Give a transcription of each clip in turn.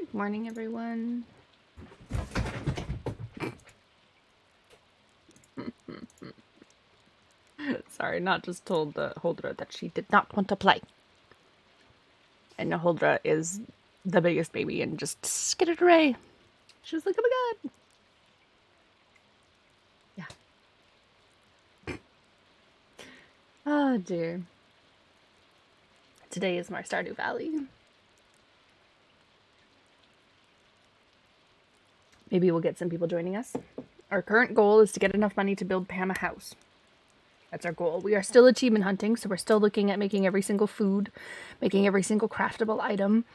Good morning, everyone. Sorry, not just told Holdra that she did not want to play. And Holdra is the biggest baby and just skidded away. She was like, oh my god. Yeah. Oh dear. Today is my Stardew Valley. Maybe we'll get some people joining us. Our current goal is to get enough money to build Pam a house. That's our goal. We are still achievement hunting, so we're still looking at making every single food, making every single craftable item.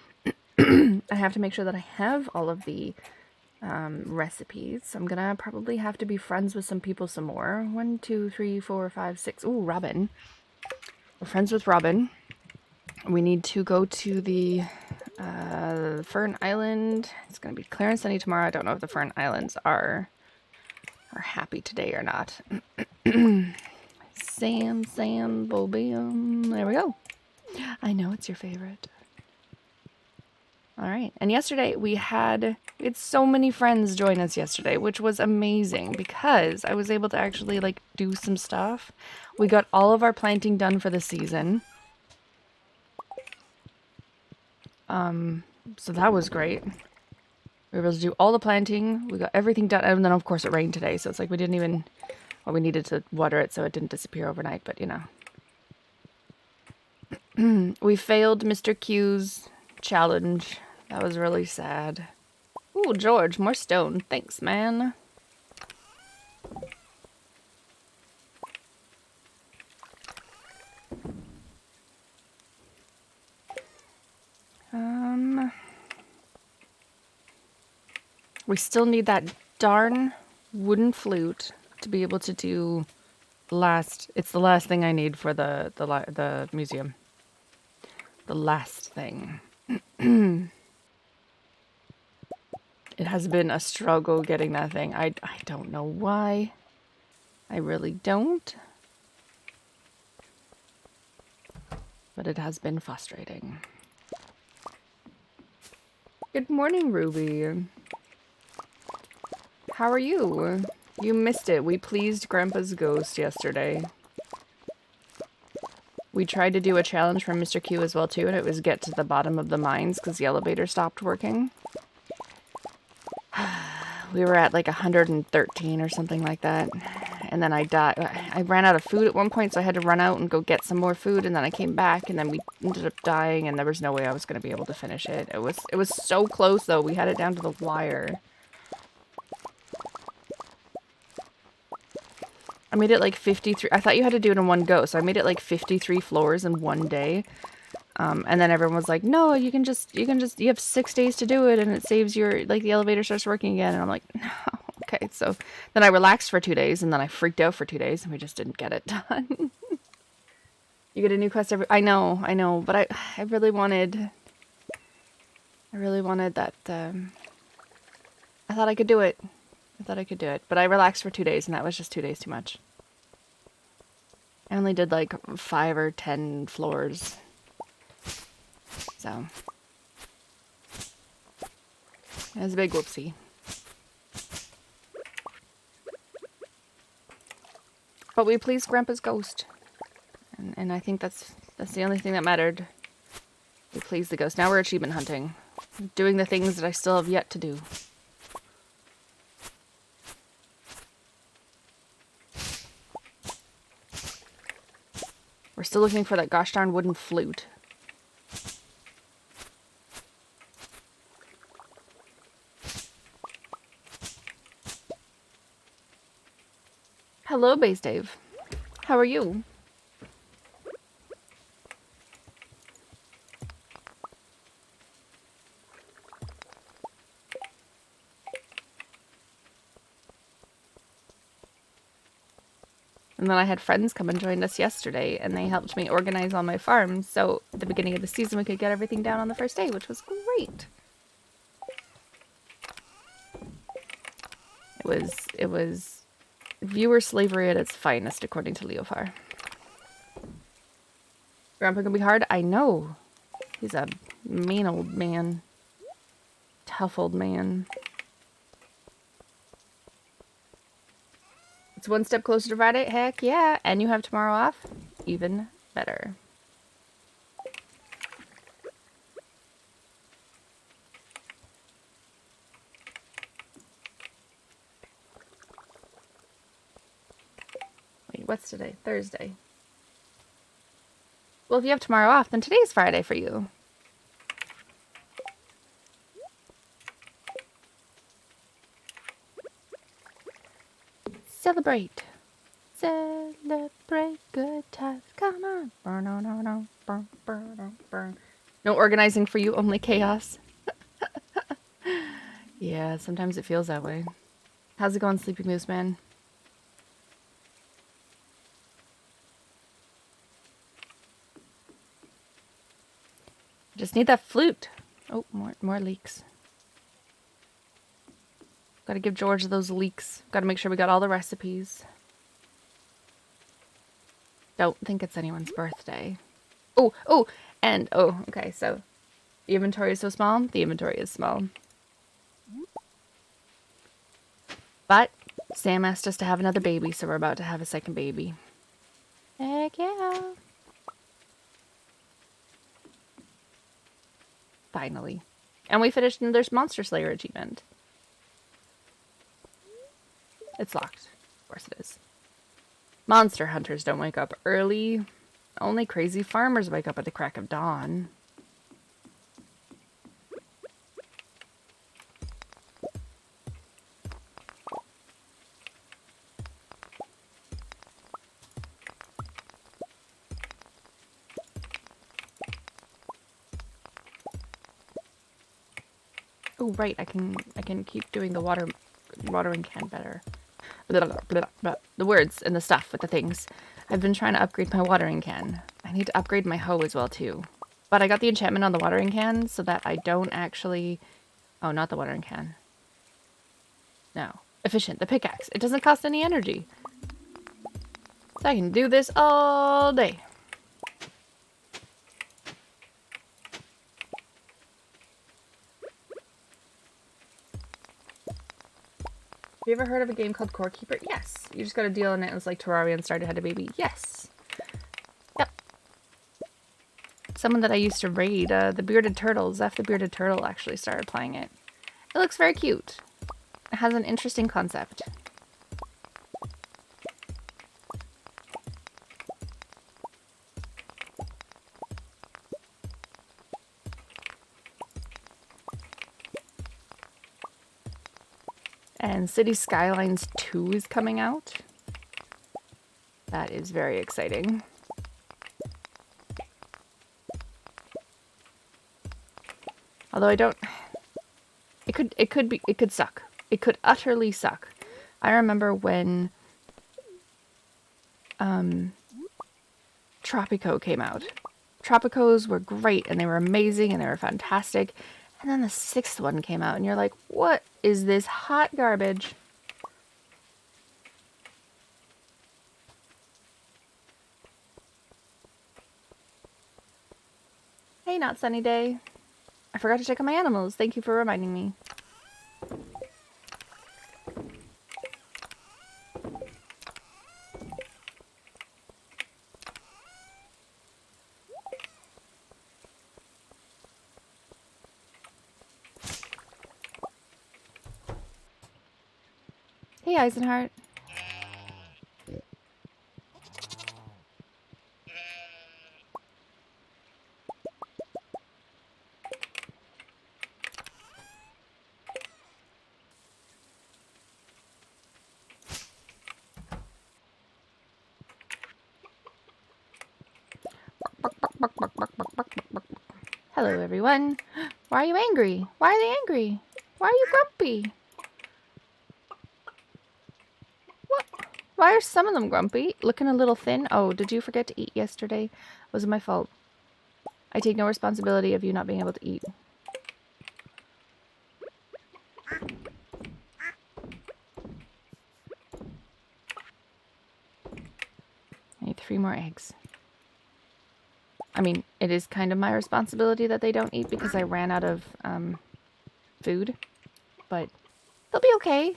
I have to make sure that I have all of the recipes. I'm gonna probably have to be friends with some people some more. 1, 2, 3, 4, 5, 6. Ooh, Robin. We're friends with Robin. We need to go to the Fern Island. It's gonna be Clarence Sunny tomorrow. I don't know if the Fern Islands are happy today or not. Sam, Bobam. There we go. I know it's your favorite. All right. And yesterday we had so many friends join us yesterday, which was amazing because I was able to actually like do some stuff. We got all of our planting done for the season. So that was great. We were able to do all the planting. We got everything done. And then of course it rained today. So it's like we didn't even, well, we needed to water it so it didn't disappear overnight, but you know. We failed Mr. Q's challenge. That was really sad. Ooh, George, more stone. Thanks, man. We still need that darn wooden flute to be able to do it's the last thing I need for the museum. The last thing. It has been a struggle getting that thing. I don't know why. I really don't. But it has been frustrating. Good morning, Ruby. How are you? You missed it. We pleased Grandpa's ghost yesterday. We tried to do a challenge from Mr. Q as well, too, and it was get to the bottom of the mines because the elevator stopped working. We were at like 113 or something like that. And then I died. I ran out of food at one point, so I had to run out and go get some more food, and then I came back, and then we ended up dying, and there was no way I was going to be able to finish it. It was so close, though. We had it down to the wire. I made it like 53. I thought you had to do it in one go, so I made it like 53 floors in one day. And then everyone was like, no, you have 6 days to do it, and it saves your, like, the elevator starts working again. And I'm like, no, okay. So then I relaxed for 2 days, and then I freaked out for 2 days, and we just didn't get it done. You get a new quest every, I know, but I really wanted that, I thought I could do it. But I relaxed for 2 days, and that was just 2 days too much. I only did like 5 or 10 floors. So it was a big whoopsie. But we pleased Grandpa's ghost. And I think that's the only thing that mattered. We pleased the ghost. Now we're achievement hunting. Doing the things that I still have yet to do. We're still looking for that gosh darn wooden flute. Hello, Base Dave. How are you? And then I had friends come and join us yesterday, and they helped me organize all my farms, so at the beginning of the season we could get everything down on the first day, which was great. It was viewer slavery at its finest, according to Leofar. Grandpa can be hard? I know. He's a mean old man. tough old man. It's one step closer to Friday. Heck yeah. And you have tomorrow off. Even better. Wait, what's today? Thursday. Well, if you have tomorrow off, then today's Friday for you. Celebrate. Celebrate good times. Come on. Burn, no, no, no. Burn, burn, burn, burn. No organizing for you, only chaos. Yeah, sometimes it feels that way. How's it going, Sleepy Moose Man? Just need that flute. Oh, more leeks. Gotta give George those leeks. Gotta make sure we got all the recipes. Don't think it's anyone's birthday. Oh, and, okay, so the inventory is so small. The inventory is small. But Sam asked us to have another baby, so we're about to have a second baby. Heck yeah. Finally. And we finished another Monster Slayer achievement. It's locked. Of course it is. Monster hunters don't wake up early. Only crazy farmers wake up at the crack of dawn. Oh, right, I can keep doing the watering can better. Blah, blah, blah, blah. The words and the stuff with the things. I've been trying to upgrade my watering can. I need to upgrade my hoe as well, too. But I got the enchantment on the watering can so that I don't actually... Oh, not the watering can. No. Efficient. The pickaxe. It doesn't cost any energy. So I can do this all day. Have you ever heard of a game called Core Keeper? Yes. You just got to deal in it. It's like Terraria and Stardew had a baby. Yes. Yep. Someone that I used to raid, the Bearded Turtle, Zeph the Bearded Turtle, actually started playing it. It looks very cute. It has an interesting concept. And City Skylines 2 is coming out. That is very exciting. Although I don't... It could suck. It could utterly suck. I remember when Tropico came out. Tropicos were great and they were amazing and they were fantastic. And then the 6th one came out and you're like, what is this hot garbage? Hey, not sunny day. I forgot to check on my animals. Thank you for reminding me. Hey, Eisenhart. Hello, everyone. Why are you angry? Why are they angry? Why are you grumpy? What? Why are some of them grumpy? Looking a little thin? Oh, did you forget to eat yesterday? Was it my fault? I take no responsibility of you not being able to eat. I need 3 more eggs. I mean, it is kind of my responsibility that they don't eat because I ran out of food, but they'll be okay.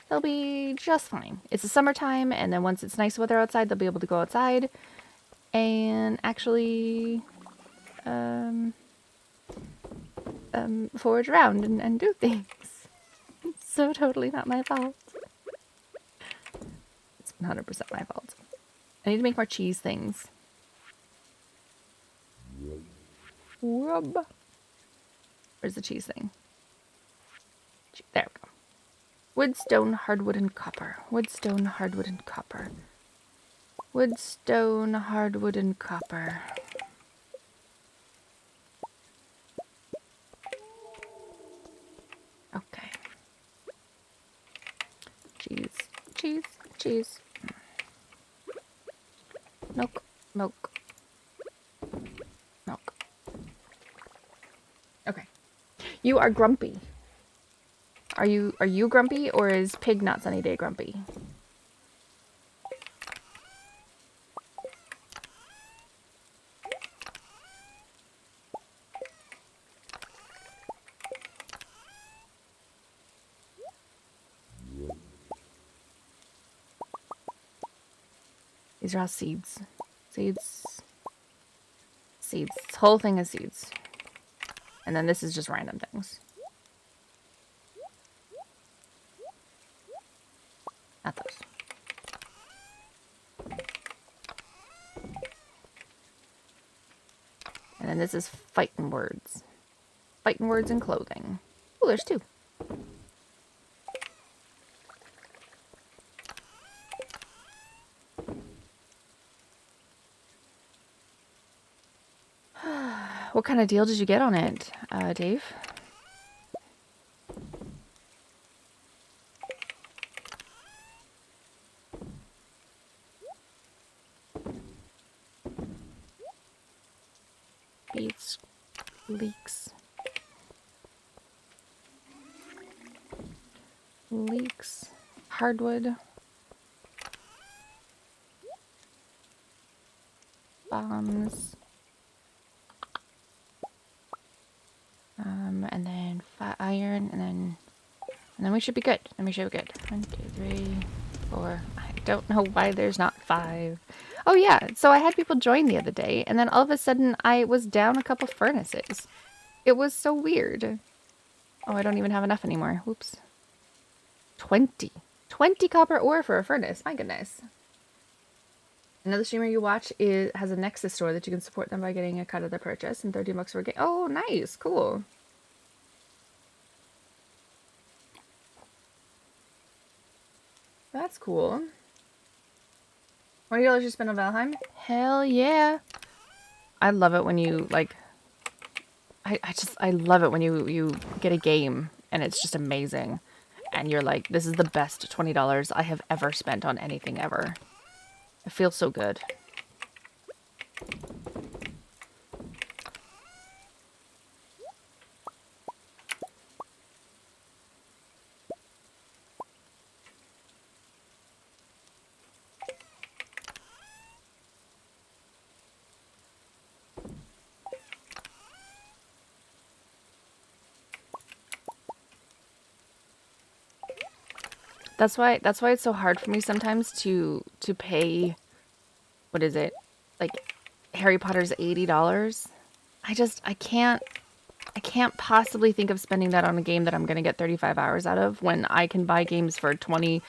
They'll be just fine. It's the summertime, and then once it's nice weather outside, they'll be able to go outside and actually forage around and do things. It's so totally not my fault. It's 100% my fault. I need to make more cheese things. Rub. Where's the cheese thing? There we go. Wood, stone, hardwood, and copper. Wood, stone, hardwood, and copper. Wood, stone, hardwood, and copper. Okay. Cheese, cheese, cheese. Milk, milk, milk. Okay. You are grumpy. Are you grumpy, or is Pig Not Sunny Day grumpy? These are all seeds. Seeds. Seeds. This whole thing is seeds. And then this is just random things. Not those. And then this is fighting words. Fighting words and clothing. Oh, there's two. What kind of deal did you get on it, Dave? Beets, leeks. Leeks, hardwood. Bombs. And then iron, and then we should be good. Then we should be good. 1, 2, 3, 4. I don't know why there's not 5. Oh yeah, so I had people join the other day, and then all of a sudden I was down a couple furnaces. It was so weird. Oh, I don't even have enough anymore. Whoops. 20 copper ore for a furnace. My goodness. Another streamer you watch has a Nexus store that you can support them by getting a cut of their purchase and 30 bucks for a game. Oh, nice. Cool. That's cool. $20 you spend on Valheim? Hell yeah. I love it when you, like... I love it when you get a game and it's just amazing. And you're like, this is the best $20 I have ever spent on anything ever. It feels so good. That's why it's so hard for me sometimes to pay, what is it? Like Harry Potter's $80. I can't possibly think of spending that on a game that I'm going to get 35 hours out of when I can buy games for 20,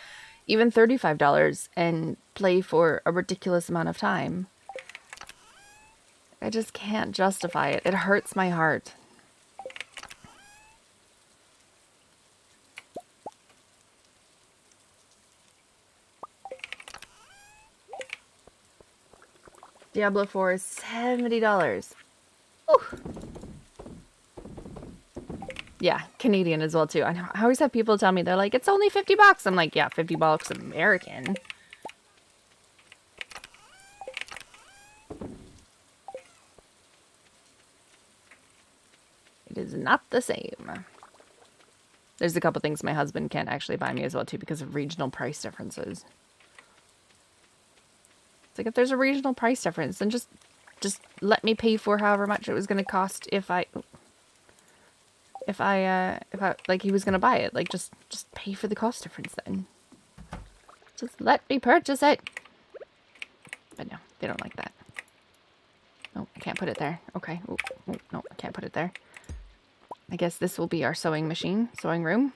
even $35 and play for a ridiculous amount of time. I just can't justify it. It hurts my heart. Diablo 4 is $70. Ooh. Yeah, Canadian as well too. I know. I always have people tell me, they're like, it's only 50 bucks. I'm like, yeah, 50 bucks American. It is not the same. There's a couple things my husband can't actually buy me as well too because of regional price differences. It's like, if there's a regional price difference, then just let me pay for however much it was going to cost if I... if I like he was gonna buy it. Like just pay for the cost difference then. Just let me purchase it. But no, they don't like that. Oh, I can't put it there. Okay. Oh, no, I can't put it there. I guess this will be our sewing machine, sewing room.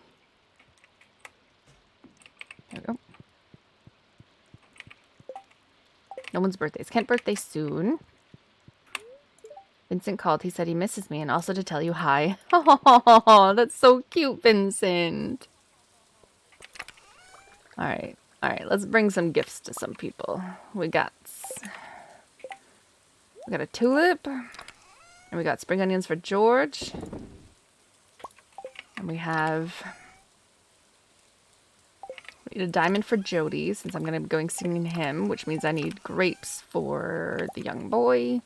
There we go. No one's birthdays. Kent's birthday soon. Vincent called. He said he misses me and also to tell you hi. Oh, that's so cute, Vincent. All right. All right, let's bring some gifts to some people. We got a tulip. And we got spring onions for George. And we need a diamond for Jody, since I'm going to be going singing him, which means I need grapes for the young boy.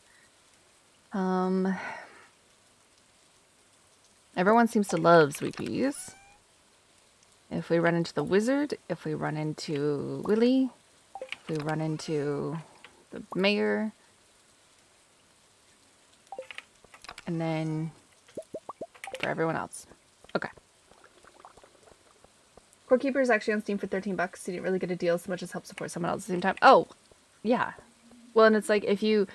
Everyone seems to love sweet peas. If we run into the wizard, if we run into Willy, if we run into the mayor, and then for everyone else. Okay. Core Keeper is actually on Steam for 13 bucks. You didn't really get a deal so much as help support someone else at the same time. Oh, yeah. Well, and it's like if you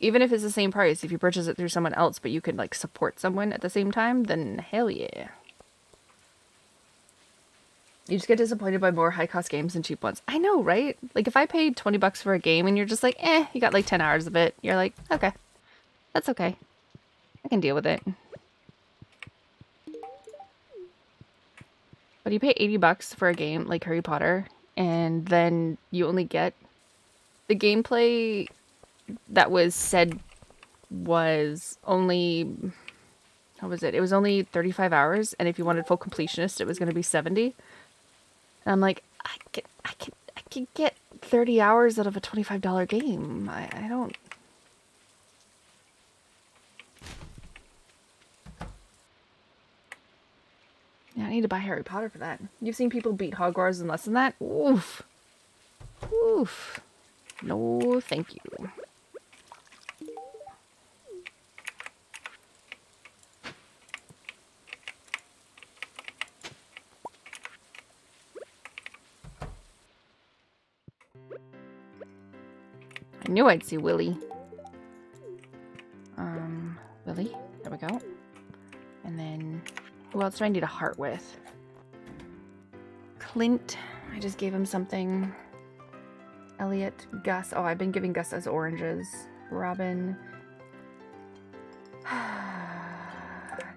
even if it's the same price, if you purchase it through someone else, but you could like support someone at the same time, then hell yeah. You just get disappointed by more high-cost games than cheap ones. I know, right? Like, if I paid 20 bucks for a game and you're just like, you got like 10 hours of it, you're like, okay. That's okay. I can deal with it. But you pay 80 bucks for a game like Harry Potter, and then you only get the gameplay that was said was only... How was it? It was only 35 hours, and if you wanted full completionist, it was going to be 70. And I'm like, I can get 30 hours out of a $25 game. I don't... Yeah, I need to buy Harry Potter for that. You've seen people beat Hogwarts in less than that? Oof. Oof. No, thank you. I knew I'd see Willy. Willy. There we go. And then, who else do I need a heart with? Clint. I just gave him something. Elliot. Gus. Oh, I've been giving Gus as oranges. Robin.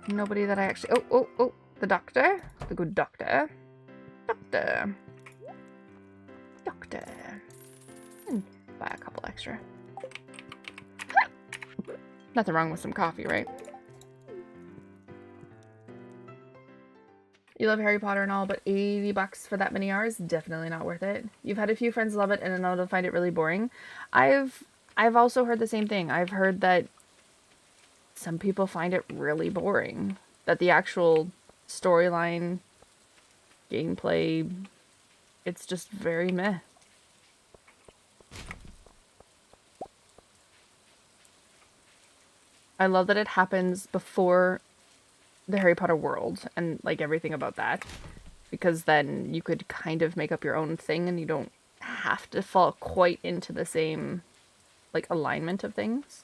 Nobody that I actually... Oh. The doctor. The good doctor. Doctor. Buy a couple extra. Nothing wrong with some coffee, right? You love Harry Potter and all, but 80 bucks for that many hours? Definitely not worth it. You've had a few friends love it and another find it really boring. I've also heard the same thing. I've heard that some people find it really boring. That the actual storyline, gameplay, it's just very meh. I love that it happens before the Harry Potter world and like everything about that, because then you could kind of make up your own thing and you don't have to fall quite into the same like alignment of things.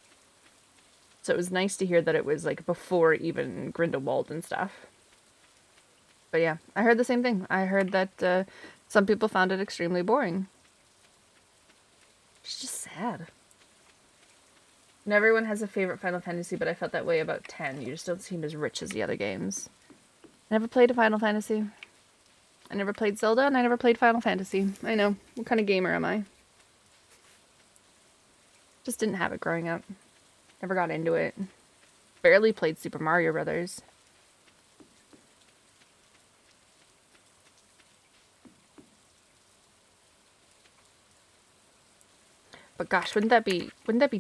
So it was nice to hear that it was like before even Grindelwald and stuff. But yeah, I heard the same thing. I heard that some people found it extremely boring. It's just sad. And everyone has a favorite Final Fantasy, but I felt that way about 10. You just don't seem as rich as the other games. I never played a Final Fantasy. I never played Zelda, and I never played Final Fantasy. I know. What kind of gamer am I? Just didn't have it growing up. Never got into it. Barely played Super Mario Brothers. But gosh, wouldn't that be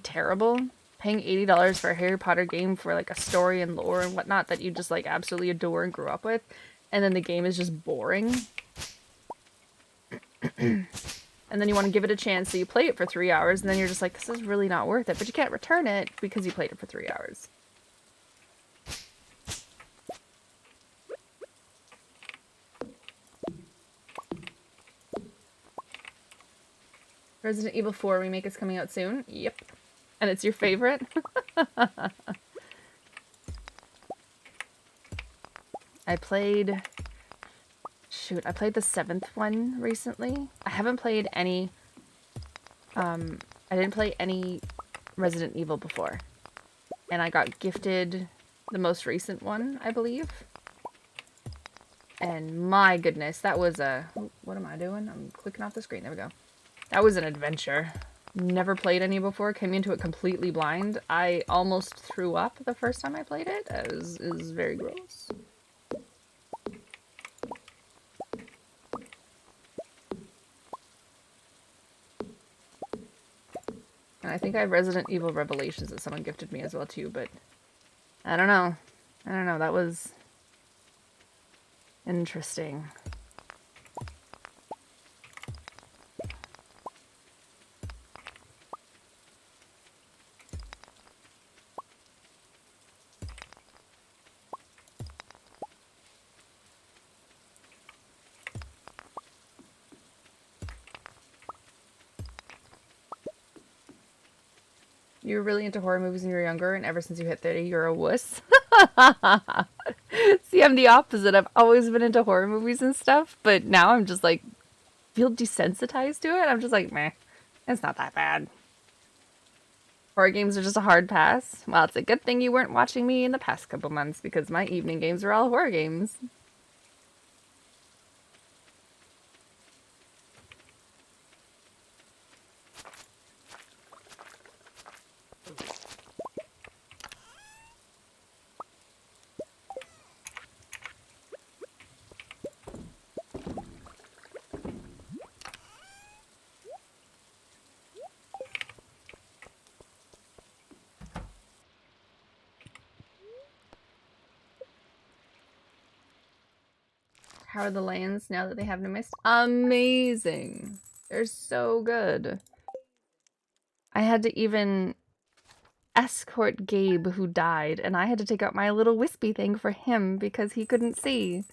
terrible? Paying $80 for a Harry Potter game for like a story and lore and whatnot that you just like absolutely adore and grew up with, and then the game is just boring. And then you want to give it a chance, so you play it for 3 hours, and then you're just like, this is really not worth it. But you can't return it because you played it for 3 hours. Resident Evil 4 remake is coming out soon. Yep. And it's your favorite? I played... Shoot, I played the 7th one recently. I haven't played any... I didn't play any Resident Evil before. And I got gifted the most recent one, I believe. And my goodness, that was a... Oh, what am I doing? I'm clicking off the screen. There we go. That was an adventure. Never played any before. Came into it completely blind. I almost threw up the first time I played it. It was very gross. And I think I have Resident Evil Revelations that someone gifted me as well too, but I don't know. I don't know. That was interesting. You were really into horror movies when you were younger, and ever since you hit 30, you're a wuss. See, I'm the opposite. I've always been into horror movies and stuff, but now I'm just like, feel desensitized to it. I'm just like, meh, it's not that bad. Horror games are just a hard pass. Well, it's a good thing you weren't watching me in the past couple months, because my evening games were all horror games. How are the lands now that they have no mist? Amazing. They're so good. I had to even escort Gabe, who died, and I had to take out my little wispy thing for him because he couldn't see.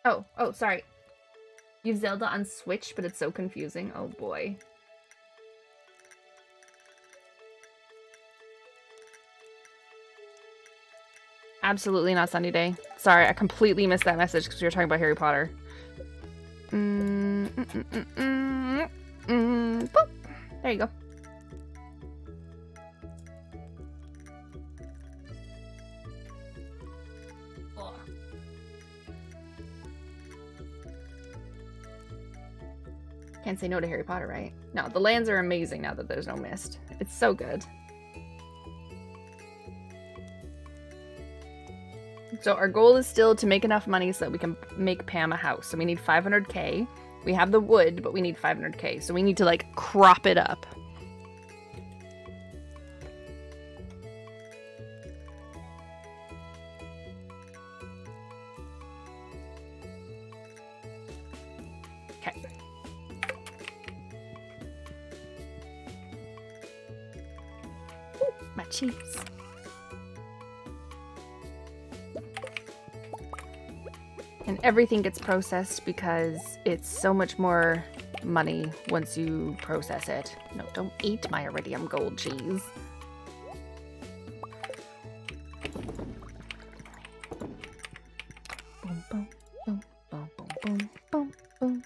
Oh, sorry. You've Zelda on Switch, but it's so confusing. Oh boy. Absolutely not sunny day. Sorry, I completely missed that message because we were talking about Harry Potter. Boop. There you go. Can't say no to Harry Potter, right? No, the lands are amazing now that there's no mist. It's so good. So our goal is still to make enough money so that we can make Pam a house. So we need 500k. We have the wood, but we need 500k. So we need to, like, crop it up. Okay. Ooh, my cheese. And everything gets processed because it's so much more money once you process it. No, don't eat my iridium gold cheese. Boom, boom, boom, boom, boom, boom, boom.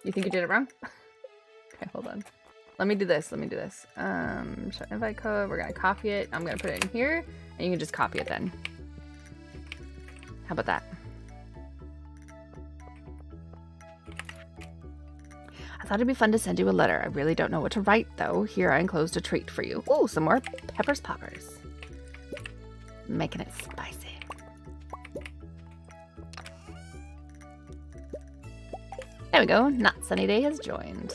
You think you did it wrong? Okay, hold on. Let me do this. Let me do this. Show invite code. We're gonna copy it. I'm gonna put it in here, and you can just copy it then. How about that? I thought it'd be fun to send you a letter. I really don't know what to write, though. Here I enclosed a treat for you. Ooh, some more peppers poppers. Making it spicy. There we go. Not Sunny Day has joined.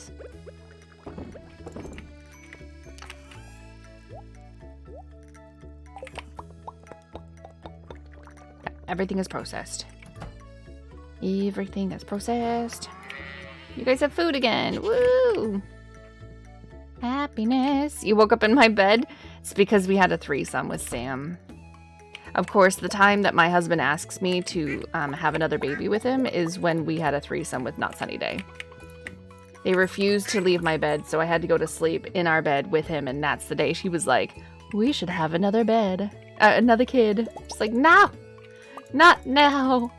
Everything is processed. Everything is processed. You guys have food again. Woo! Happiness. You woke up in my bed? It's because we had a threesome with Sam. Of course, the time that my husband asks me to have another baby with him is when we had a threesome with Not Sunny Day. They refused to leave my bed, so I had to go to sleep in our bed with him, and that's the day she was like, we should have another another kid. Just like, no! Not now!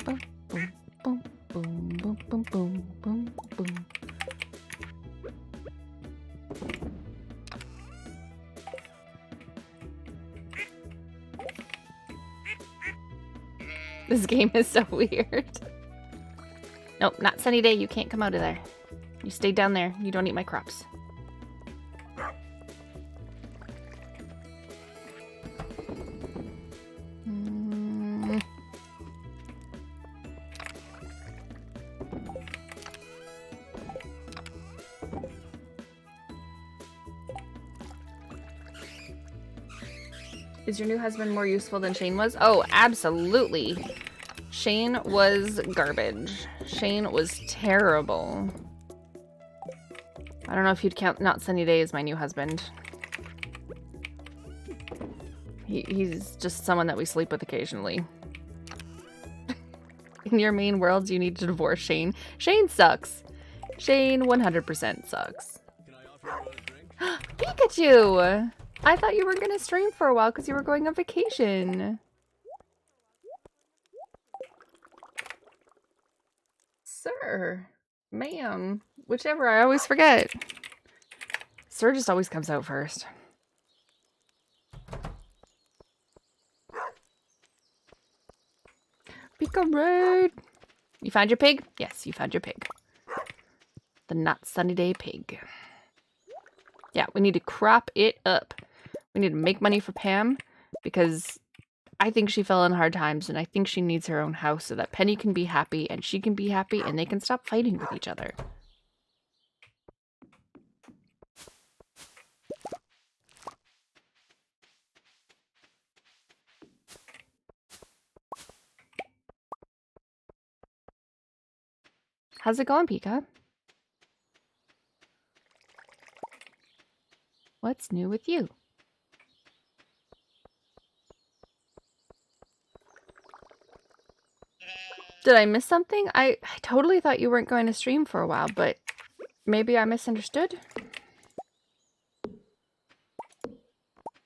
Boom, boom, boom, boom, boom, boom, boom, boom, boom. This game is so weird. Nope, Not Sunny Day. You can't come out of there. You stay down there. You don't eat my crops. Is your new husband more useful than Shane was? Oh, absolutely. Shane was garbage. Shane was terrible. I don't know if you'd count Not Sunny Day as my new husband. He's just someone that we sleep with occasionally. In your main worlds, you need to divorce Shane. Shane sucks. Shane 100% sucks. Can I offer you a drink? Pikachu! I thought you were going to stream for a while because you were going on vacation. Sir. Ma'am. Whichever, I always forget. Sir just always comes out first. Pika Raid! You found your pig? Yes, you found your pig. The Not Sunny Day pig. Yeah, we need to crop it up. We need to make money for Pam because I think she fell in hard times and I think she needs her own house so that Penny can be happy and she can be happy and they can stop fighting with each other. How's it going, Pika? What's new with you? Did I miss something? I totally thought you weren't going to stream for a while, but maybe I misunderstood?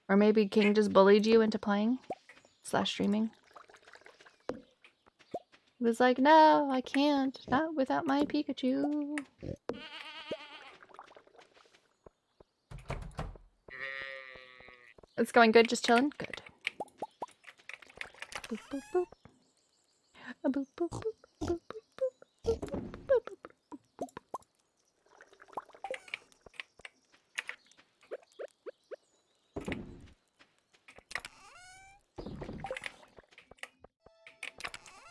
Or maybe King just bullied you into playing / streaming? He was like, no, I can't. Not without my Pikachu. It's going good, just chilling? Good. Boop, boop, boop. A boop, boop, boop, boop, boop, boop, boop, boop, boop,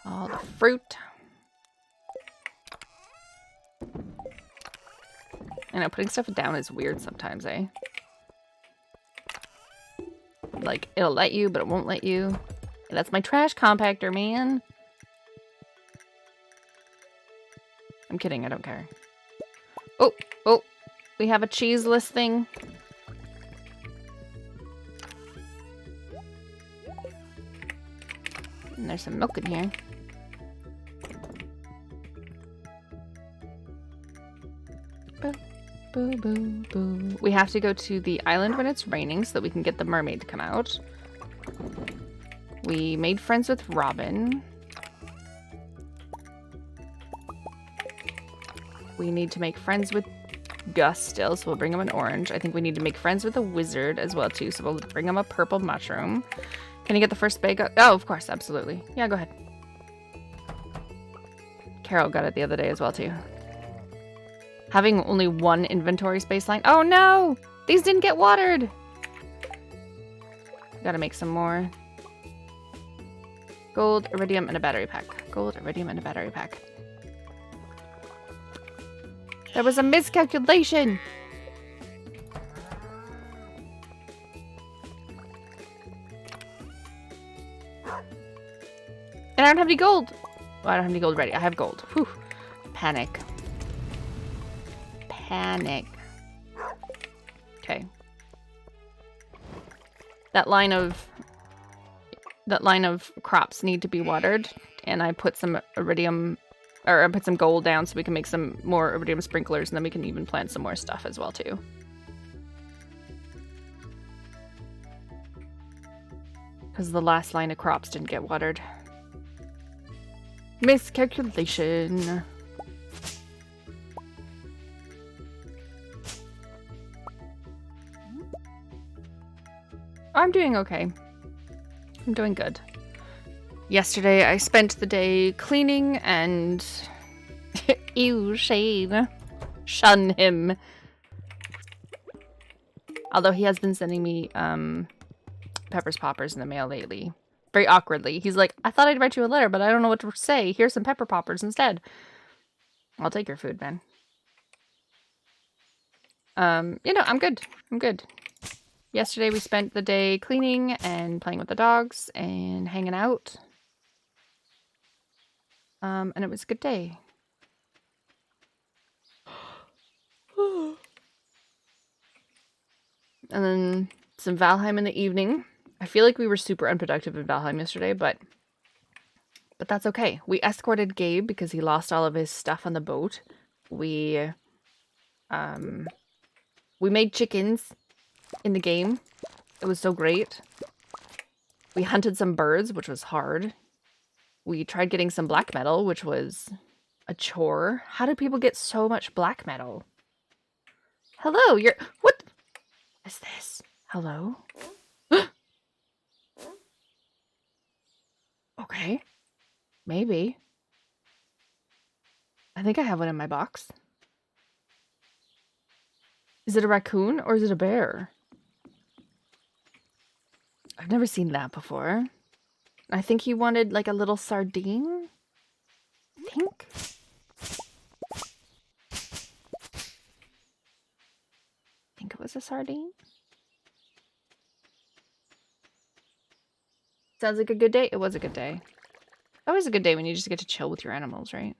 all the fruit. I know, putting stuff down is weird sometimes, eh? Like, it'll let you, but it won't let you. And that's my trash compactor, man. I'm kidding, I don't care. Oh, oh, we have a cheeseless thing. And there's some milk in here. Boo, boo, boo, boo. We have to go to the island when it's raining so that we can get the mermaid to come out. We made friends with Robin. We need to make friends with Gus still, so we'll bring him an orange. I think we need to make friends with a wizard as well, too, so we'll bring him a purple mushroom. Can you get the first bag? Oh, of course, absolutely. Yeah, go ahead. Carol got it the other day as well, too. Having only one inventory space line. Oh, no! These didn't get watered! Gotta make some more. Gold, iridium, and a battery pack. Gold, iridium, and a battery pack. There was a miscalculation! And I don't have any gold. Well, I don't have any gold ready. I have gold. Whew. Panic. Panic. Okay. That line of crops need to be watered, and I put some iridium, or I put some gold down so we can make some more iridium sprinklers, and then we can even plant some more stuff as well too. Because the last line of crops didn't get watered. Miscalculation. I'm doing okay. I'm doing good. Yesterday I spent the day cleaning and... Ew, Shane. Shun him. Although he has been sending me Pepper's Poppers in the mail lately. Very awkwardly. He's like, I thought I'd write you a letter, but I don't know what to say. Here's some Pepper Poppers instead. I'll take your food, man. You know, I'm good. I'm good. Yesterday we spent the day cleaning and playing with the dogs and hanging out. And it was a good day. And then some Valheim in the evening. I feel like we were super unproductive in Valheim yesterday, but that's okay. We escorted Gabe because he lost all of his stuff on the boat. We made chickens in the game. It was so great. We hunted some birds, which was hard. We tried getting some black metal, which was a chore. How do people get so much black metal? Hello, you're... What is this? Hello? Okay. Maybe. I think I have one in my box. Is it a raccoon or is it a bear? I've never seen that before. I think he wanted like a little sardine. I think it was a sardine. Sounds like a good day. It was a good day. Always a good day when you just get to chill with your animals, right?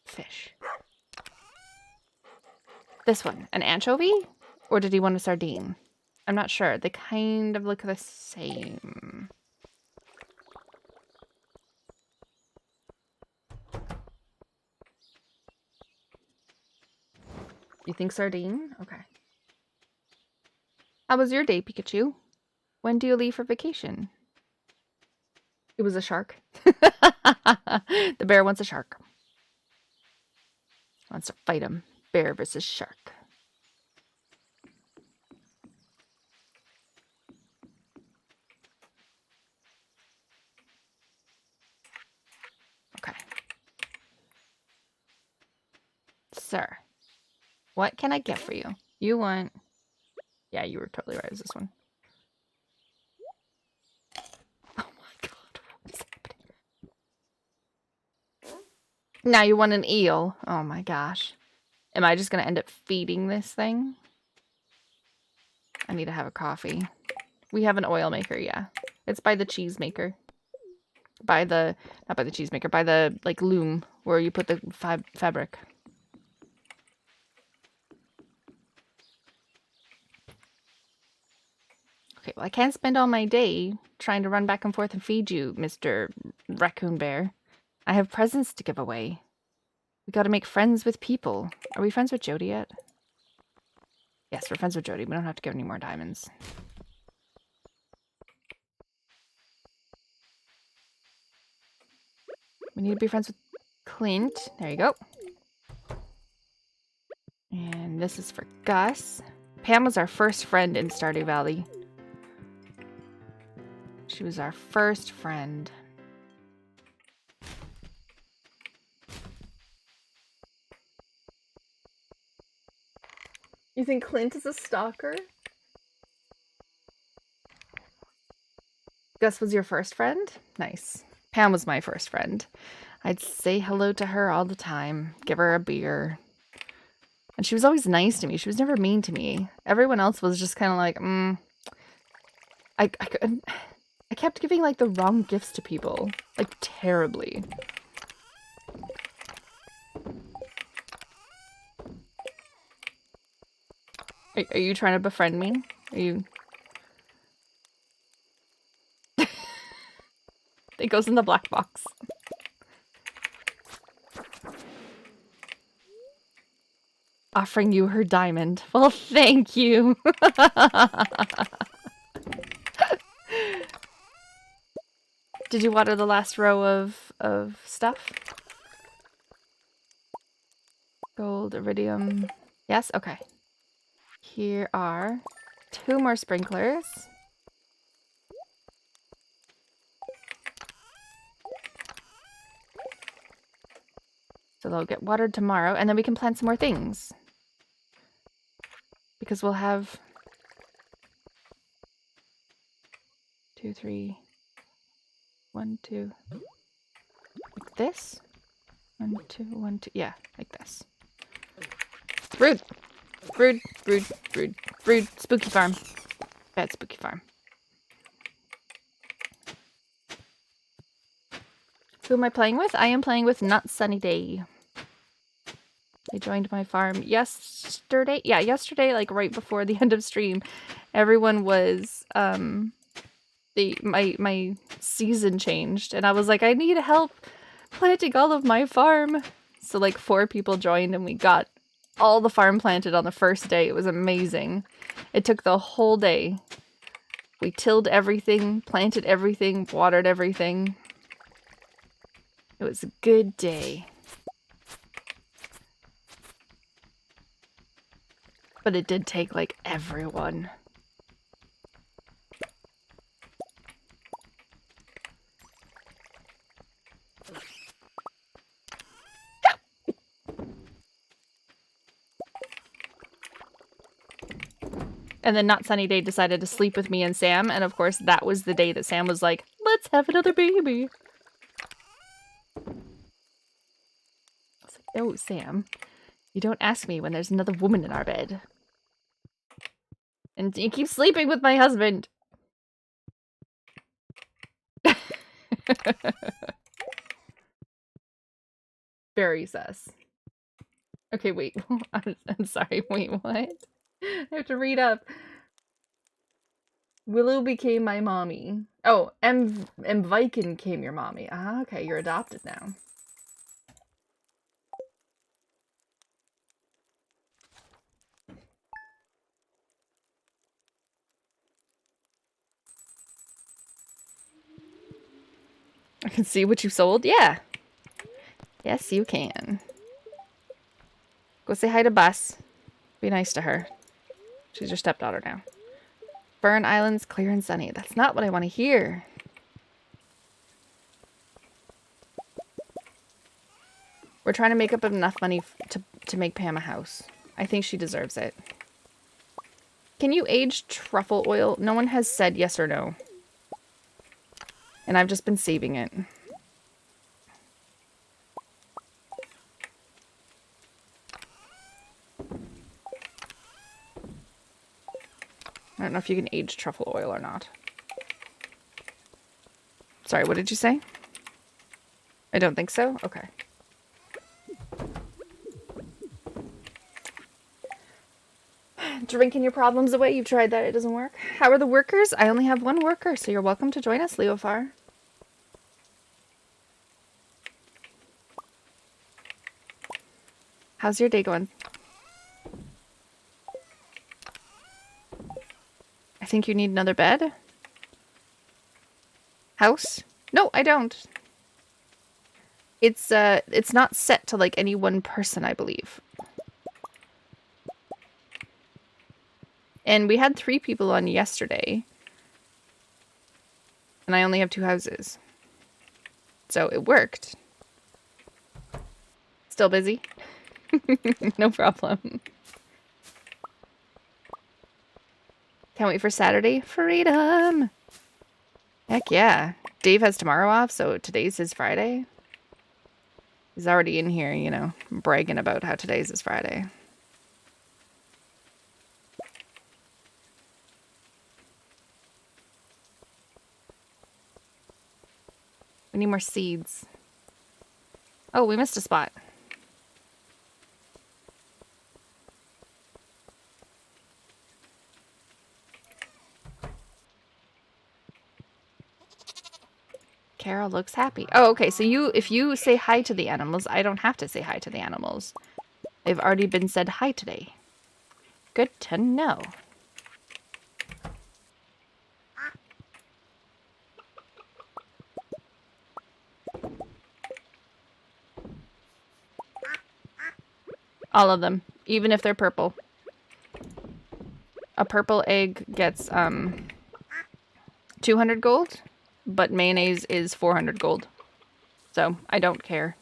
Fish. This one, an anchovy? Or did he want a sardine? I'm not sure. They kind of look the same. You think sardine? Okay. How was your day, Pikachu? When do you leave for vacation? It was a shark. The bear wants a shark. Wants to fight him. Bear versus shark. Okay. Sir, what can I get for you? You want... Yeah, you were totally right. It was this one. Oh my god, what is happening? Now you want an eel. Oh my gosh. Am I just gonna end up feeding this thing? I need to have a coffee. We have an oil maker, yeah. It's by the cheese maker. By the... Not by the cheese maker. By the, like, loom where you put the fabric. Okay, well, I can't spend all my day trying to run back and forth and feed you, Mr. Raccoon Bear. I have presents to give away. We gotta make friends with people. Are we friends with Jody yet? Yes, we're friends with Jody. We don't have to give any more diamonds. We need to be friends with Clint. There you go. And this is for Gus. Pam was our first friend in Stardew Valley. She was our first friend. You think Clint is a stalker? Gus was your first friend? Nice. Pam was my first friend. I'd say hello to her all the time. Give her a beer. And she was always nice to me. She was never mean to me. Everyone else was just kind of like, I kept giving like the wrong gifts to people. Like terribly. Are you trying to befriend me? Are you... It goes in the black box. Offering you her diamond. Well, thank you. Did you water the last row of stuff? Gold, iridium. Yes? Okay. Here are 2 more sprinklers. So they'll get watered tomorrow, and then we can plant some more things. Because we'll have 2, 3, 1, 2, like this. 1, 2, 1, 2, yeah, like this. Rude, rude, rude, rude, rude. Spooky farm. Bad spooky farm. Who am I playing with? I am playing with Not Sunny Day. They joined my farm yesterday. Yeah, yesterday, like right before the end of stream, everyone was my season changed, and I was like, I need help planting all of my farm. So like 4 people joined, and we got all the farm planted on the first day. It was amazing. It took the whole day. We tilled everything, planted everything, watered everything. It was a good day. But it did take, like, everyone. And then Not Sunny Day decided to sleep with me and Sam, and of course that was the day that Sam was like, let's have another baby. I was like, no, Sam. You don't ask me when there's another woman in our bed. And you keep sleeping with my husband. Very sus. Okay, wait. I'm sorry. Wait, what? I have to read up. Willow became my mommy. Oh, M Viking became your mommy. Ah, okay. You're adopted now. I can see what you sold. Yeah. Yes, you can. Go say hi to Bus. Be nice to her. She's your stepdaughter now. Burn Island's clear and sunny. That's not what I want to hear. We're trying to make up enough money to make Pam a house. I think she deserves it. Can you age truffle oil? No one has said yes or no. And I've just been saving it. I don't know if you can age truffle oil or not. Sorry, what did you say? I don't think so? Okay. Drinking your problems away. You've tried that. It doesn't work. How are the workers? I only have 1 worker, so you're welcome to join us, Leofar. How's your day going? I think you need another bed. House? No, I don't. It's not set to like any one person, I believe. And we had 3 people on yesterday. And I only have 2 houses. So it worked. Still busy? No problem. Can't wait for Saturday. Freedom! Heck yeah. Dave has tomorrow off, so today's his Friday. He's already in here, you know, bragging about how today's his Friday. We need more seeds. Oh, we missed a spot. Carol looks happy. Oh, okay. So if you say hi to the animals, I don't have to say hi to the animals. They've already been said hi today. Good to know. All of them, even if they're purple. A purple egg gets 200 gold, but mayonnaise is 400 gold. So I don't care.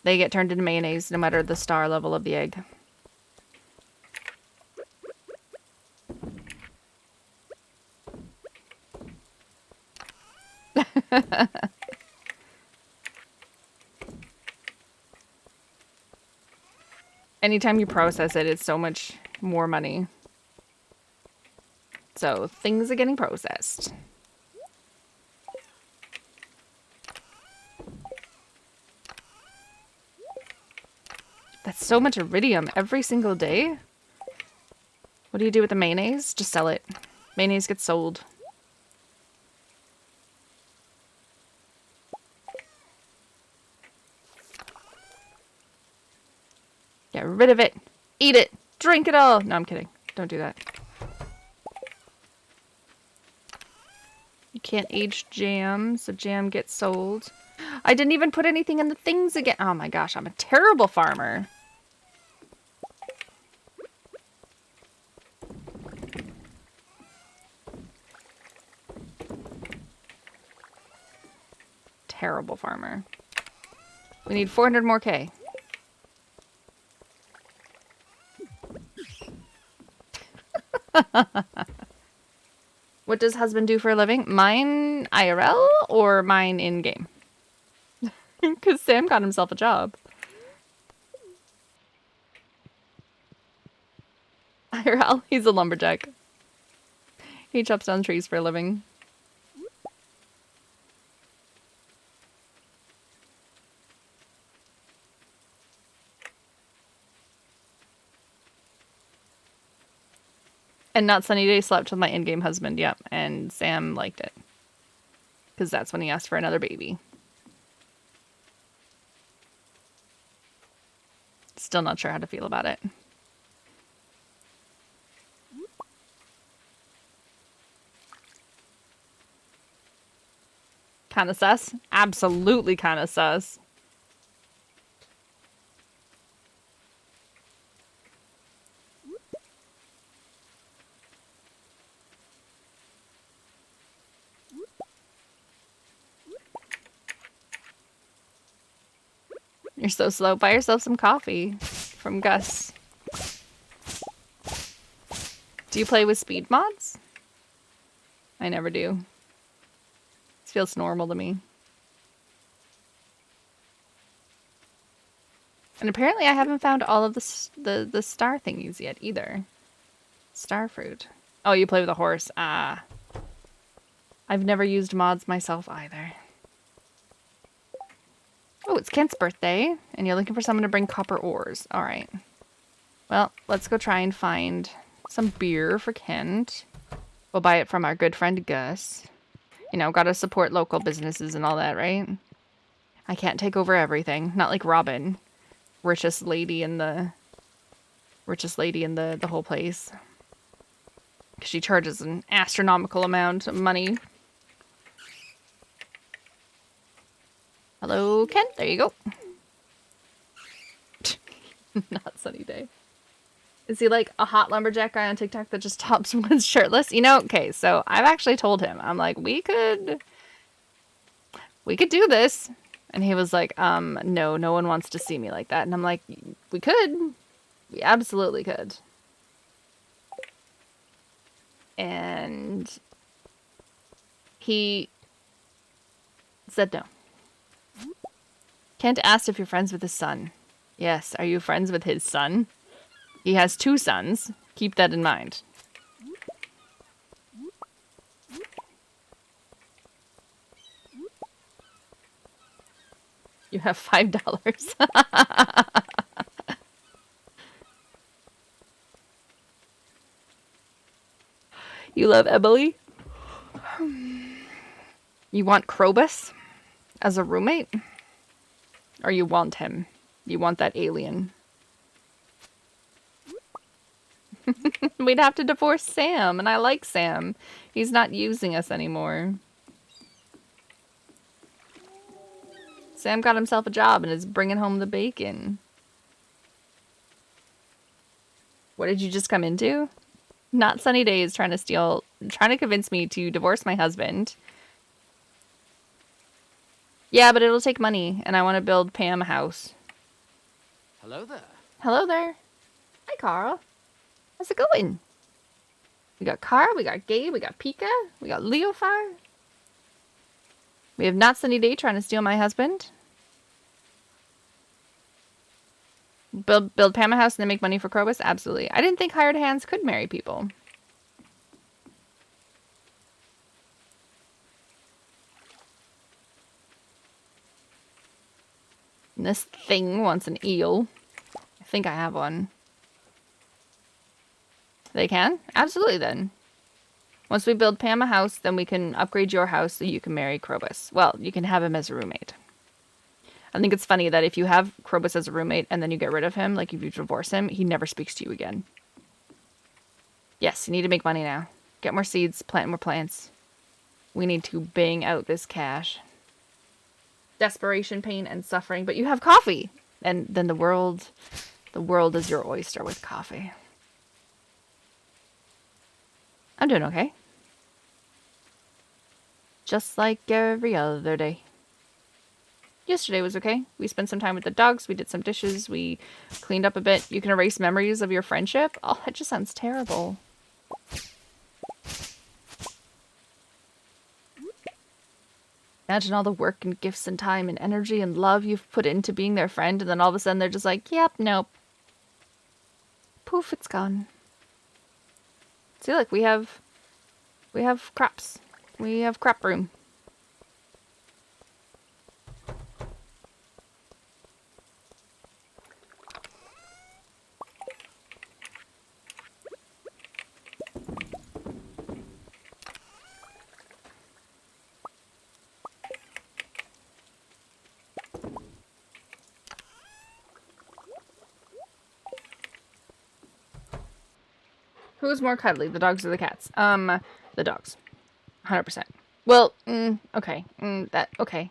They get turned into mayonnaise no matter the star level of the egg. Anytime you process it, it's so much more money. So things are getting processed. That's so much iridium every single day. What do you do with the mayonnaise? Just sell it. Mayonnaise gets sold. Get rid of it. Eat it. Drink it all. No, I'm kidding. Don't do that. You can't age jam, so jam gets sold. I didn't even put anything in the things again. Oh my gosh, I'm a terrible farmer. Terrible farmer. We need 400 more K. What does husband do for a living? Mine IRL or mine in-game? Because Sam got himself a job. IRL, he's a lumberjack. He chops down trees for a living. And Not Sunny Day slept with my in-game husband, yep. And Sam liked it. Because that's when he asked for another baby. Still not sure how to feel about it. Kinda sus? Absolutely kinda sus. You're so slow. Buy yourself some coffee from Gus. Do you play with speed mods? I never do. This feels normal to me. And apparently I haven't found all of the star thingies yet either. Star fruit. Oh, you play with a horse. Ah. I've never used mods myself either. Oh, it's Kent's birthday, and you're looking for someone to bring copper ores. All right. Well, let's go try and find some beer for Kent. We'll buy it from our good friend Gus. You know, gotta support local businesses and all that, right? I can't take over everything. Not like Robin. Richest lady in the whole place. She charges an astronomical amount of money. Hello, Kent. There you go. Not Sunny Day. Is he like a hot lumberjack guy on TikTok that just tops one's shirtless? You know, okay, so I've actually told him. I'm like, we could do this. And he was like, no one wants to see me like that. And I'm like, we could. We absolutely could. And he said no. Kent asked if you're friends with his son. Yes, are you friends with his son? He has 2 sons. Keep that in mind. You have $5. You love Emily? You want Krobus as a roommate? Or you want him? You want that alien? We'd have to divorce Sam, and I like Sam. He's not using us anymore. Sam got himself a job and is bringing home the bacon. What did you just come into? Not Sunny Days trying to convince me to divorce my husband. Yeah, but it'll take money, and I want to build Pam a house. Hello there. Hello there. Hi, Carl. How's it going? We got Carl, we got Gabe, we got Pika, we got Leofar. We have Not Sunny Day trying to steal my husband. Build Pam a house and then make money for Krobus? Absolutely. I didn't think hired hands could marry people. And this thing wants an eel. I think I have one. They can? Absolutely then. Once we build Pam a house, then we can upgrade your house so you can marry Krobus. Well, you can have him as a roommate. I think it's funny that if you have Krobus as a roommate and then you get rid of him, like if you divorce him, he never speaks to you again. Yes, you need to make money now. Get more seeds, plant more plants. We need to bang out this cash. Desperation, pain, and suffering, but you have coffee! And then the world is your oyster with coffee. I'm doing okay. Just like every other day. Yesterday was okay. We spent some time with the dogs. We did some dishes. We cleaned up a bit. You can erase memories of your friendship. Oh, that just sounds terrible. Imagine all the work and gifts and time and energy and love you've put into being their friend, and then all of a sudden they're just like, yep, nope. Poof, it's gone. See, look, we have crops. We have crop room. Who's more cuddly, the dogs or the cats? The dogs. 100%. Well, okay. Okay.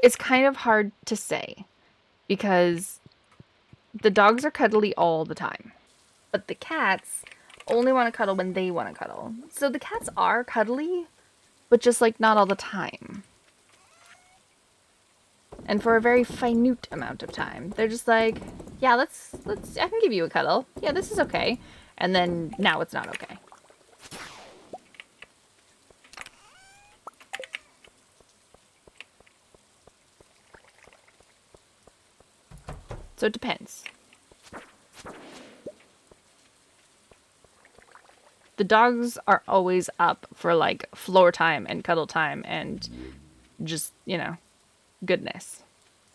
It's kind of hard to say because the dogs are cuddly all the time, but the cats only want to cuddle when they want to cuddle. So the cats are cuddly, but just like not all the time. And for a very finite amount of time. They're just like, yeah, let's I can give you a cuddle. Yeah, this is okay. And then now it's not okay. So it depends. The dogs are always up for like floor time and cuddle time and just, you know, goodness.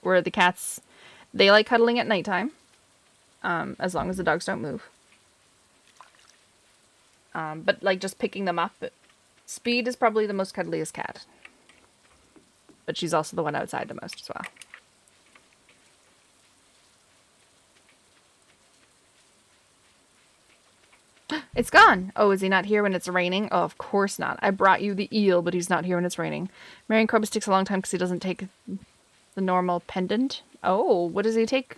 Where the cats, they like cuddling at nighttime, as long as the dogs don't move. But like just picking them up, Speed is probably the most cuddliest cat. But she's also the one outside the most as well. It's gone. Oh, is he not here when it's raining? Oh, of course not. I brought you the eel, but he's not here when it's raining. Marrying Krobus takes a long time because he doesn't take the normal pendant. Oh, what does he take?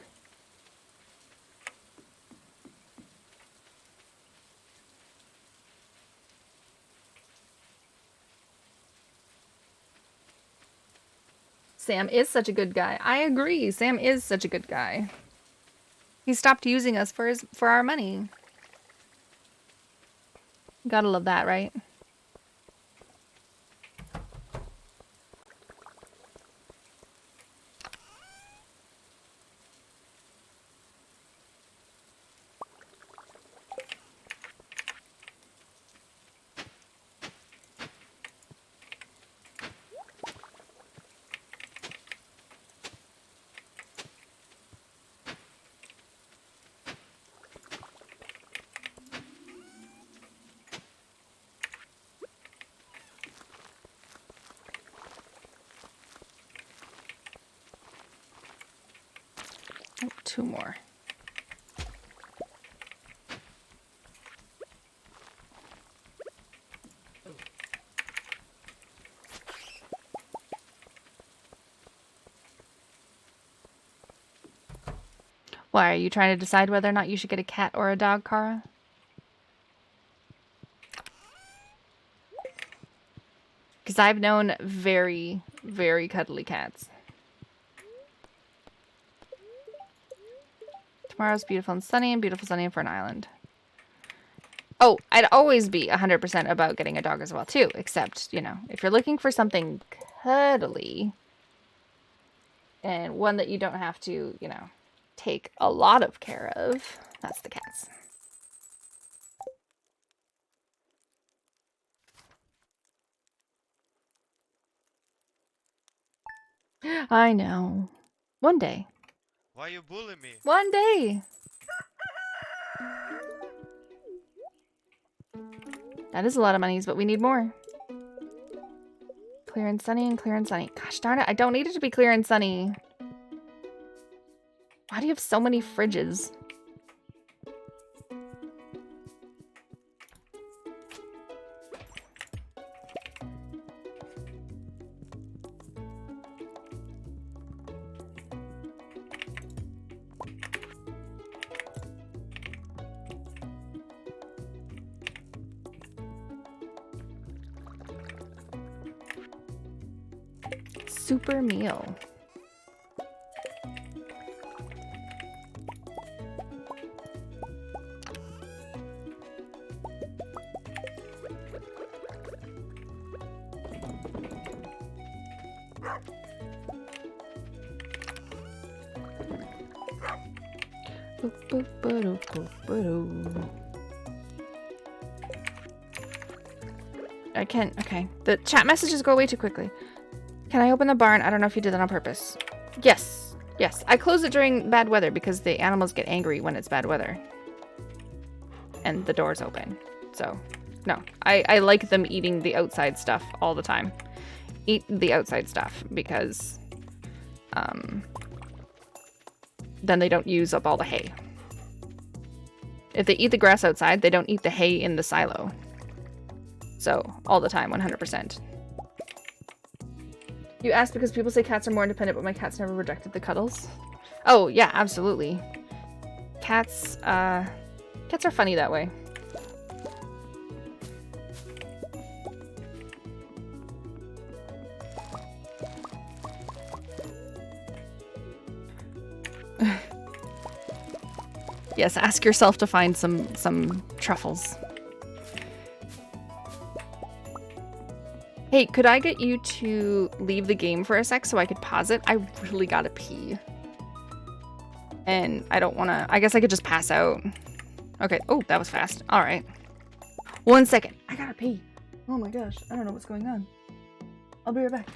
Sam is such a good guy. I agree. Sam is such a good guy. He stopped using us for our money. Gotta love that, right? Oh, 2 more. Why, are you trying to decide whether or not you should get a cat or a dog, Kara? Because I've known very, very cuddly cats. Tomorrow's beautiful and sunny for an island. Oh, I'd always be 100% about getting a dog as well, too. Except, you know, if you're looking for something cuddly and one that you don't have to, you know, take a lot of care of, that's the cats. I know. One day. Why you bully me? One day. That is a lot of monies, but we need more. Clear and sunny and clear and sunny. Gosh darn it, I don't need it to be clear and sunny. Why do you have so many fridges? Super meal. I can't. Okay. The chat messages go away too quickly. Can I open the barn? I don't know if you did that on purpose. Yes. Yes. I close it during bad weather because the animals get angry when it's bad weather. And the door's open. So, no. I like them eating the outside stuff all the time. Eat the outside stuff because then they don't use up all the hay. If they eat the grass outside, they don't eat the hay in the silo. So, all the time, 100%. You asked because people say cats are more independent, but my cat's never rejected the cuddles. Oh, yeah, absolutely. Cats are funny that way. Yes, ask yourself to find some truffles. Hey, could I get you to leave the game for a sec so I could pause it? I really gotta pee. And I don't wanna... I guess I could just pass out. Okay. Oh, that was fast. Alright. 1 second. I gotta pee. Oh my gosh. I don't know what's going on. I'll be right back.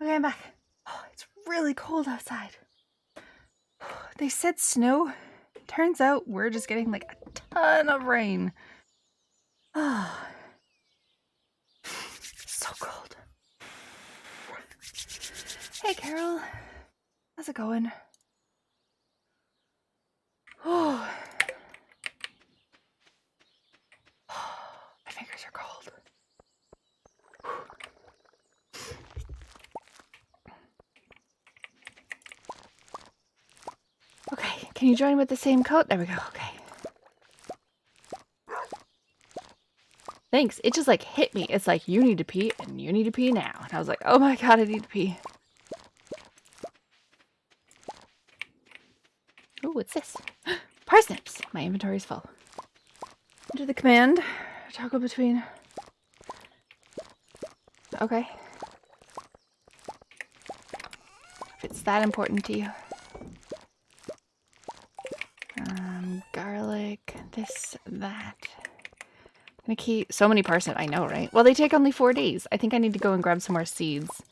Okay, I'm back. Oh, it's really cold outside. They said snow. Turns out we're just getting like a ton of rain. Oh, so cold. Hey, Carol. How's it going? Oh, my fingers are cold. Okay, can you join with the same coat? There we go, okay. Thanks, it just like hit me. It's like, you need to pee and you need to pee now. And I was like, oh my god, I need to pee. Oh, what's this? Parsnips! My inventory is full. Enter the command. Toggle between. Okay. If it's that important to you. Garlic, this, that. I'm gonna keep so many parsnips. I know, right? Well, they take only 4 days. I think I need to go and grab some more seeds.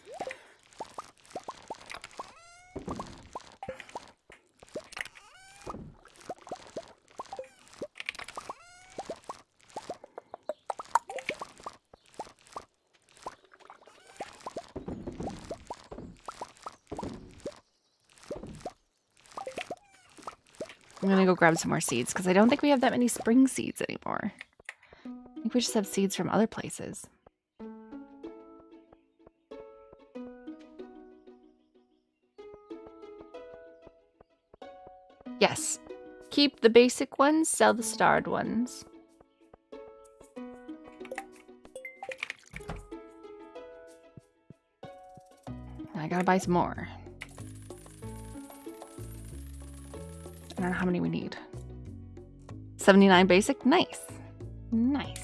I'm gonna go grab some more seeds because I don't think we have that many spring seeds anymore. I think we just have seeds from other places. Yes. Keep the basic ones, sell the starred ones. I gotta buy some more. I don't know how many we need. 79 basic? Nice. Nice.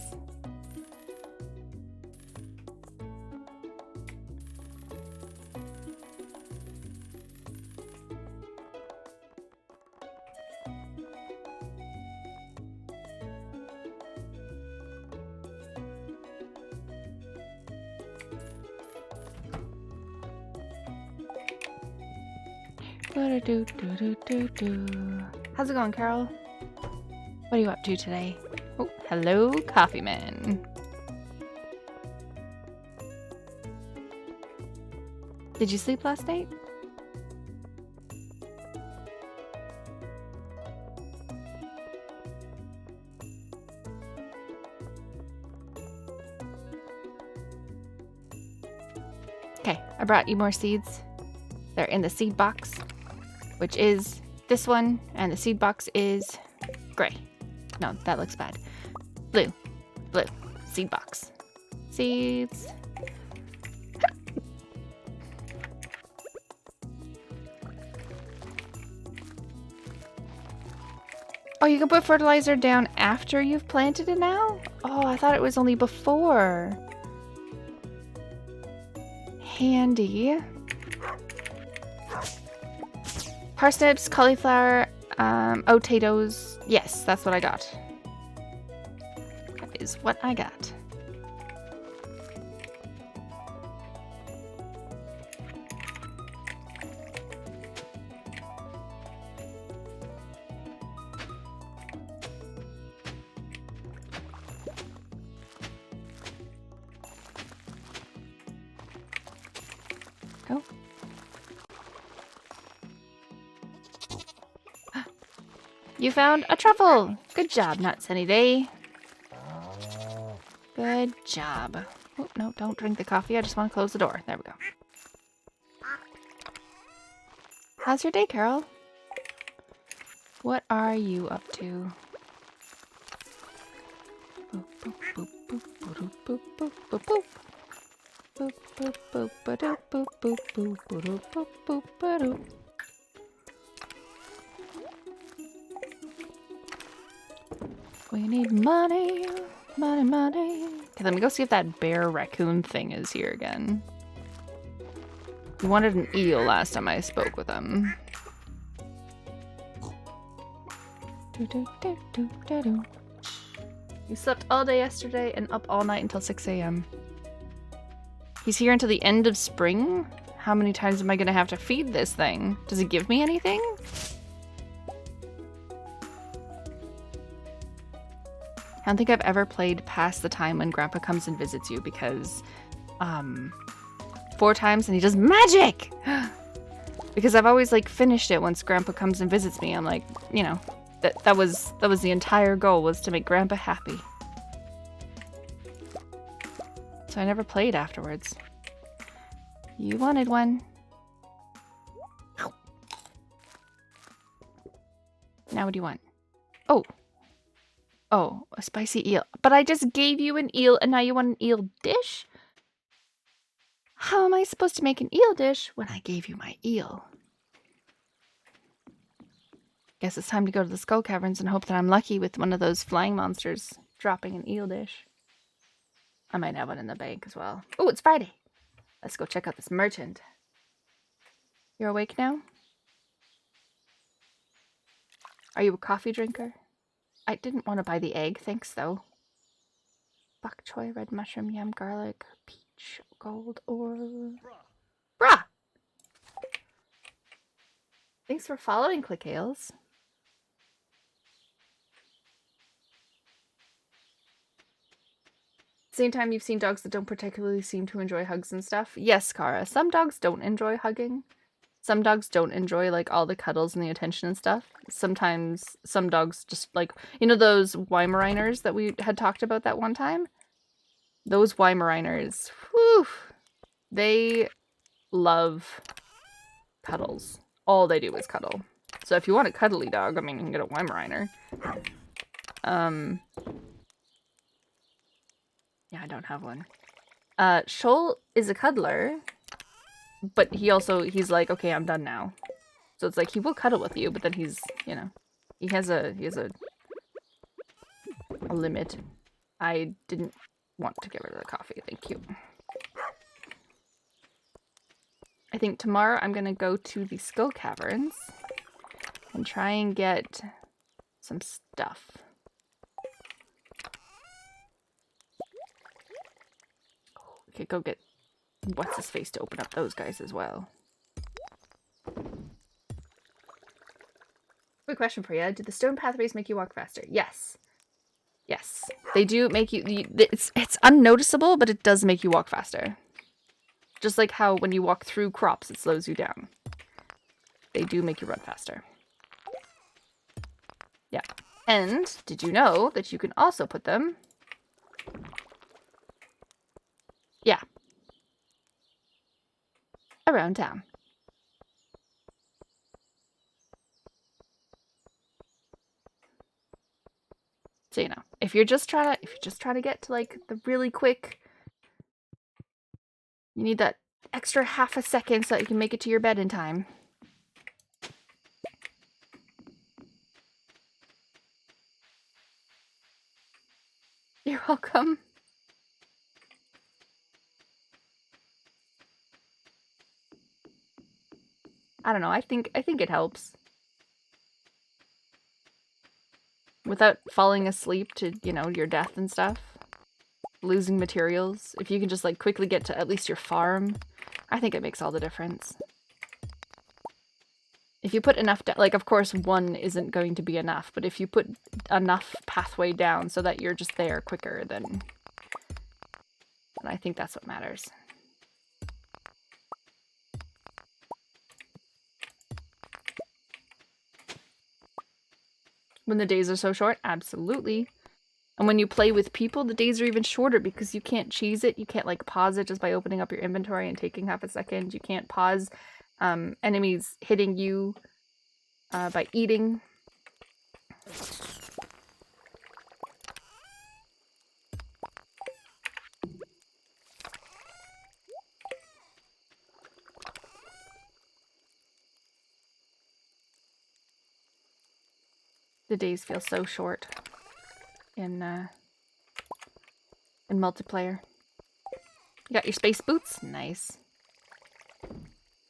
How's it going, Carol? What are you up to today? Oh, hello, Coffee Man. Did you sleep last night? Okay, I brought you more seeds. They're in the seed box, which is this one, and the seed box is gray. No, that looks bad. Blue. Blue. Seed box. Seeds. Oh, you can put fertilizer down after you've planted it now? Oh, I thought it was only before. Handy. Parsnips, cauliflower, potatoes. Yes, that's what I got. That is what I got. Oh. You found a truffle! Good job, Not Sunny Day. Good job. Oh, no, don't drink the coffee. I just want to close the door. There we go. How's your day, Carol? What are you up to? Boop, boop, boop, boop, boop, boop, boop, boop, boop. Boop, boop, boop, ba-doop, boop, boop, boop, ba-doop, boop, boop, ba-doop. We need money, money, money. Okay, let me go see if that bear raccoon thing is here again. He wanted an eel last time I spoke with him. He slept all day yesterday and up all night until 6 a.m. He's here until the end of spring? How many times am I gonna have to feed this thing? Does it give me anything? I don't think I've ever played past the time when Grandpa comes and visits you because, 4 times and he does magic! Because I've always, like, finished it once Grandpa comes and visits me. I'm like, you know, that was the entire goal, was to make Grandpa happy. So I never played afterwards. You wanted one. Now what do you want? Oh. Oh, a spicy eel. But I just gave you an eel and now you want an eel dish? How am I supposed to make an eel dish when I gave you my eel? Guess it's time to go to the Skull Caverns and hope that I'm lucky with one of those flying monsters dropping an eel dish. I might have one in the bank as well. Oh, it's Friday. Let's go check out this merchant. You're awake now? Are you a coffee drinker? I didn't want to buy the egg, thanks though. Bok choy, red mushroom, yam, garlic, peach, gold, or... Bruh! Thanks for following, Clickales. Same time you've seen dogs that don't particularly seem to enjoy hugs and stuff? Yes, Kara. Some dogs don't enjoy hugging. Some dogs don't enjoy, like, all the cuddles and the attention and stuff. Sometimes some dogs just, like, you know those Weimaraners that we had talked about that one time? Those Weimaraners, whew, they love cuddles. All they do is cuddle. So if you want a cuddly dog, I mean, you can get a Weimaraner. Yeah, I don't have one. Shoal is a cuddler, but he's like, okay, I'm done now. So it's like, he will cuddle with you, but then he's, you know, he has a limit. I didn't want to get rid of the coffee, thank you. I think tomorrow I'm gonna go to the Skull Caverns and try and get some stuff. We could go get what's-his-face to open up those guys as well. Quick question for you. Did the stone pathways make you walk faster? Yes. Yes. They do make you... It's unnoticeable, but it does make you walk faster. Just like how when you walk through crops, it slows you down. They do make you run faster. Yeah. And did you know that you can also put them... Yeah. Around town. So, you know, if you're just trying to get to, like, the really quick, you need that extra half a second so that you can make it to your bed in time. You're welcome. I don't know, I think it helps. Without falling asleep to, you know, your death and stuff. Losing materials. If you can just, like, quickly get to at least your farm, I think it makes all the difference. If you put enough, like, of course, one isn't going to be enough, but if you put enough pathway down so that you're just there quicker, then I think that's what matters. When the days are so short, absolutely. And when you play with people, the days are even shorter because you can't cheese it. You can't, like, pause it just by opening up your inventory and taking half a second. You can't pause enemies hitting you by eating. The days feel so short in multiplayer. You got your space boots? Nice.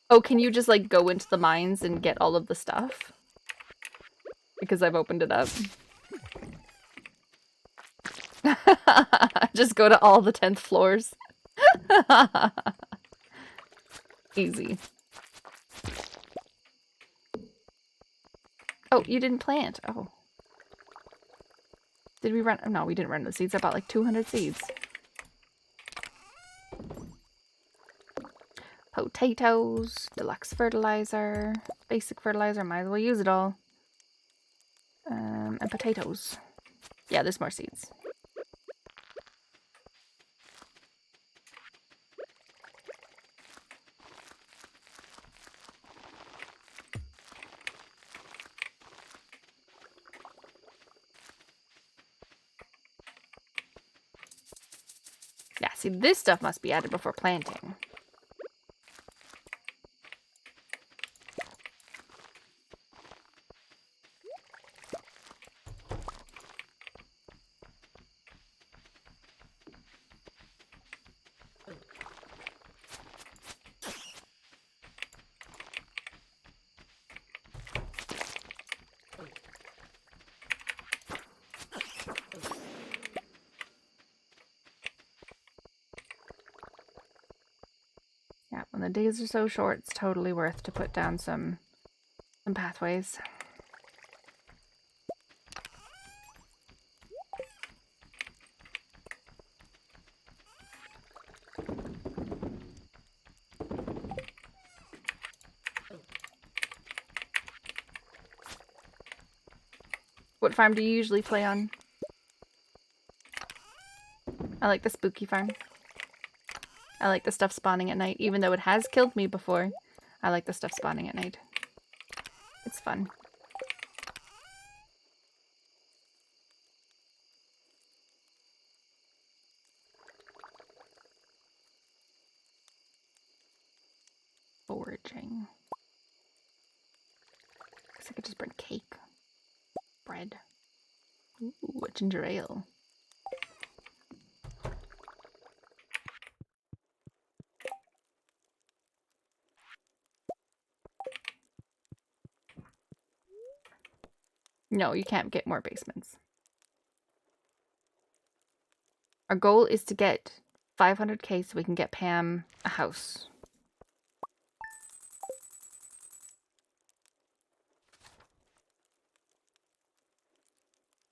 Oh, can you just, like, go into the mines and get all of the stuff? Because I've opened it up. Just go to all the 10th floors. Easy. Oh, you didn't plant. Oh. Did we run? No, we didn't run the seeds. I bought like 200 seeds. Potatoes, deluxe fertilizer, basic fertilizer. Might as well use it all. And potatoes. Yeah, there's more seeds. Yeah, see, this stuff must be added before planting. Yeah, when the days are so short, it's totally worth to put down some pathways. What farm do you usually play on? I like the spooky farm. I like the stuff spawning at night, even though it has killed me before. I like the stuff spawning at night. It's fun. Foraging. Guess I could just bring cake. Bread. Ooh, a ginger ale. No, you can't get more basements. Our goal is to get 500k so we can get Pam a house.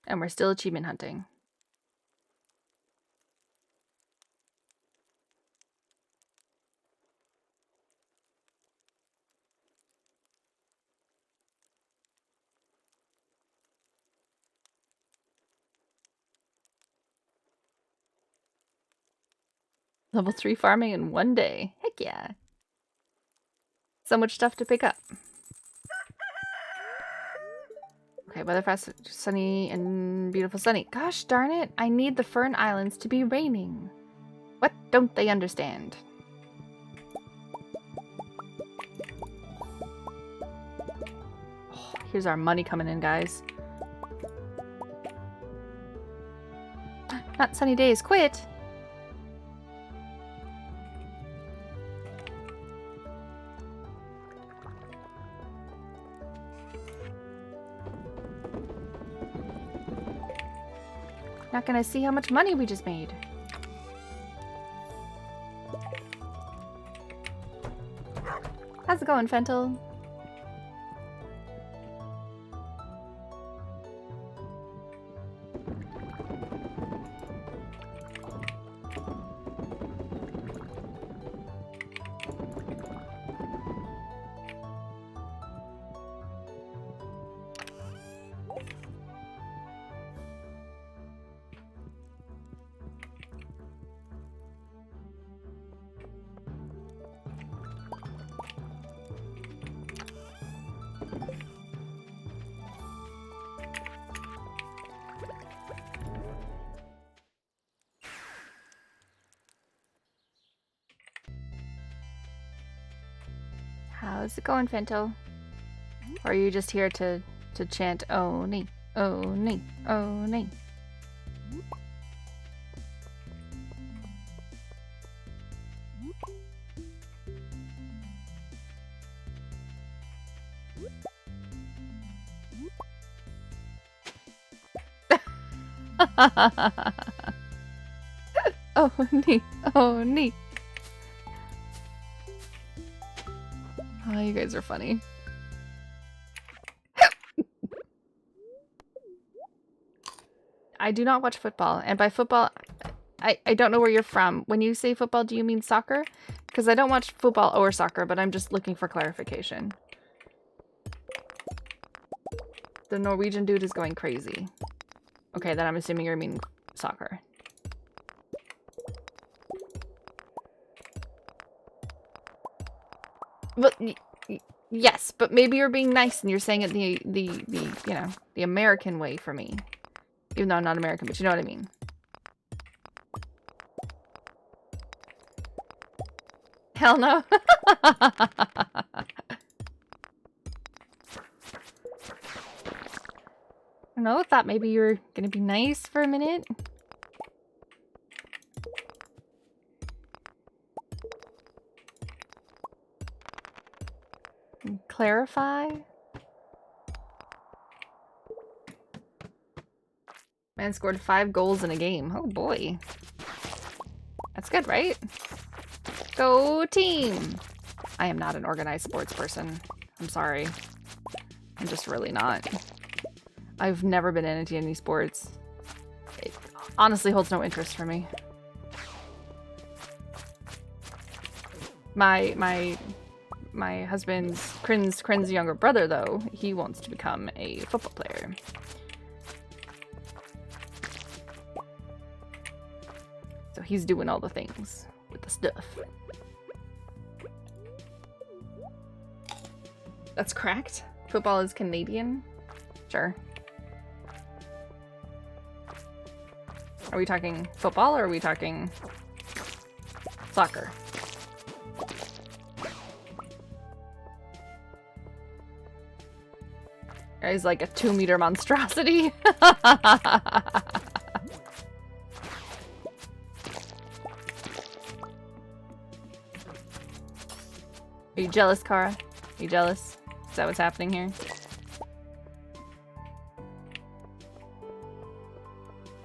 And we're still achievement hunting. Level 3 farming in one day. Heck yeah. So much stuff to pick up. Okay, weather fast, sunny and beautiful sunny. Gosh darn it, I need the Fern Islands to be raining. What don't they understand? Oh, here's our money coming in, guys. Not sunny days, quit! Not gonna see how much money we just made. How's it going, Fentel? How's it going, Fentel? Or are you just here to chant Oni, Oni, Oni? Oni, Oni. Oh, you guys are funny. I do not watch football, and by football, I don't know where you're from. When you say football, do you mean soccer? Because I don't watch football or soccer, but I'm just looking for clarification. The Norwegian dude is going crazy. Okay, then I'm assuming you mean soccer. But yes, but maybe you're being nice and you're saying it the you know, the American way for me. Even though I'm not American, but you know what I mean. Hell no. I don't know, I thought maybe you were gonna be nice for a minute. Clarify? Man scored 5 goals in a game. Oh boy. That's good, right? Go team! I am not an organized sports person. I'm sorry. I'm just really not. I've never been into any sports. It honestly holds no interest for me. My husband's Kryn's younger brother, though, he wants to become a football player. So he's doing all the things with the stuff. That's cracked? Football is Canadian? Sure. Are we talking football or are we talking soccer? He's like a 2-meter monstrosity. Are you jealous, Kara? Are you jealous? Is that what's happening here?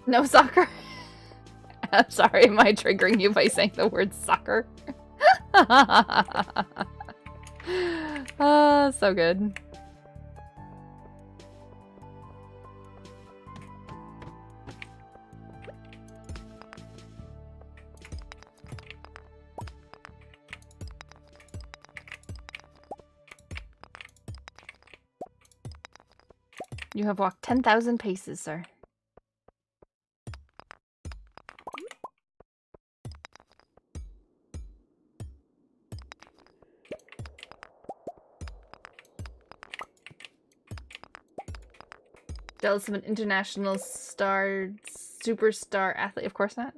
No soccer? I'm sorry, am I triggering you by saying the word soccer? Ah, so good. You have walked 10,000 paces, sir. Jealous of an international superstar athlete? Of course not.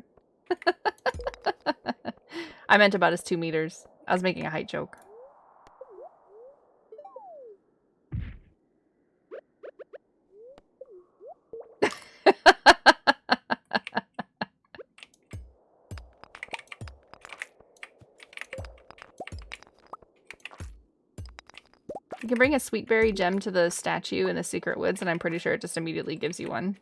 I meant about his 2 meters. I was making a height joke. You can bring a sweetberry gem to the statue in the secret woods, and I'm pretty sure it just immediately gives you one.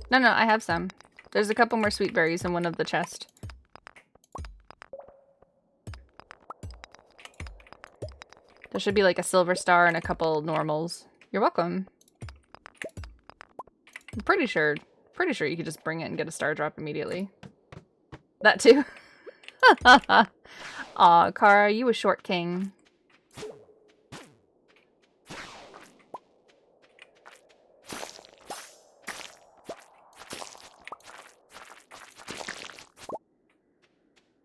No, I have some. There's a couple more sweet berries in one of the chests. There should be like a silver star and a couple normals. You're welcome. I'm pretty sure you could just bring it and get a star drop immediately. That too. Aw, Kara, you a short king.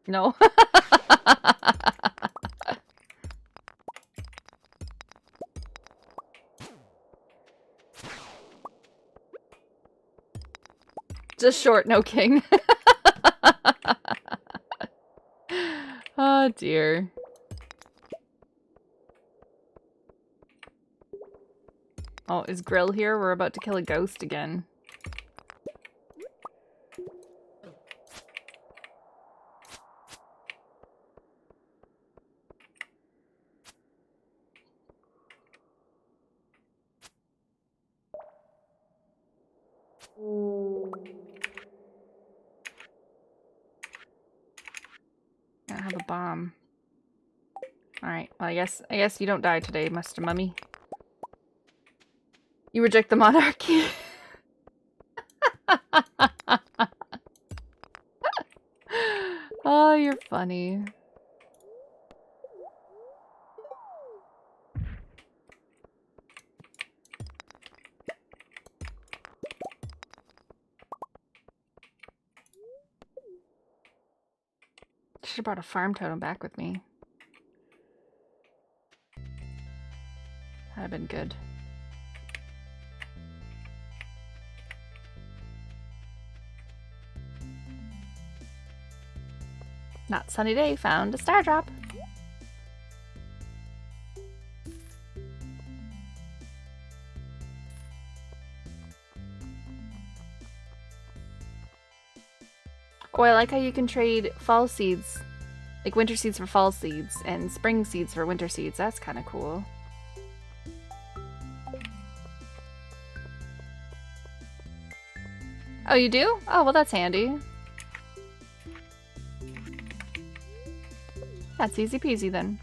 No. Just short, no king. Oh dear. Oh, is Grill here? We're about to kill a ghost again. I have a bomb. Alright, well, I guess you don't die today, Mr. Mummy. You reject the monarchy. Oh, you're funny. Should have brought a farm totem back with me. That'd have been good. Not sunny day, found a star drop. Oh, I like how you can trade fall seeds, like winter seeds for fall seeds, and spring seeds for winter seeds. That's kind of cool. Oh, you do? Oh, well, that's handy. That's easy peasy then.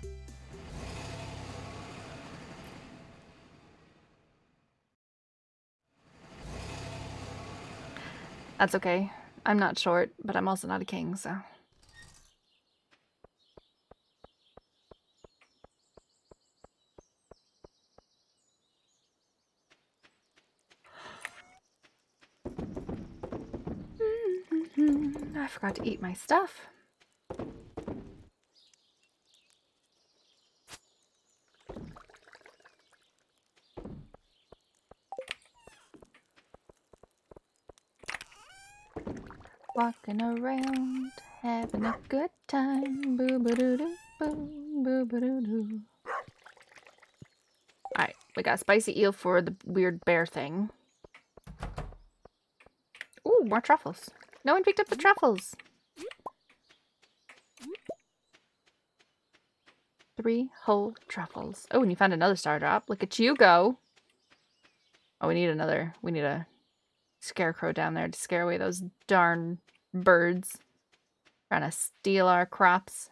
That's okay. I'm not short, but I'm also not a king, so. I forgot to eat my stuff. Walking around, having a good time. Boo-ba-doo-doo, boo, boo-ba-doo-doo. Alright, we got spicy eel for the weird bear thing. Ooh, more truffles. No one picked up the truffles. 3 whole truffles. Oh, and you found another star drop. Look at you go. Oh, we need a scarecrow down there to scare away those darn birds. Trying to steal our crops.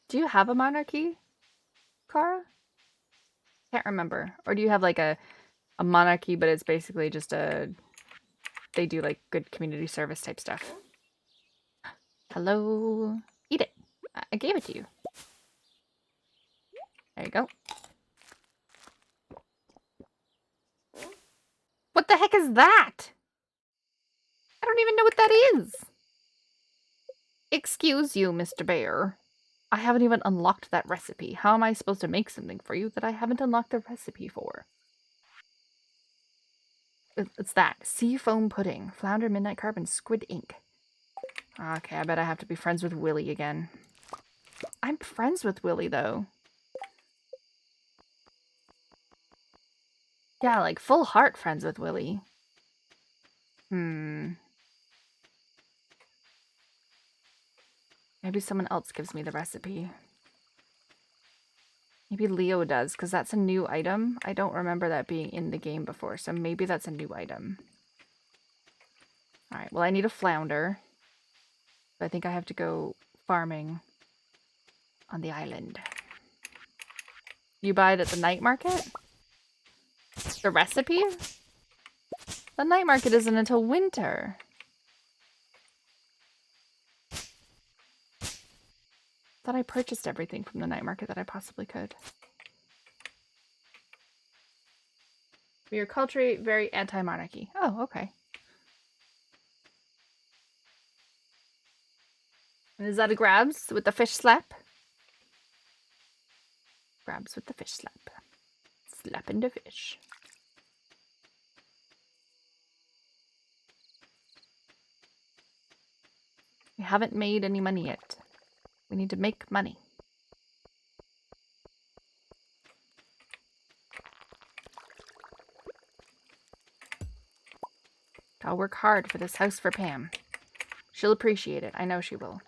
Do you have a monarchy, Kara? Can't remember. Or do you have like a monarchy, but it's basically just they do like good community service type stuff. Hello. Eat it. I gave it to you. There you go. What the heck is that? I don't even know what that is. Excuse you, Mr. Bear. I haven't even unlocked that recipe. How am I supposed to make something for you that I haven't unlocked the recipe for? It's that. Sea foam pudding. Flounder, midnight carp, and squid ink. Okay, I bet I have to be friends with Willy again. I'm friends with Willy, though. Yeah, like full heart friends with Willy. Maybe someone else gives me the recipe. Maybe Leo does, because that's a new item. I don't remember that being in the game before, so maybe that's a new item. Alright, well I need a flounder. I think I have to go farming on the island. You buy it at the night market? The recipe? The night market isn't until winter. Thought I purchased everything from the night market that I possibly could. We are culturally very anti-monarchy. Oh, okay. And is that a grabs with the fish slap? Grabs with the fish slap. Slapping the fish. We haven't made any money yet. We need to make money. I'll work hard for this house for Pam. She'll appreciate it. I know she will.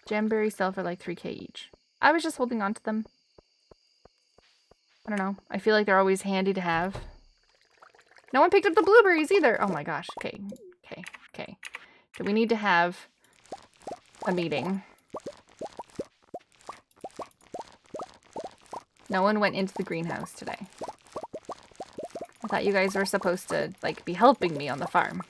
Jamberries sell for like 3K each. I was just holding on to them. I don't know. I feel like they're always handy to have. No one picked up the blueberries either. Oh my gosh. Okay. Okay. Okay. Do we need to have a meeting? No one went into the greenhouse today. I thought you guys were supposed to, like, be helping me on the farm.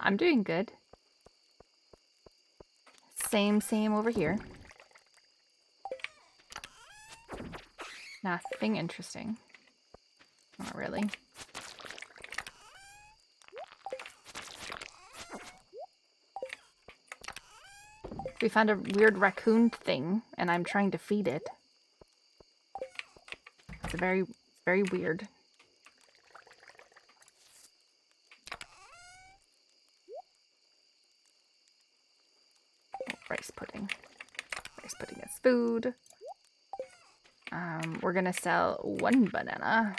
I'm doing good. Same over here. Nothing interesting. Not really. We found a weird raccoon thing, and I'm trying to feed it. It's very weird. Oh, rice pudding. Rice pudding is food. We're gonna sell 1 banana.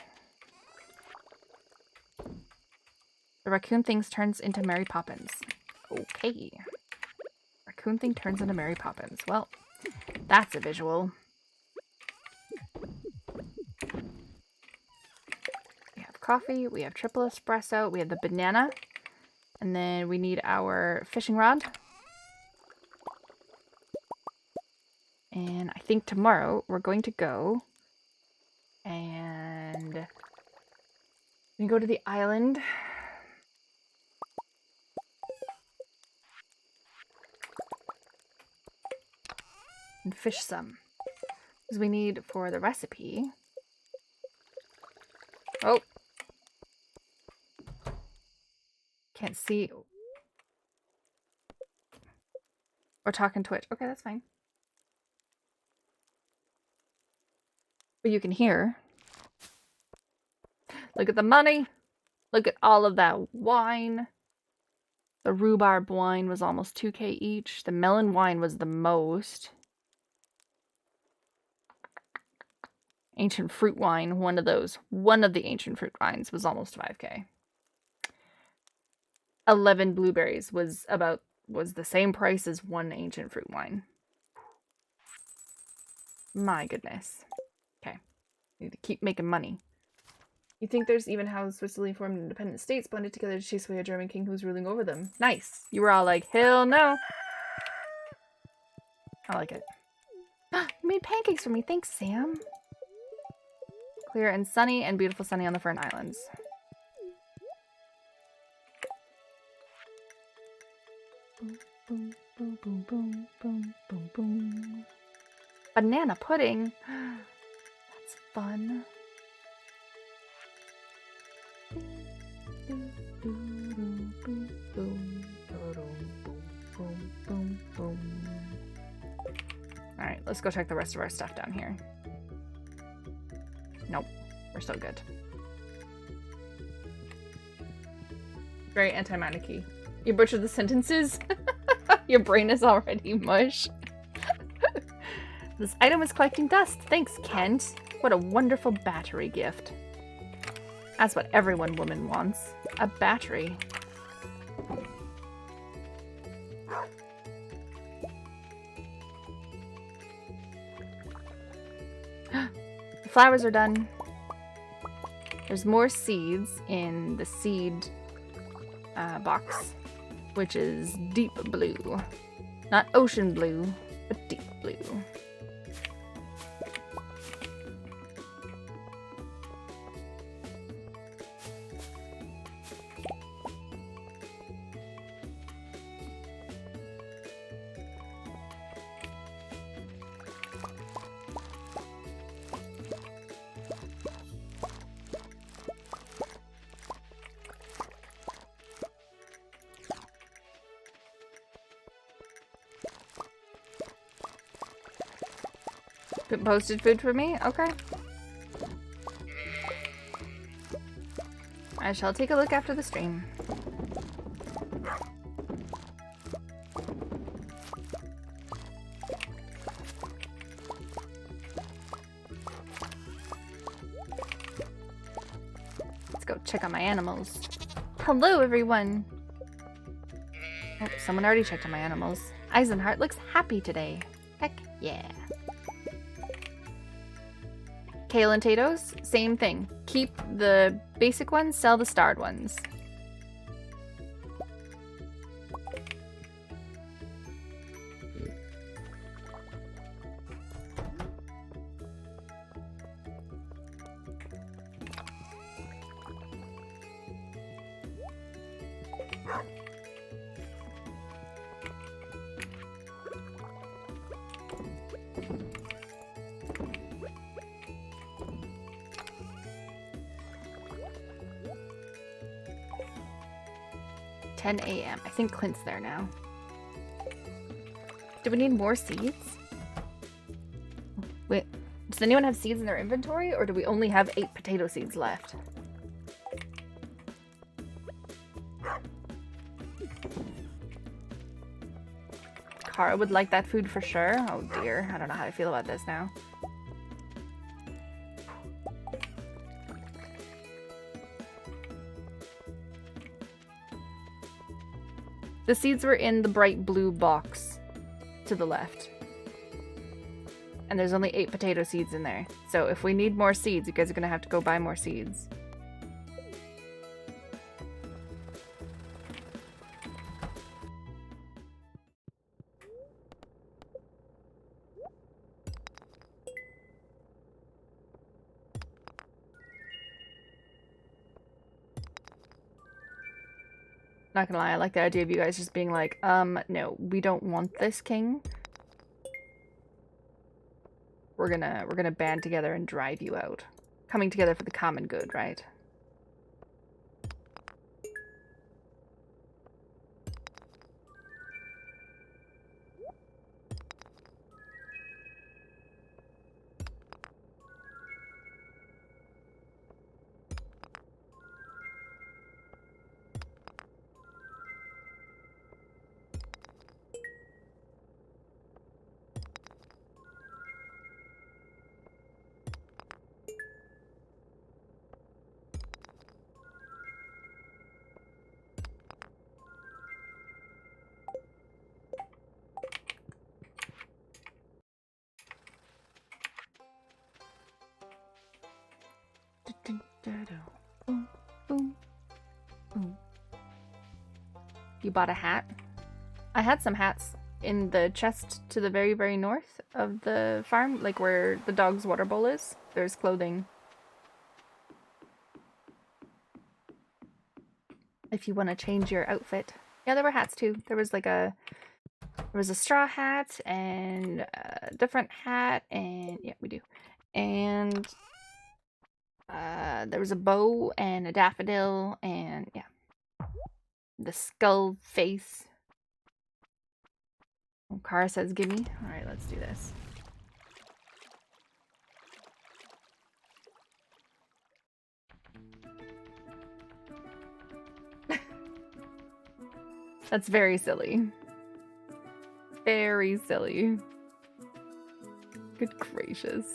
The raccoon thing turns into Mary Poppins. Okay. Raccoon thing turns into Mary Poppins. Well, that's a visual. We have coffee, we have triple espresso, we have the banana, and then we need our fishing rod. And I think tomorrow we're going to go and we go to the island. And fish some. Because we need for the recipe. Oh. Can't see. We're talking Twitch. Okay, that's fine. But you can hear. Look at the money. Look at all of that wine. The rhubarb wine was almost 2K each. The melon wine was the most. Ancient fruit wine, one of the ancient fruit wines was almost 5K. 11 blueberries was the same price as 1 ancient fruit wine. My goodness. Okay. Need to keep making money. You think there's even how Switzerland formed independent states blended together to chase away a German king who was ruling over them? Nice. You were all like, hell no. I like it. You made pancakes for me. Thanks, Sam. Clear and sunny and beautiful sunny on the Fern Islands. Boom, boom, boom, boom, boom, boom, boom, boom. Banana pudding. That's fun. Alright, let's go check the rest of our stuff down here. Nope, we're still good. Very anti-monarchy. You butchered the sentences? Your brain is already mush. This item is collecting dust. Thanks, Kent. What a wonderful battery gift. That's what every woman wants. A battery. The flowers are done. There's more seeds in the seed box, which is deep blue. Not ocean blue, but deep blue. Posted food for me? Okay. I shall take a look after the stream. Let's go check on my animals. Hello, everyone! Oh, someone already checked on my animals. Eisenhart looks happy today. Heck yeah. Kale and potatoes, same thing. Keep the basic ones, sell the starred ones. a.m. I think Clint's there now. Do we need more seeds? Wait, does anyone have seeds in their inventory, or do we only have 8 potato seeds left? Kara would like that food for sure. Oh dear, I don't know how I feel about this now. The seeds were in the bright blue box to the left. And there's only 8 potato seeds in there. So if we need more seeds, you guys are going to have to go buy more seeds. Not gonna lie, I like the idea of you guys just being like, no, we don't want this king. We're gonna band together and drive you out. Coming together for the common good, right? Boom, boom, boom. You bought a hat? I had some hats in the chest to the very, very north of the farm, like where the dog's water bowl is. There's clothing. If you want to change your outfit. Yeah, there were hats too. There was a straw hat and a different hat, and yeah, we do. And there was a bow and a daffodil, and yeah. The skull face. Oh, Kara says gimme. Alright, let's do this. That's very silly. Very silly. Good gracious.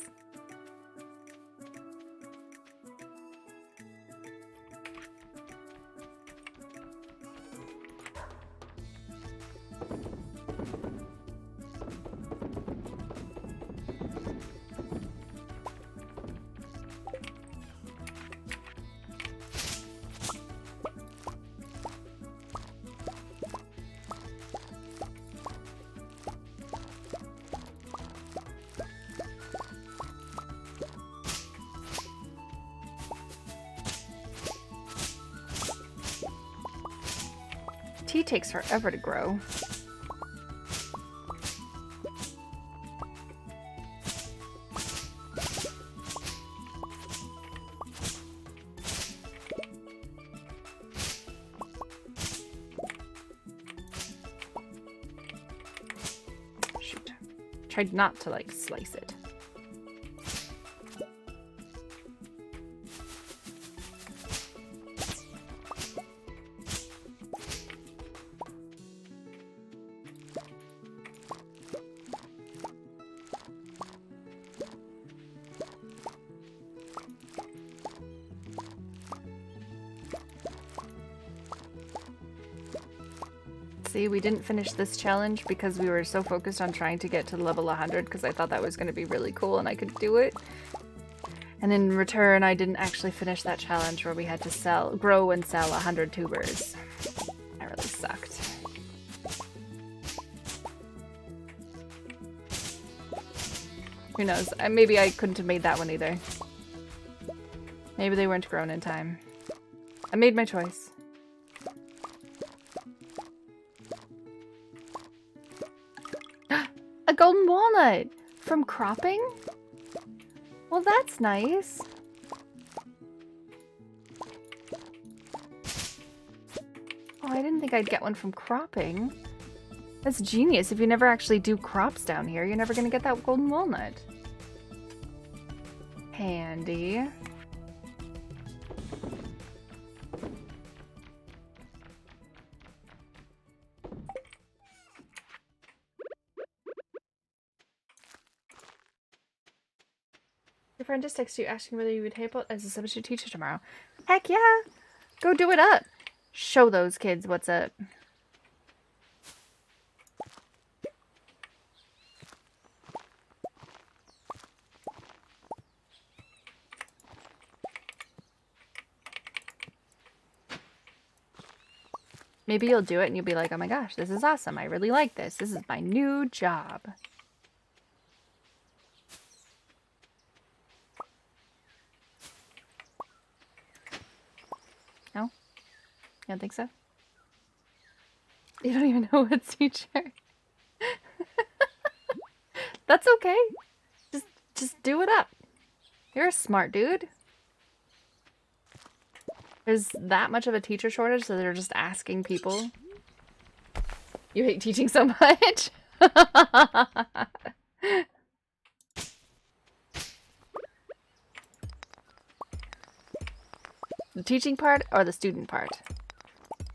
Tea takes forever to grow. Shoot. Tried not to, like, slice it. See, we didn't finish this challenge because we were so focused on trying to get to level 100 because I thought that was going to be really cool and I could do it. And in return, I didn't actually finish that challenge where we had to grow and sell 100 tubers. That really sucked. Who knows? Maybe I couldn't have made that one either. Maybe they weren't grown in time. I made my choice. A golden walnut! From cropping? Well, that's nice. Oh, I didn't think I'd get one from cropping. That's genius. If you never actually do crops down here, you're never gonna get that golden walnut. Handy. Your friend just texted you asking whether you would help out as a substitute teacher tomorrow. Heck yeah! Go do it up! Show those kids what's up. Maybe you'll do it and you'll be like, oh my gosh, this is awesome. I really like this. This is my new job. No? You don't think so? You don't even know what teacher. That's okay. Just do it up. You're a smart dude. There's that much of a teacher shortage, so they're just asking people. You hate teaching so much? The teaching part or the student part?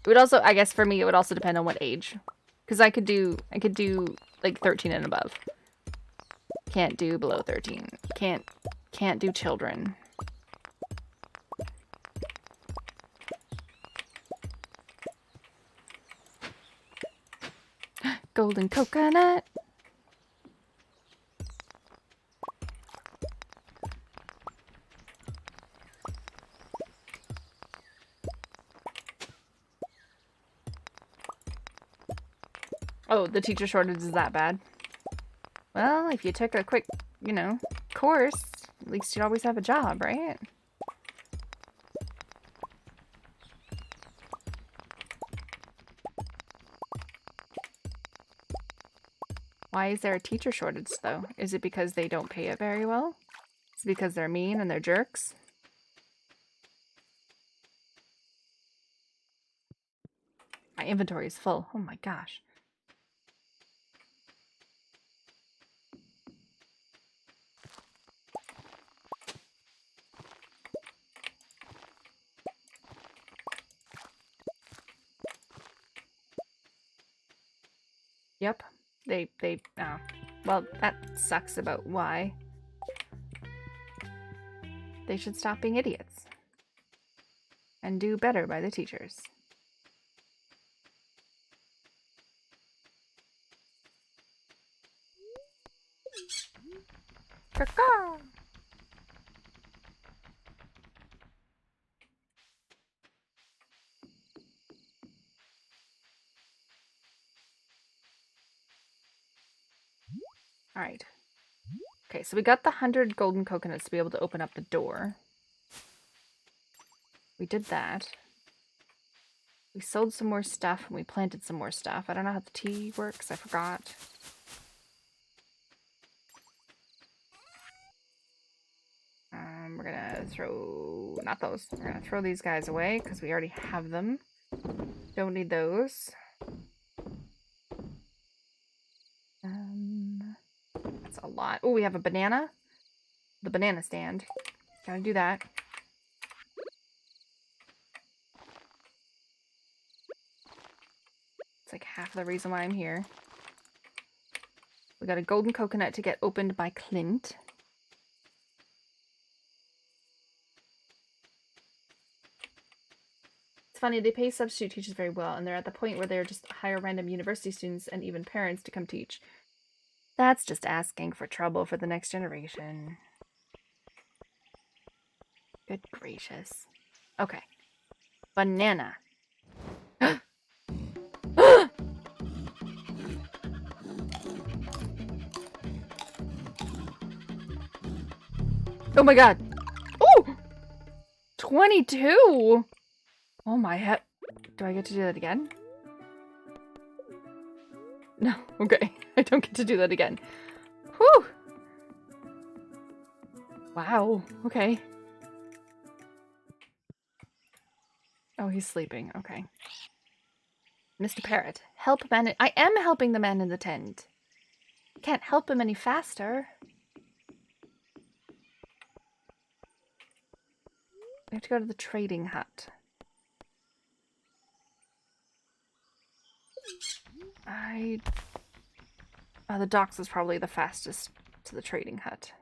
It would also, I guess for me, it would also depend on what age. Because I could do like 13 and above. Can't do below 13. Can't do children. Golden coconut. Oh, the teacher shortage is that bad? Well, if you took a quick, you know, course, at least you'd always have a job, right? Why is there a teacher shortage, though? Is it because they don't pay it very well? Is it because they're mean and they're jerks? My inventory is full. Oh my gosh. Yep. Oh. Well, that sucks about why. They should stop being idiots. And do better by the teachers. Caw-caw. Alright. Okay, so we got the 100 golden coconuts to be able to open up the door. We did that. We sold some more stuff and we planted some more stuff. I don't know how the tea works. I forgot. We're gonna throw... not those. We're gonna throw these guys away because we already have them. Don't need those. That's a lot. Oh, we have a banana. The banana stand. Gotta do that. It's like half the reason why I'm here. We got a golden coconut to get opened by Clint. funny, they pay substitute teachers very well, and they're at the point where they're just hire random university students and even parents to come teach. That's just asking for trouble for the next generation. Good gracious. Okay. Banana. Oh my god. Oh! 22! Oh my head. Do I get to do that again? No. Okay. I don't get to do that again. Whew! Wow. Okay. Oh, he's sleeping. Okay. Mr. Parrot, help man. I am helping the man in the tent. Can't help him any faster. We have to go to the trading hut. The docks is probably the fastest to the trading hut.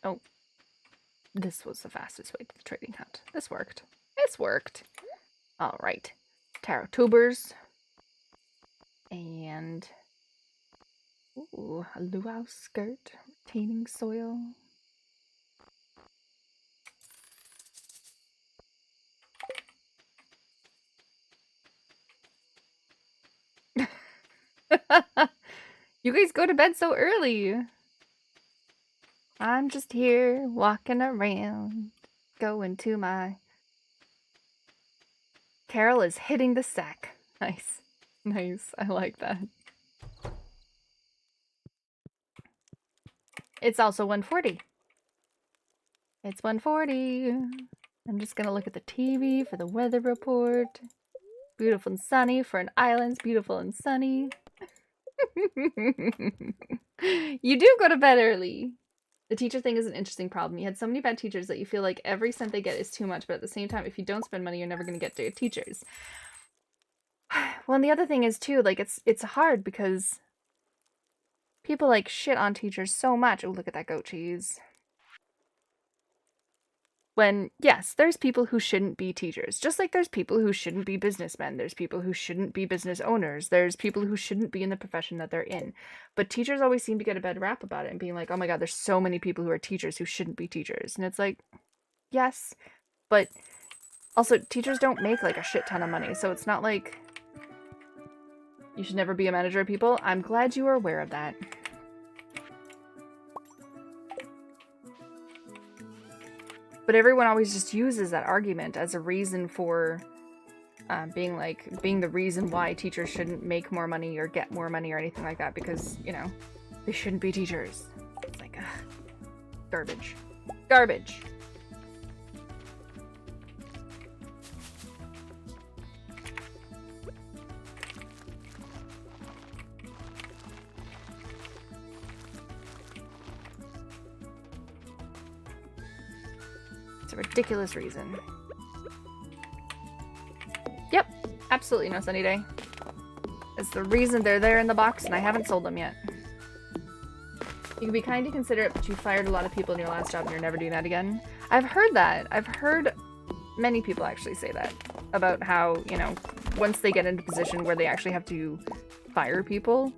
Oh. This was the fastest way to the trading hut. This worked. This worked. Alright. Taro tubers. And... ooh, a luau skirt. Retaining soil. You guys go to bed so early. I'm just here walking around, going to my... Carol is hitting the sack. Nice. Nice. I like that. It's also 1:40. It's 1:40. I'm just gonna look at the TV for the weather report. Beautiful and sunny for an island. It's beautiful and sunny. You do go to bed early. The teacher thing is an interesting problem. You had so many bad teachers that you feel like every cent they get is too much, but at the same time, if you don't spend money, you're never going to get good teachers. Well, and the other thing is too, like it's hard because people like shit on teachers so much. Oh, look at that goat cheese. When, yes, there's people who shouldn't be teachers. Just like there's people who shouldn't be businessmen. There's people who shouldn't be business owners. There's people who shouldn't be in the profession that they're in. But teachers always seem to get a bad rap about it and being like, oh my god, there's so many people who are teachers who shouldn't be teachers. And it's like, yes, but also teachers don't make like a shit ton of money. So it's not like you should never be a manager of people. I'm glad you are aware of that. But everyone always just uses that argument as a reason for being the reason why teachers shouldn't make more money or get more money or anything like that because, you know, they shouldn't be teachers. It's like, ugh, garbage. Garbage. It's a ridiculous reason. Yep, absolutely no sunny day. It's the reason they're there in the box and I haven't sold them yet. You can be kind and considerate, but you fired a lot of people in your last job and you're never doing that again. I've heard that. I've heard many people actually say that about how, you know, once they get into a position where they actually have to fire people,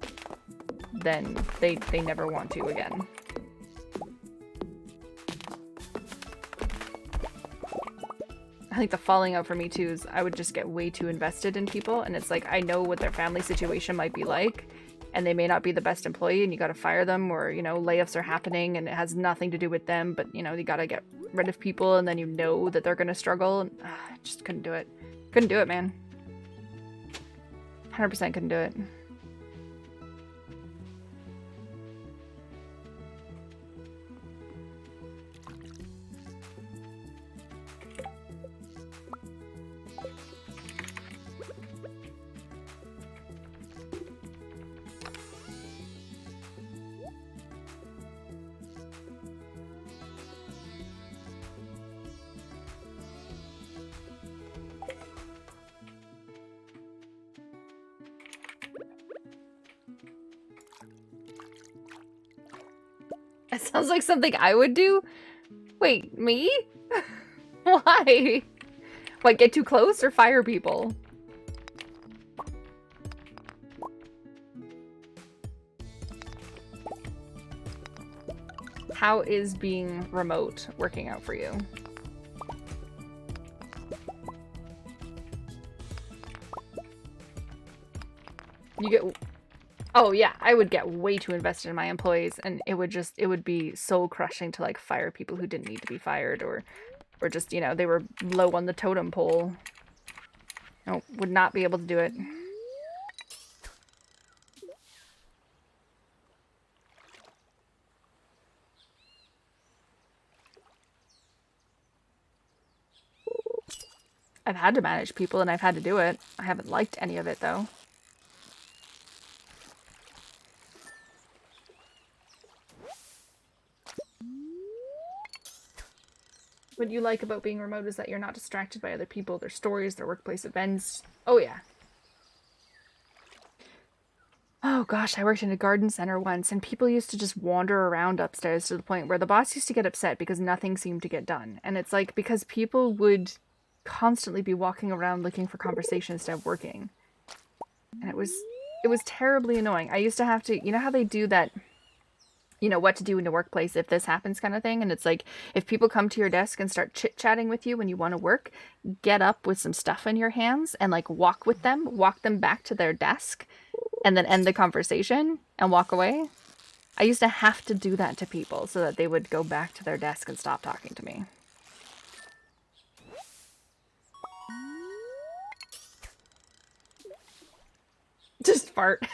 then they never want to again. I think the falling out for me too is I would just get way too invested in people, and it's like I know what their family situation might be like, and they may not be the best employee, and you gotta fire them, or, you know, layoffs are happening and it has nothing to do with them, but, you know, you gotta get rid of people, and then you know that they're gonna struggle, and I just couldn't do it. Couldn't do it, man. 100% couldn't do it. That sounds like something I would do. Wait, me? Why? What, get too close or fire people? How is being remote working out for you? You get... Oh yeah, I would get way too invested in my employees, and it would be soul crushing to like fire people who didn't need to be fired, or just, you know, they were low on the totem pole. No, would not be able to do it. I've had to manage people and I've had to do it. I haven't liked any of it though. What you like about being remote is that you're not distracted by other people, their stories, their workplace events. Oh yeah. Oh gosh, I worked in a garden center once and people used to just wander around upstairs to the point where the boss used to get upset because nothing seemed to get done. And it's like because people would constantly be walking around looking for conversation instead of working. And it was terribly annoying. I used to have to, you know how they do that, you know, what to do in the workplace if this happens kind of thing. And it's like, if people come to your desk and start chit-chatting with you when you want to work, get up with some stuff in your hands and like walk them back to their desk and then end the conversation and walk away. I used to have to do that to people so that they would go back to their desk and stop talking to me. Just fart.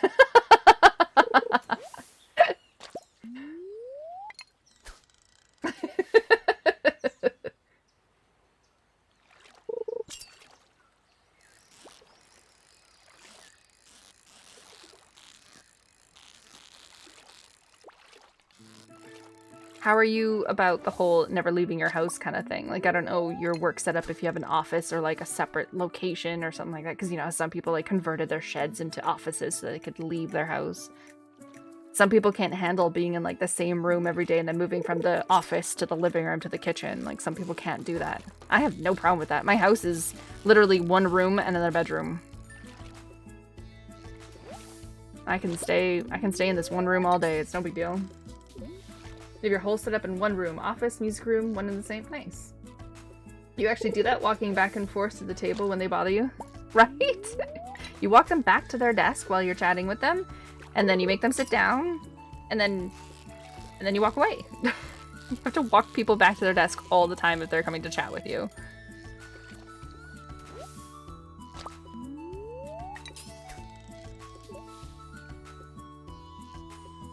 How are you about the whole never leaving your house kind of thing? Like, I don't know your work setup if you have an office or like a separate location or something like that. Because, you know, some people like converted their sheds into offices so they could leave their house. Some people can't handle being in like the same room every day and then moving from the office to the living room to the kitchen. Like, some people can't do that. I have no problem with that. My house is literally one room and another bedroom. I can stay in this one room all day. It's no big deal. You have your whole setup in one room. Office, music room, one in the same place. You actually do that, walking back and forth to the table when they bother you? Right? You walk them back to their desk while you're chatting with them, and then you make them sit down, and then you walk away. You have to walk people back to their desk all the time if they're coming to chat with you.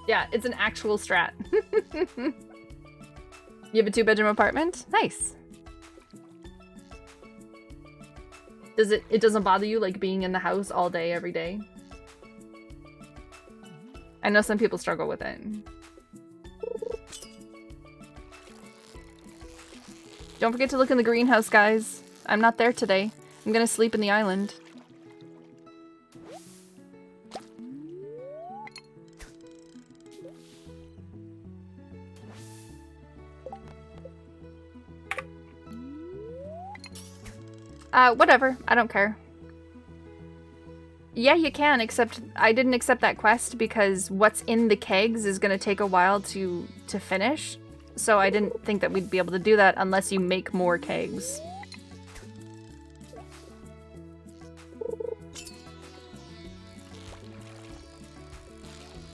Yeah, it's an actual strat. You have a 2-bedroom apartment? Nice. It doesn't bother you like being in the house all day, every day? I know some people struggle with it. Don't forget to look in the greenhouse, guys. I'm not there today. I'm gonna sleep in the island. Whatever. I don't care. Yeah, you can, except I didn't accept that quest because what's in the kegs is gonna take a while to finish. So I didn't think that we'd be able to do that unless you make more kegs.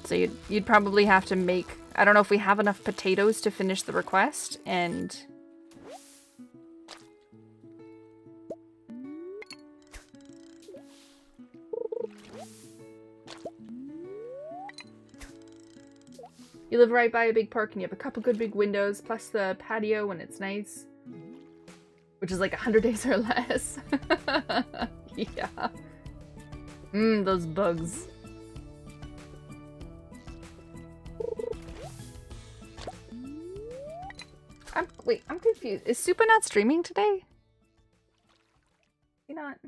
So you'd probably have to make... I don't know if we have enough potatoes to finish the request, and... You live right by a big park and you have a couple good big windows, plus the patio when it's nice. Which is like 100 days or less. Yeah. Those bugs. Wait, I'm confused. Is Super not streaming today? He not?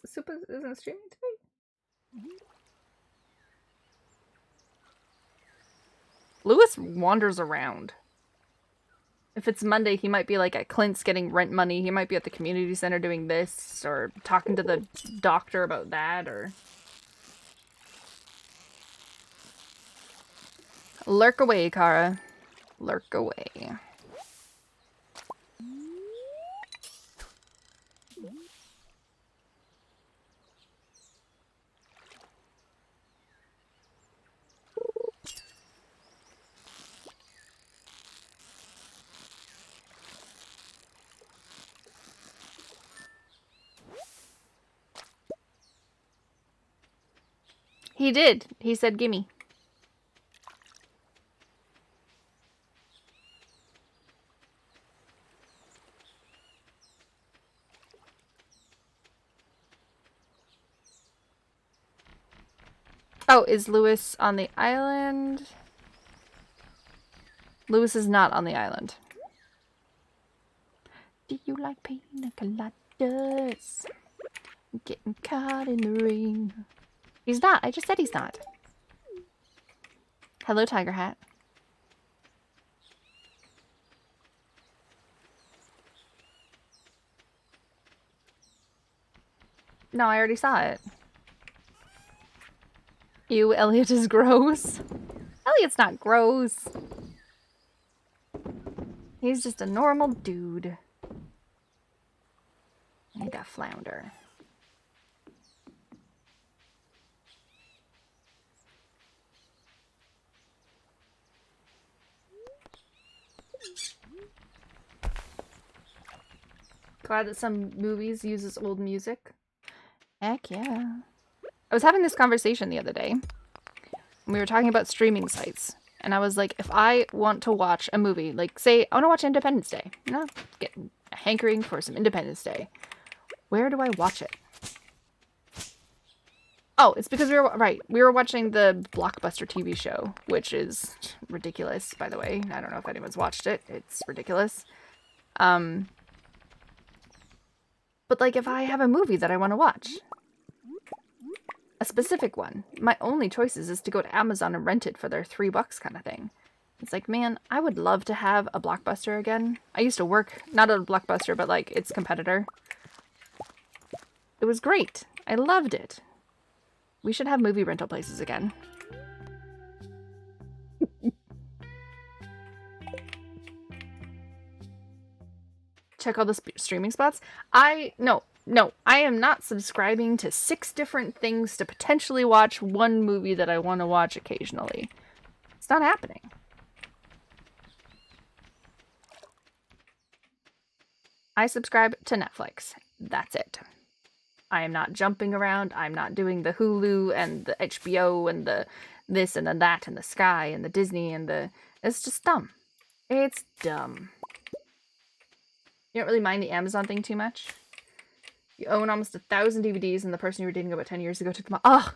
Super isn't streaming today? Lewis wanders around. If it's Monday, he might be like at Clint's getting rent money. He might be at the community center doing this, or talking to the doctor about that, or... Lurk away, Kara. Lurk away. He did. He said, gimme. Oh, is Lewis on the island? Lewis is not on the island. Do you like pina coladas? Getting caught in the rain. He's not. I just said he's not. Hello, Tiger Hat. No, I already saw it. Ew, Elliot is gross. Elliot's not gross. He's just a normal dude. I need that flounder. Glad that some movies uses old music. Heck yeah. I was having this conversation the other day. And we were talking about streaming sites. And I was like, if I want to watch a movie, like say, I want to watch Independence Day. You know, get a hankering for some Independence Day. Where do I watch it? Oh, it's because we were watching the Blockbuster TV show, which is ridiculous, by the way. I don't know if anyone's watched it. It's ridiculous. But like if I have a movie that I want to watch, a specific one, my only choices is to go to Amazon and rent it for their $3 kind of thing. It's like, man, I would love to have a Blockbuster again. I used to work, not at a Blockbuster, but like its competitor. It was great. I loved it. We should have movie rental places again. Check all the streaming spots. No, I am not subscribing to 6 different things to potentially watch one movie that I want to watch occasionally. It's not happening. I subscribe to Netflix. That's it. I am not jumping around. I'm not doing the Hulu and the HBO and the this and the that and the Sky and the Disney and the... It's just dumb. It's dumb. You don't really mind the Amazon thing too much? You own almost 1,000 DVDs and the person you were dating about 10 years ago took them all. Ugh!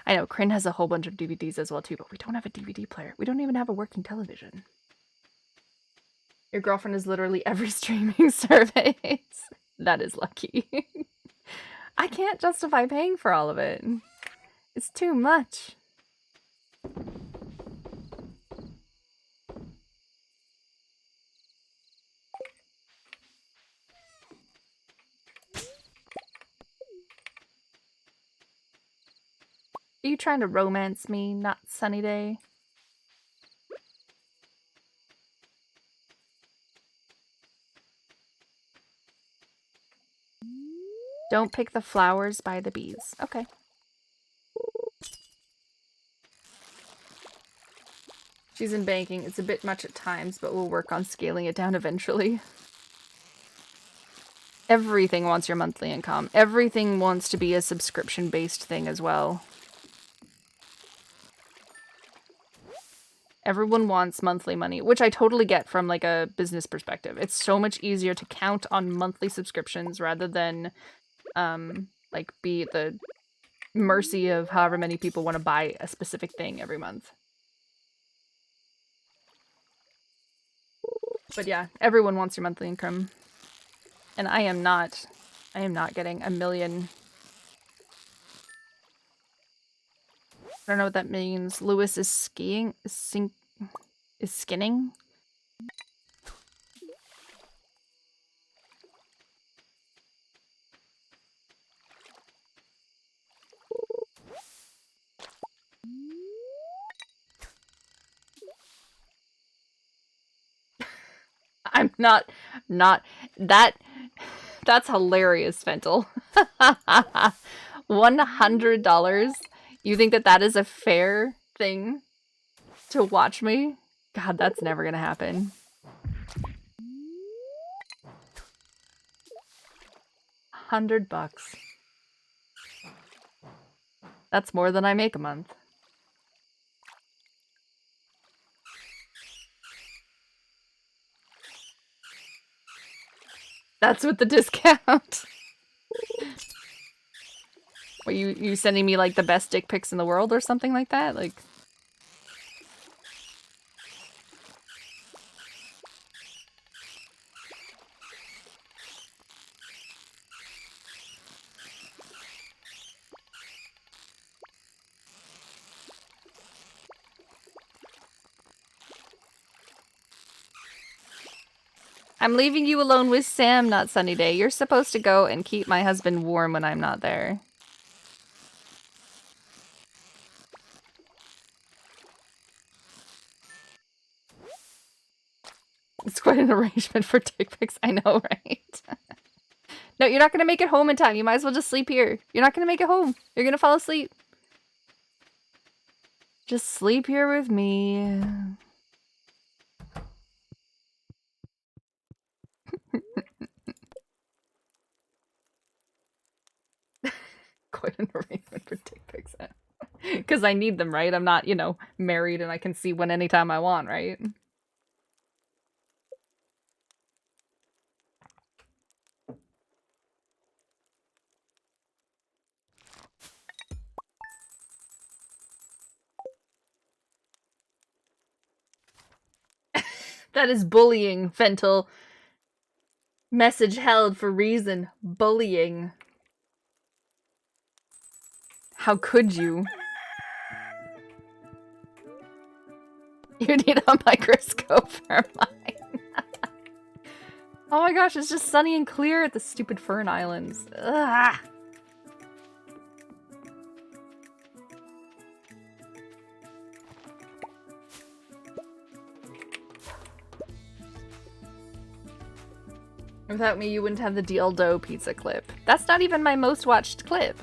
I know, Kryn has a whole bunch of DVDs as well too, but we don't have a DVD player. We don't even have a working television. Your girlfriend is literally every streaming service. That is lucky. I can't justify paying for all of it. It's too much. Are you trying to romance me, not Sunny Day? Don't pick the flowers by the bees. Okay. She's in banking. It's a bit much at times, but we'll work on scaling it down eventually. Everything wants your monthly income. Everything wants to be a subscription-based thing as well. Everyone wants monthly money, which I totally get from like a business perspective. It's so much easier to count on monthly subscriptions rather than like be at the mercy of however many people want to buy a specific thing every month. But yeah, everyone wants your monthly income. And I am not getting a million. I don't know what that means. Lewis is skiing. Is skinning? I'm not that that's hilarious, Fentel. $100? You think that that is a fair thing to watch me? God, that's never gonna happen. $100. That's more than I make a month. That's with the discount. Are you sending me like the best dick pics in the world or something like that? Like I'm leaving you alone with Sam, not Sunny Day. You're supposed to go and keep my husband warm when I'm not there. It's quite an arrangement for dick pics, I know, right? No, you're not gonna make it home in time. You might as well just sleep here. You're not gonna make it home. You're gonna fall asleep. Just sleep here with me. Quite an arrangement for dick pics. Because I need them, right? I'm not, you know, married and I can see one anytime I want, right? That is bullying, Fentel. Message held for reason. Bullying. How could you? You need a microscope for mine. Oh my gosh, it's just sunny and clear at the stupid Fern Islands. Ugh. Without me, you wouldn't have the dildo pizza clip. That's not even my most watched clip.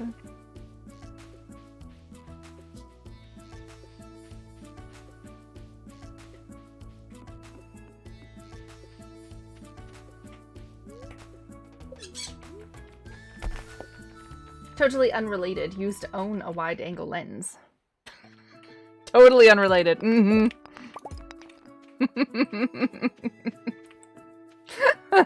Totally unrelated. Used to own a wide-angle lens. Totally unrelated. Mm-hmm. I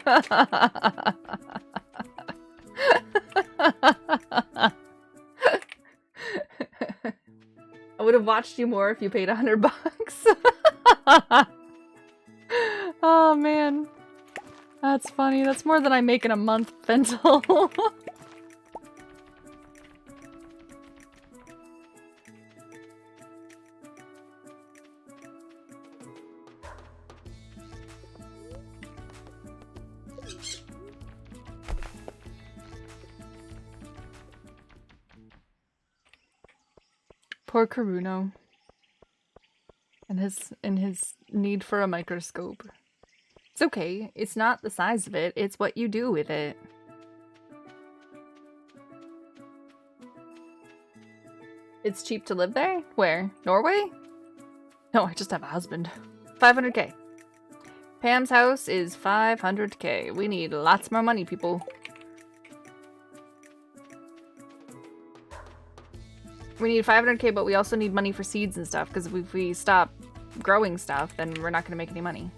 would have watched you more if you paid $100. Oh man. That's funny. That's more than I make in a month, Fentel. Poor Karuno. And his need for a microscope. It's okay. It's not the size of it. It's what you do with it. It's cheap to live there? Where? Norway? No, I just have a husband. 500k. Pam's house is 500k. We need lots more money, people. We need 500k, but we also need money for seeds and stuff, because if we stop growing stuff, then we're not going to make any money.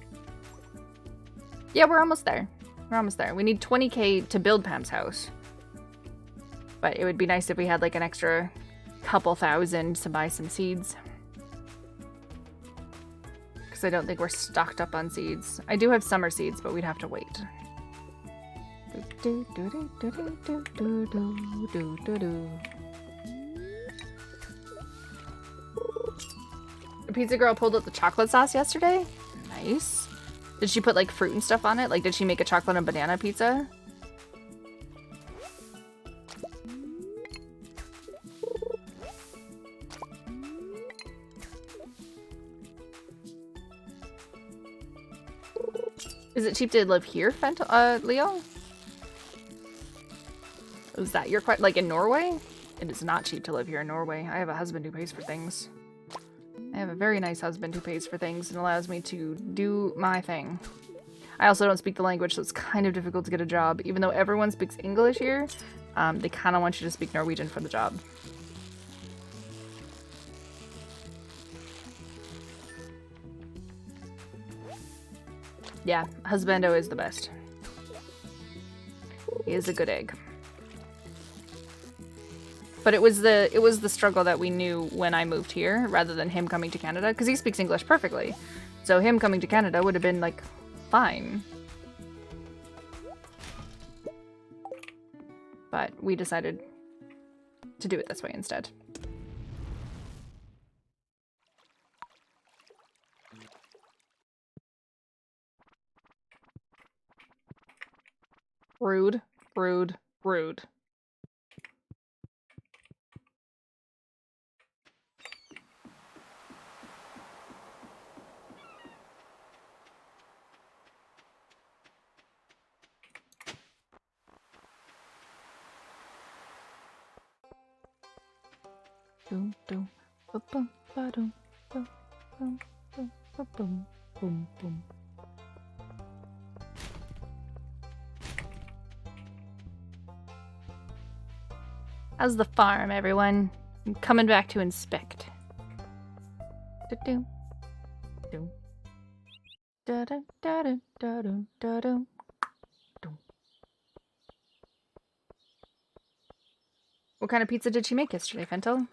Yeah, we're almost there. We're almost there. We need 20k to build Pam's house. But it would be nice if we had like an extra couple thousand to buy some seeds. Because I don't think we're stocked up on seeds. I do have summer seeds, but we'd have to wait. The pizza girl pulled out the chocolate sauce yesterday. Nice. Did she put like fruit and stuff on it? Like, did she make a chocolate and banana pizza? Is it cheap to live here, Leo? Is that your question? Like in Norway? It is not cheap to live here in Norway. I have a husband who pays for things. I have a very nice husband who pays for things and allows me to do my thing. I also don't speak the language, so it's kind of difficult to get a job. Even though everyone speaks English here, they kind of want you to speak Norwegian for the job. Yeah, husbando is the best. He is a good egg. But it was the struggle that we knew when I moved here, rather than him coming to Canada, because he speaks English perfectly. So him coming to Canada would have been, like, fine. But we decided to do it this way instead. Rude, rude, rude. Boom, boom, boom, boom, boom, boom, boom, boom, boom, boom. How's the farm, everyone? I'm coming back to inspect. Da-doo. Doo. Da-da, da-da, da-doo, da-doo. Doo. What kind of pizza did she make yesterday, Fentel?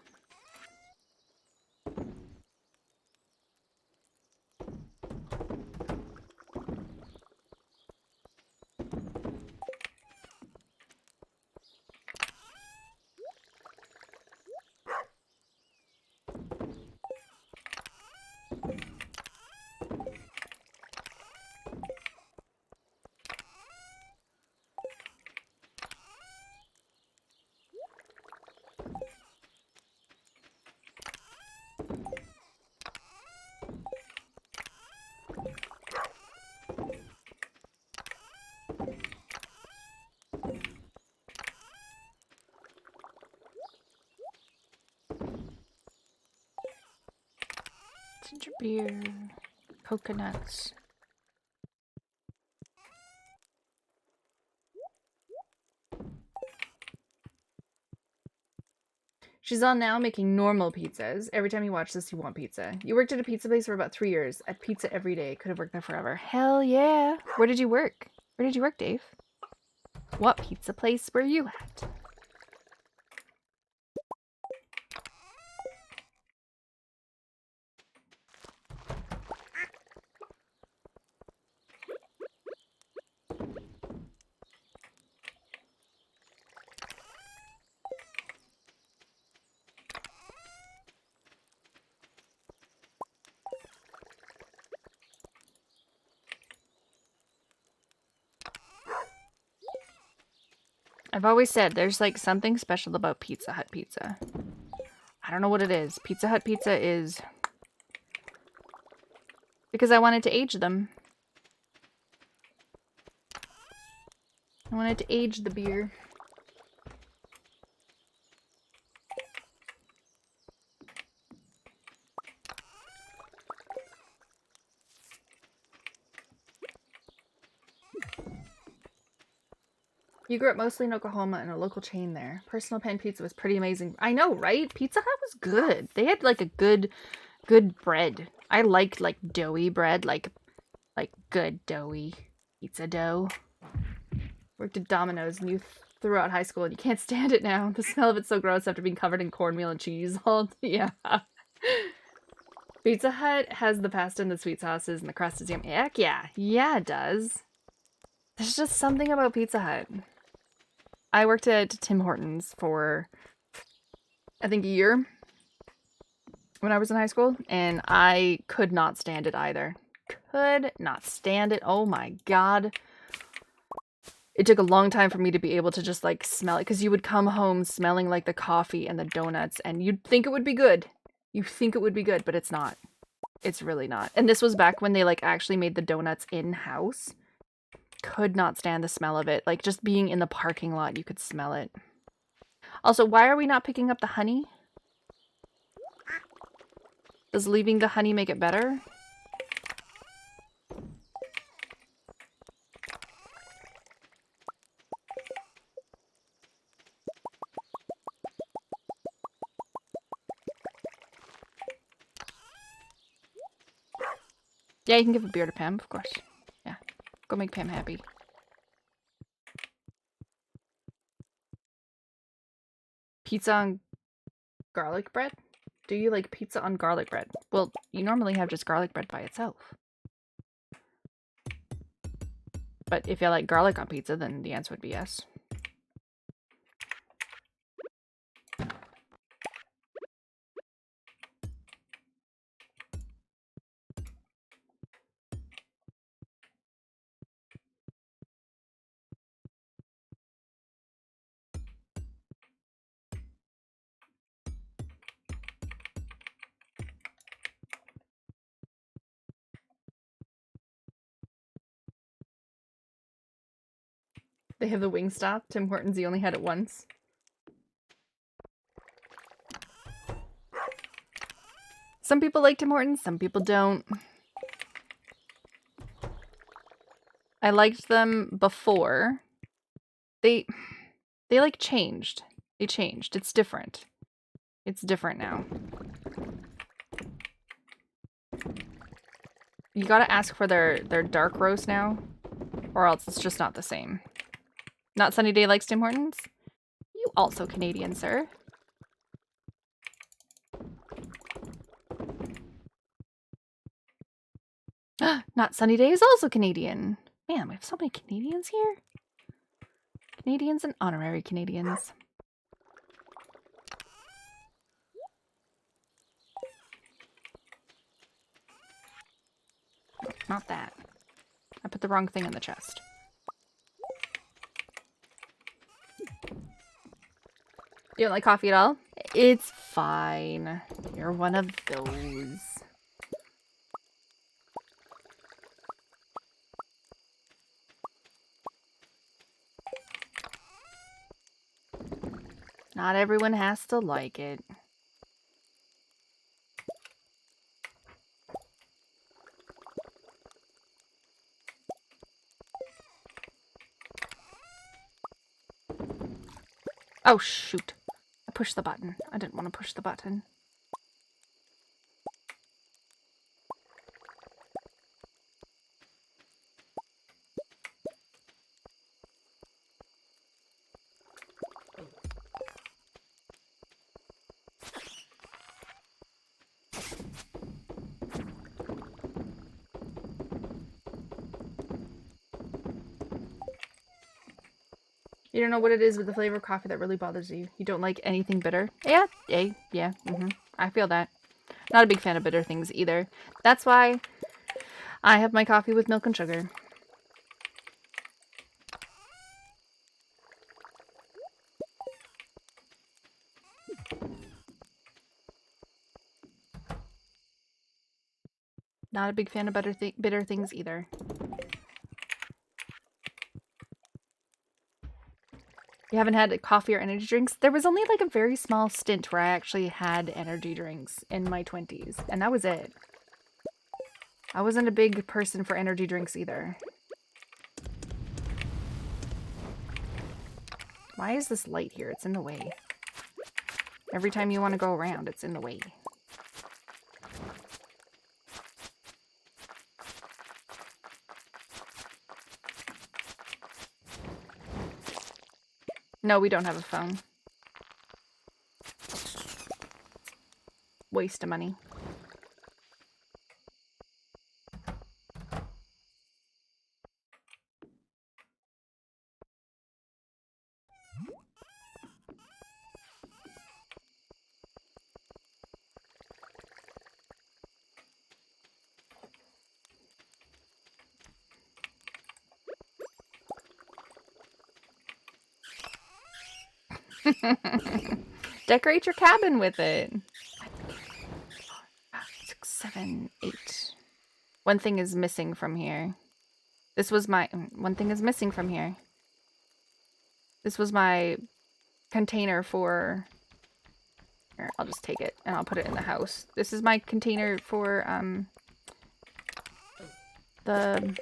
Ginger beer, coconuts. She's on now making normal pizzas. Every time you watch this, you want pizza. You worked at a pizza place for about 3 years. At pizza every day. Could have worked there forever. Hell yeah. Where did you work? Where did you work, Dave? What pizza place were you at? I've always said there's like something special about Pizza Hut pizza. I don't know what it is. Pizza Hut pizza is... because I wanted to age them. I wanted to age the beer. You grew up mostly in Oklahoma and a local chain there. Personal pan pizza was pretty amazing. I know, right? Pizza Hut was good. They had like a good bread. I liked like doughy bread, like good doughy pizza dough. Worked at Domino's and you threw out high school and you can't stand it now. The smell of it's so gross after being covered in cornmeal and cheese all yeah. Pizza Hut has the pasta and the sweet sauces and the crust is yummy. Heck yeah. Yeah, it does. There's just something about Pizza Hut. I worked at Tim Hortons for, I think, a year. when I was in high school, and I could not stand it either. Could not stand it. Oh my god. It took a long time for me to be able to just like smell it, because you would come home smelling like the coffee and the donuts, and you'd think it would be good. You think it would be good, but it's not. It's really not. And this was back when they like actually made the donuts in-house. Could not stand the smell of it. Like just being in the parking lot, you could smell it. Also, why are we not picking up the honey? Does leaving the honey make it better? Yeah, you can give a beer to Pam, of course. Yeah. Go make Pam happy. Pizza on garlic bread? Do you like pizza on garlic bread? Well, you normally have just garlic bread by itself. But if you like garlic on pizza, then the answer would be yes. They have the Wingstop. Tim Hortons, he only had it once. Some people like Tim Hortons, some people don't. I liked them before. They like changed. They changed. It's different. It's different now. You gotta ask for their dark roast now, or else it's just not the same. Not Sunny Day likes Tim Hortons? You also Canadian, sir. Not Sunny Day is also Canadian. Man, we have so many Canadians here. Canadians and honorary Canadians. Not that. I put the wrong thing in the chest. You don't like coffee at all? It's fine. You're one of those. Not everyone has to like it. Oh, shoot. I pushed the button. I didn't want to push the button. You don't know what it is with the flavor of coffee that really bothers you. You don't like anything bitter? Yeah, yeah. I feel that. Not a big fan of bitter things either. That's why I have my coffee with milk and sugar. Not a big fan of bitter things either. You haven't had coffee or energy drinks? There was only like a very small stint where I actually had energy drinks in my 20s, and that was it. I wasn't a big person for energy drinks either. Why is this light here? It's in the way. Every time you want to go around, it's in the way. No, we don't have a phone. Waste of money. Decorate your cabin with it. 6, 7, 8. One thing is missing from here. This was my... One thing is missing from here. This was my container for... Here, I'll just take it and I'll put it in the house. This is my container for, the...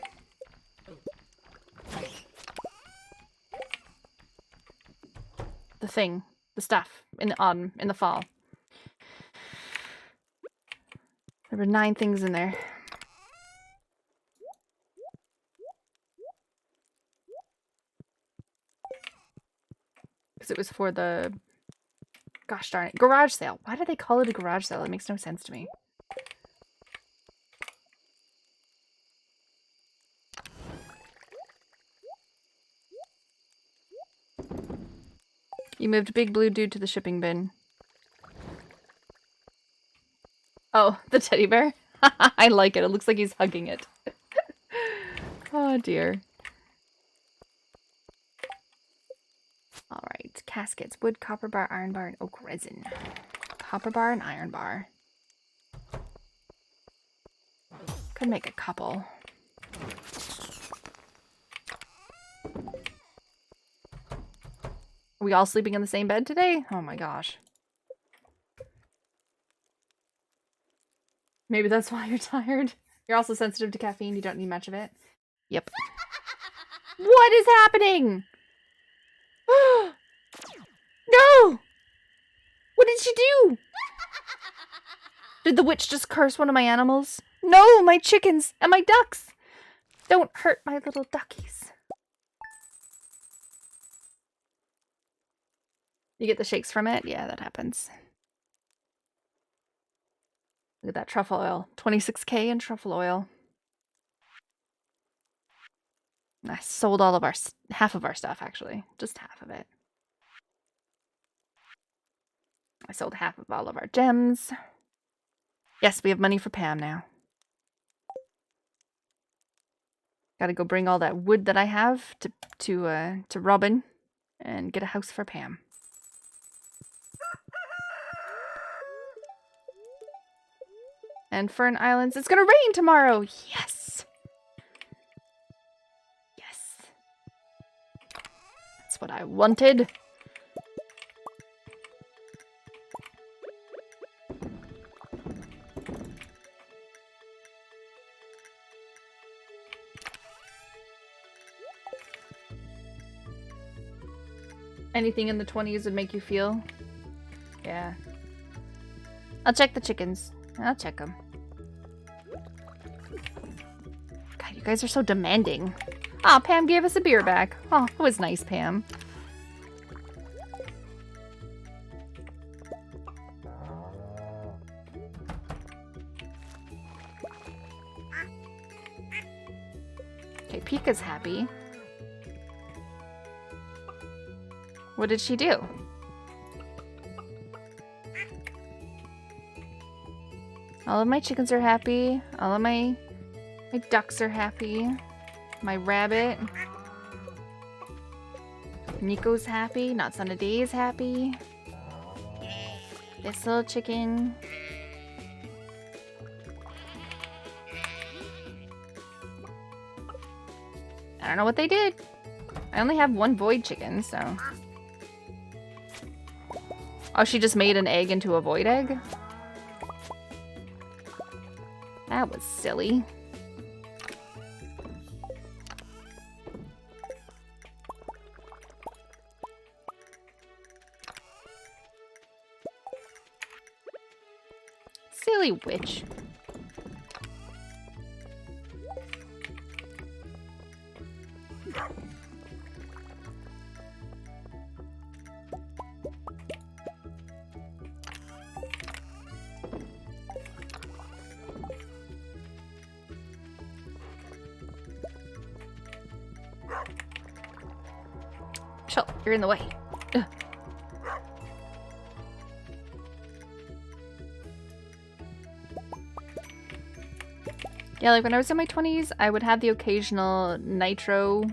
The thing. The stuff. In the autumn. In the fall. There were 9 things in there. Because it was for the... Gosh darn it. Garage sale. Why do they call it a garage sale? It makes no sense to me. You moved Big Blue Dude to the shipping bin. Oh, the teddy bear? I like it. It looks like he's hugging it. Oh dear. Alright, caskets, wood, copper bar, iron bar, and oak resin. Copper bar and iron bar. Could make a couple. Are we all sleeping in the same bed today? Oh my gosh. Maybe that's why you're tired. You're also sensitive to caffeine. You don't need much of it. Yep. What is happening? No! What did she do? Did the witch just curse one of my animals? No, my chickens and my ducks! Don't hurt my little duckies. You get the shakes from it? Yeah, that happens. Look at that truffle oil. 26k in truffle oil. I sold all of our... half of our stuff, actually. Just half of it. I sold half of all of our gems. Yes, we have money for Pam now. Gotta go bring all that wood that I have to Robin and get a house for Pam. And Fern Islands, it's gonna rain tomorrow! Yes! Yes. That's what I wanted. Anything in the 20s would make you feel? Yeah. I'll check the chickens. I'll check them. God, you guys are so demanding. Aw, Pam gave us a beer back. Oh, it was nice, Pam. Okay, Pika's happy. What did she do? All of my chickens are happy. All of my ducks are happy. My rabbit. Nico's happy. Not Son of Day is happy. This little chicken. I don't know what they did. I only have one void chicken, so... Oh, she just made an egg into a void egg? That was silly. Silly witch. Shut up, you're in the way. Ugh. Yeah, like when I was in my 20s, I would have the occasional nitro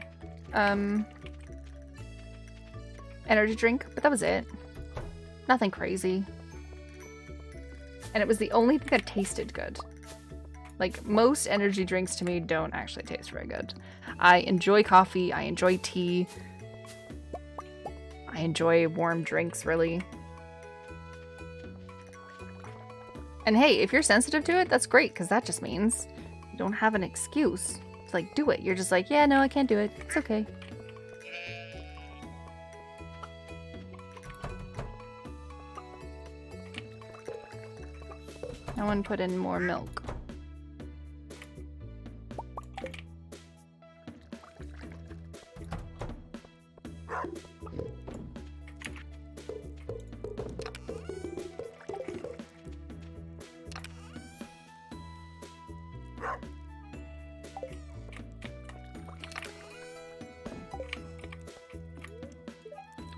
energy drink, but that was it. Nothing crazy. And it was the only thing that tasted good. Like, most energy drinks to me don't actually taste very good. I enjoy coffee, I enjoy tea. I enjoy warm drinks, really. And hey, if you're sensitive to it, that's great, because that just means you don't have an excuse to, like, do it. You're just like, yeah, no, I can't do it. It's okay. No one put in more milk.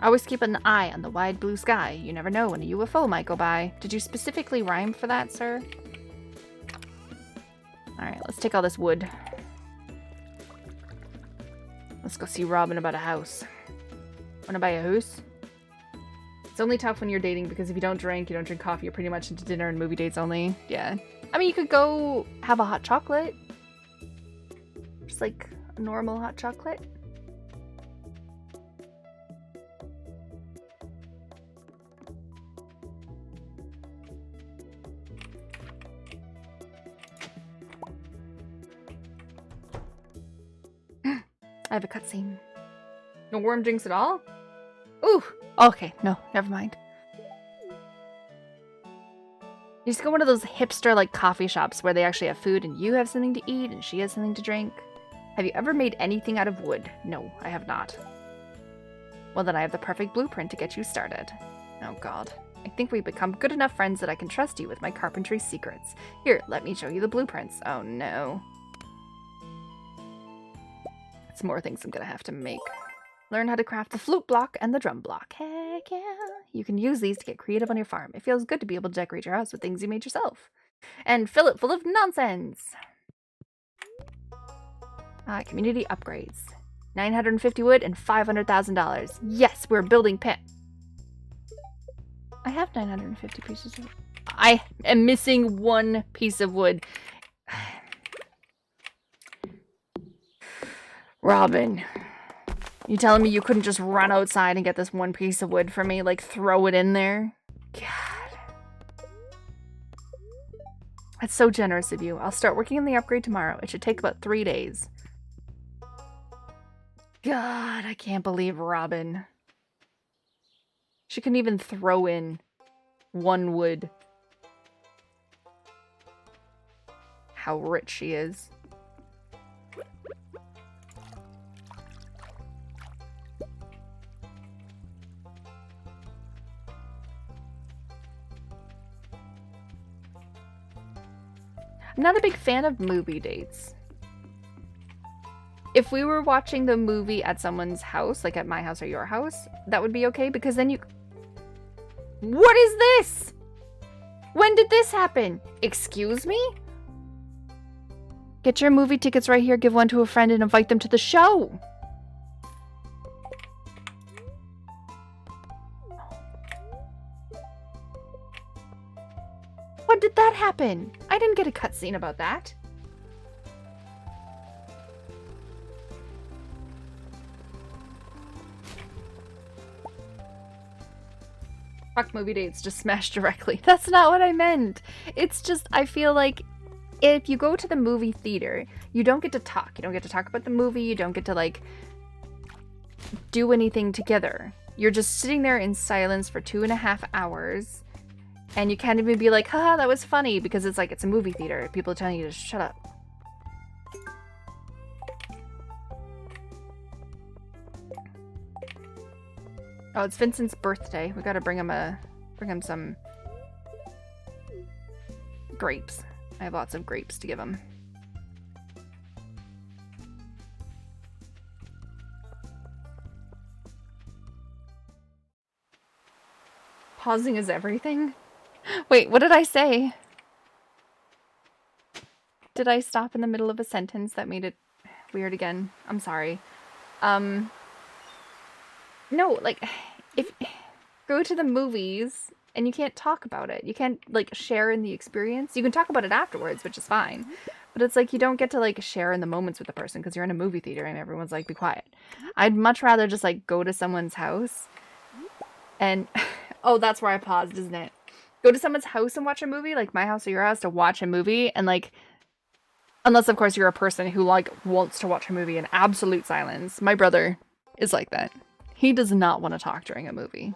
Always keep an eye on the wide blue sky. You never know when a UFO might go by. Did you specifically rhyme for that, sir? Alright, let's take all this wood. Let's go see Robin about a house. Wanna buy a house? It's only tough when you're dating because if you don't drink coffee, you're pretty much into dinner and movie dates only. Yeah. I mean, you could go have a hot chocolate. Just like a normal hot chocolate. I have a cutscene. No warm drinks at all? Ooh! Okay, no, never mind. You just go one of those hipster, like, coffee shops where they actually have food and you have something to eat and she has something to drink. Have you ever made anything out of wood? No, I have not. Well, then I have the perfect blueprint to get you started. Oh, God. I think we've become good enough friends that I can trust you with my carpentry secrets. Here, let me show you the blueprints. Oh, no. It's more things I'm gonna have to make. Learn how to craft the flute block and the drum block. Heck yeah. You can use these to get creative on your farm. It feels good to be able to decorate your house with things you made yourself. And fill it full of nonsense. Community upgrades. 950 wood and $500,000. Yes, we're building I have 950 pieces of wood. I am missing one piece of wood. Robin, you telling me you couldn't just run outside and get this one piece of wood for me? Like, throw it in there? God. That's so generous of you. I'll start working on the upgrade tomorrow. It should take about 3 days. God, I can't believe Robin. She couldn't even throw in one wood. How rich she is. I'm not a big fan of movie dates. If we were watching the movie at someone's house, like at my house or your house, that would be okay because then you... What is this? When did this happen? Excuse me? Get your movie tickets right here, give one to a friend, and invite them to the show. When did that happen? I didn't get a cutscene about that. Fuck movie dates, just smash directly. That's not what I meant. It's just, I feel like if you go to the movie theater, you don't get to talk. You don't get to talk about the movie. You don't get to, like, do anything together. You're just sitting there in silence for 2.5 hours. And you can't even be like, haha, that was funny, because it's like, it's a movie theater. People are telling you to shut up. Oh, it's Vincent's birthday. We gotta bring him some grapes. I have lots of grapes to give him. Pausing is everything? Wait, what did I say? Did I stop in the middle of a sentence that made it weird again? I'm sorry. No, like, if go to the movies and you can't talk about it. You can't like share in the experience. You can talk about it afterwards, which is fine. But it's like you don't get to like share in the moments with the person because you're in a movie theater and everyone's like, be quiet. I'd much rather just like go to someone's house and oh, that's where I paused, isn't it? Go to someone's house and watch a movie, like my house or your house, to watch a movie and like unless of course you're a person who like wants to watch a movie in absolute silence. My brother is like that. He does not want to talk during a movie.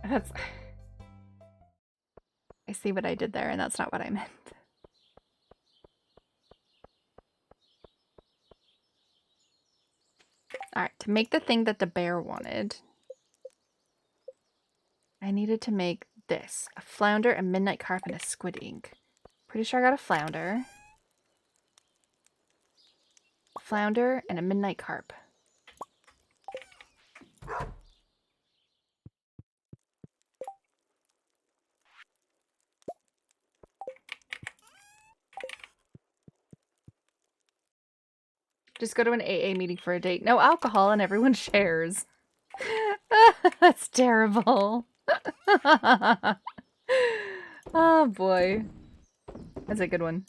That's I see what I did there and that's not what I meant. Alright, to make the thing that the bear wanted, I needed to make this. A flounder, a midnight carp, and a squid ink. Pretty sure I got a flounder. Flounder and a midnight carp. Just go to an AA meeting for a date. No alcohol and everyone shares. That's terrible. Oh boy. That's a good one.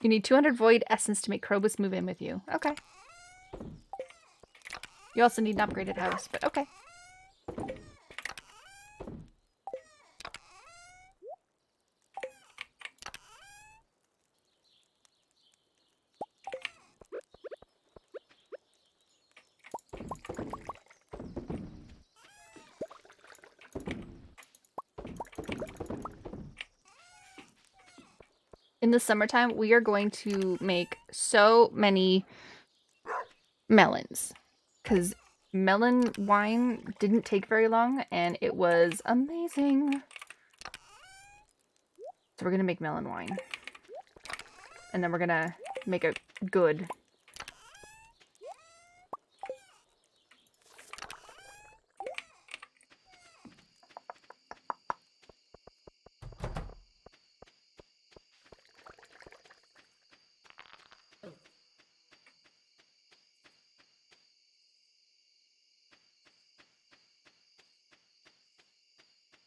You need 200 void essence to make Krobus move in with you. Okay. You also need an upgraded house, but okay. In the summertime, we are going to make so many melons. Because melon wine didn't take very long, and it was amazing. So we're going to make melon wine. And then we're going to make it good.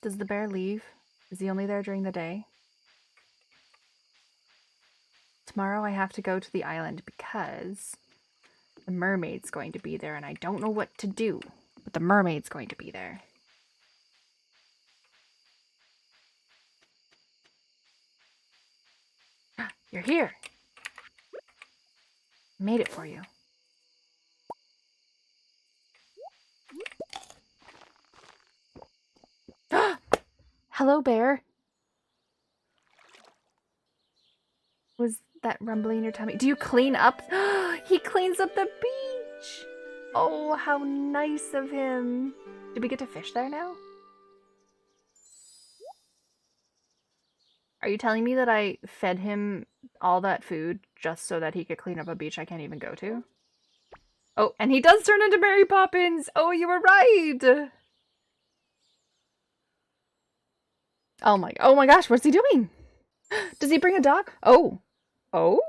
Does the bear leave? Is he only there during the day? Tomorrow I have to go to the island because the mermaid's going to be there and I don't know what to do. But the mermaid's going to be there. You're here. I made it for you. Hello, bear. Was that rumbling in your tummy? Do you clean up? He cleans up the beach. Oh, how nice of him. Did we get to fish there now? Are you telling me that I fed him all that food just so that he could clean up a beach I can't even go to? Oh, and he does turn into Mary Poppins. Oh, you were right. Oh my gosh, what's he doing? Does he bring a dog? Oh. Oh?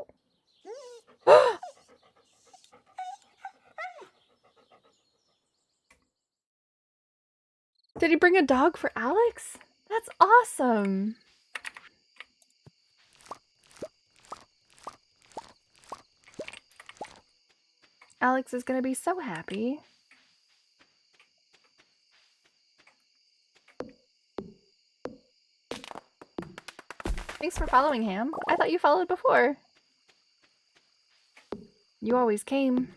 Did he bring a dog for Alex? That's awesome. Alex is gonna be so happy. Thanks for following, Ham. I thought you followed before. You always came.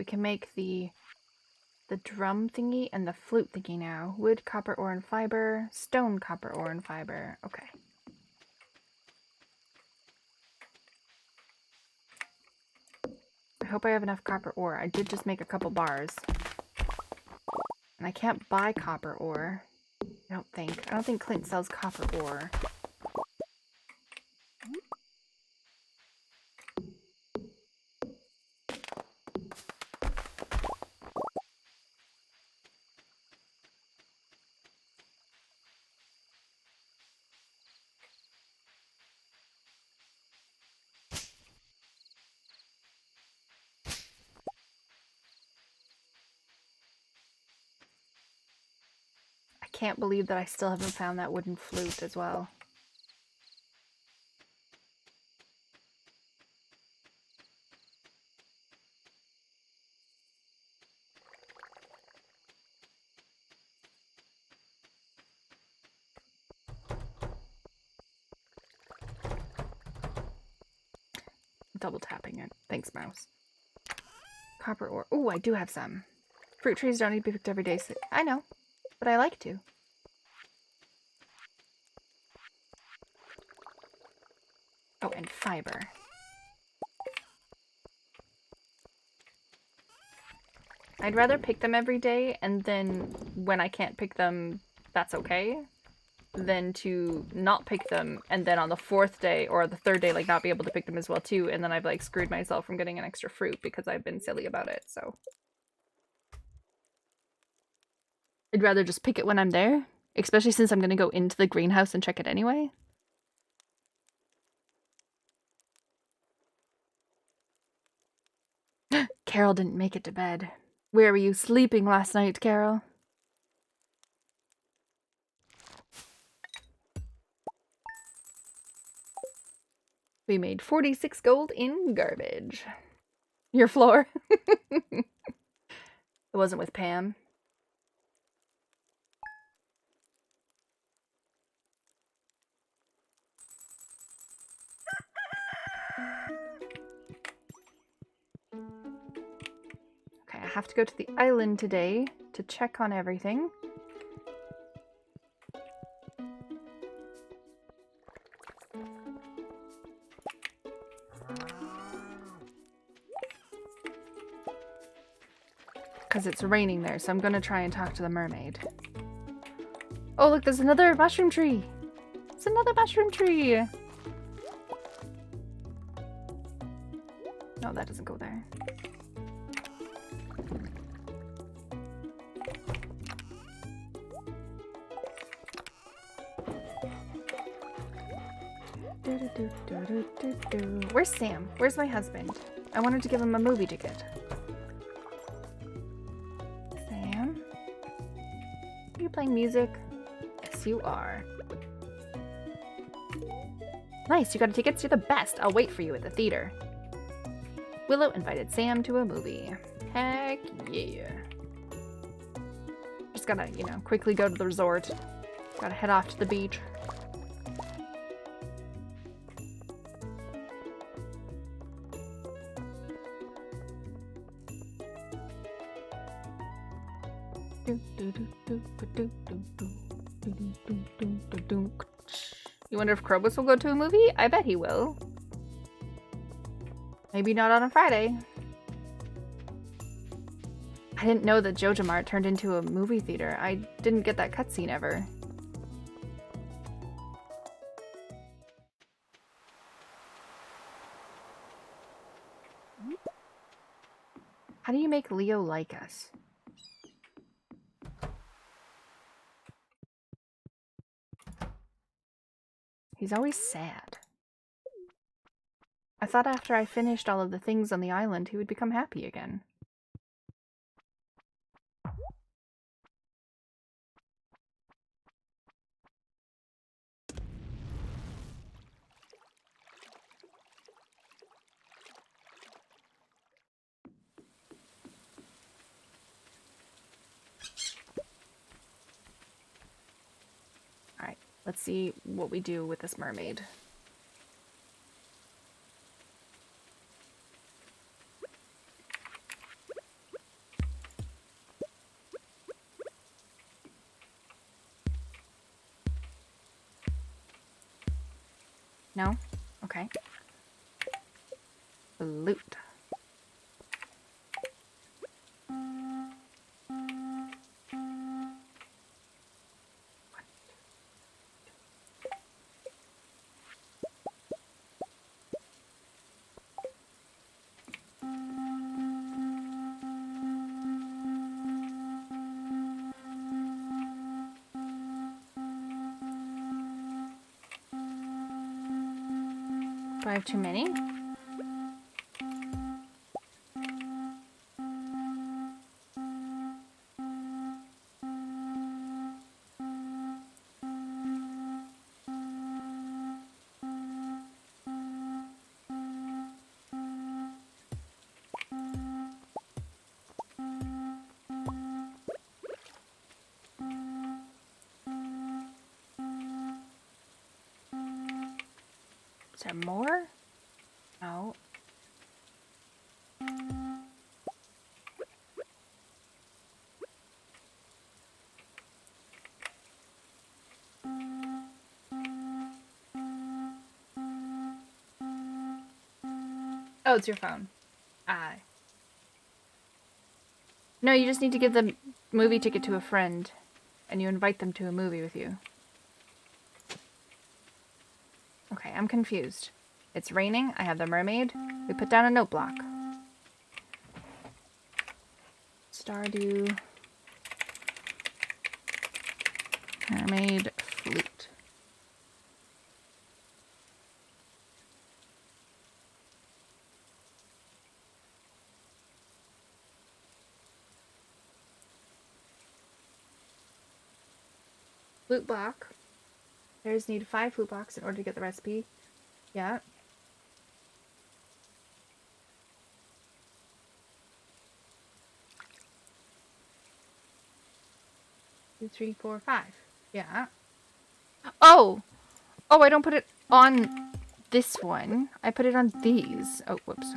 can make the drum thingy and the flute thingy now. Wood, copper, ore, and fiber. Stone, copper, ore, and fiber. Okay. I hope I have enough copper ore. I did just make a couple bars. And I can't buy copper ore. I don't think. I don't think Clint sells copper ore. I can't believe that I still haven't found that wooden flute as well. Double tapping it. Thanks, mouse. Copper ore. Oh, I do have some. Fruit trees don't need to be picked every day. So I know, but I like to. Oh, and fiber. I'd rather pick them every day, and then when I can't pick them, that's okay, than to not pick them, and then on the 4th day or the 3rd day, like, not be able to pick them as well, too, and then I've, like, screwed myself from getting an extra fruit because I've been silly about it, so. I'd rather just pick it when I'm there, especially since I'm gonna go into the greenhouse and check it anyway. Carol didn't make it to bed. Where were you sleeping last night, Carol? We made 46 gold in garbage. Your floor. It wasn't with Pam. Okay, I have to go to the island today to check on everything. Because it's raining there, so I'm going to try and talk to the mermaid. Oh, look, there's another mushroom tree. It's another mushroom tree. No, that doesn't go there. Where's Sam? Where's my husband? I wanted to give him a movie ticket. Sam? Are you playing music? Yes, you are. Nice, you got tickets? You're the best. I'll wait for you at the theater. Willow invited Sam to a movie. Heck yeah. Just gotta, you know, quickly go to the resort. Gotta head off to the beach. You wonder if Krobus will go to a movie? I bet he will. Maybe not on a Friday. I didn't know that Joja Mart turned into a movie theater. I didn't get that cutscene ever. How do you make Leo like us? He's always sad. I thought after I finished all of the things on the island, he would become happy again. Alright, let's see what we do with this mermaid. No? Okay. Loot. Do I have too many? Is there more? No. Oh, it's your phone. Aye. No, you just need to give the movie ticket to a friend, and you invite them to a movie with you. Okay, I'm confused. It's raining, I have the mermaid, we put down a note block. Stardew. Mermaid flute. Flute block. Players need 5 flute blocks in order to get the recipe. Yeah. Two, three, four, 5. Yeah. Oh! Oh, I don't put it on this one. I put it on these. Oh, whoops.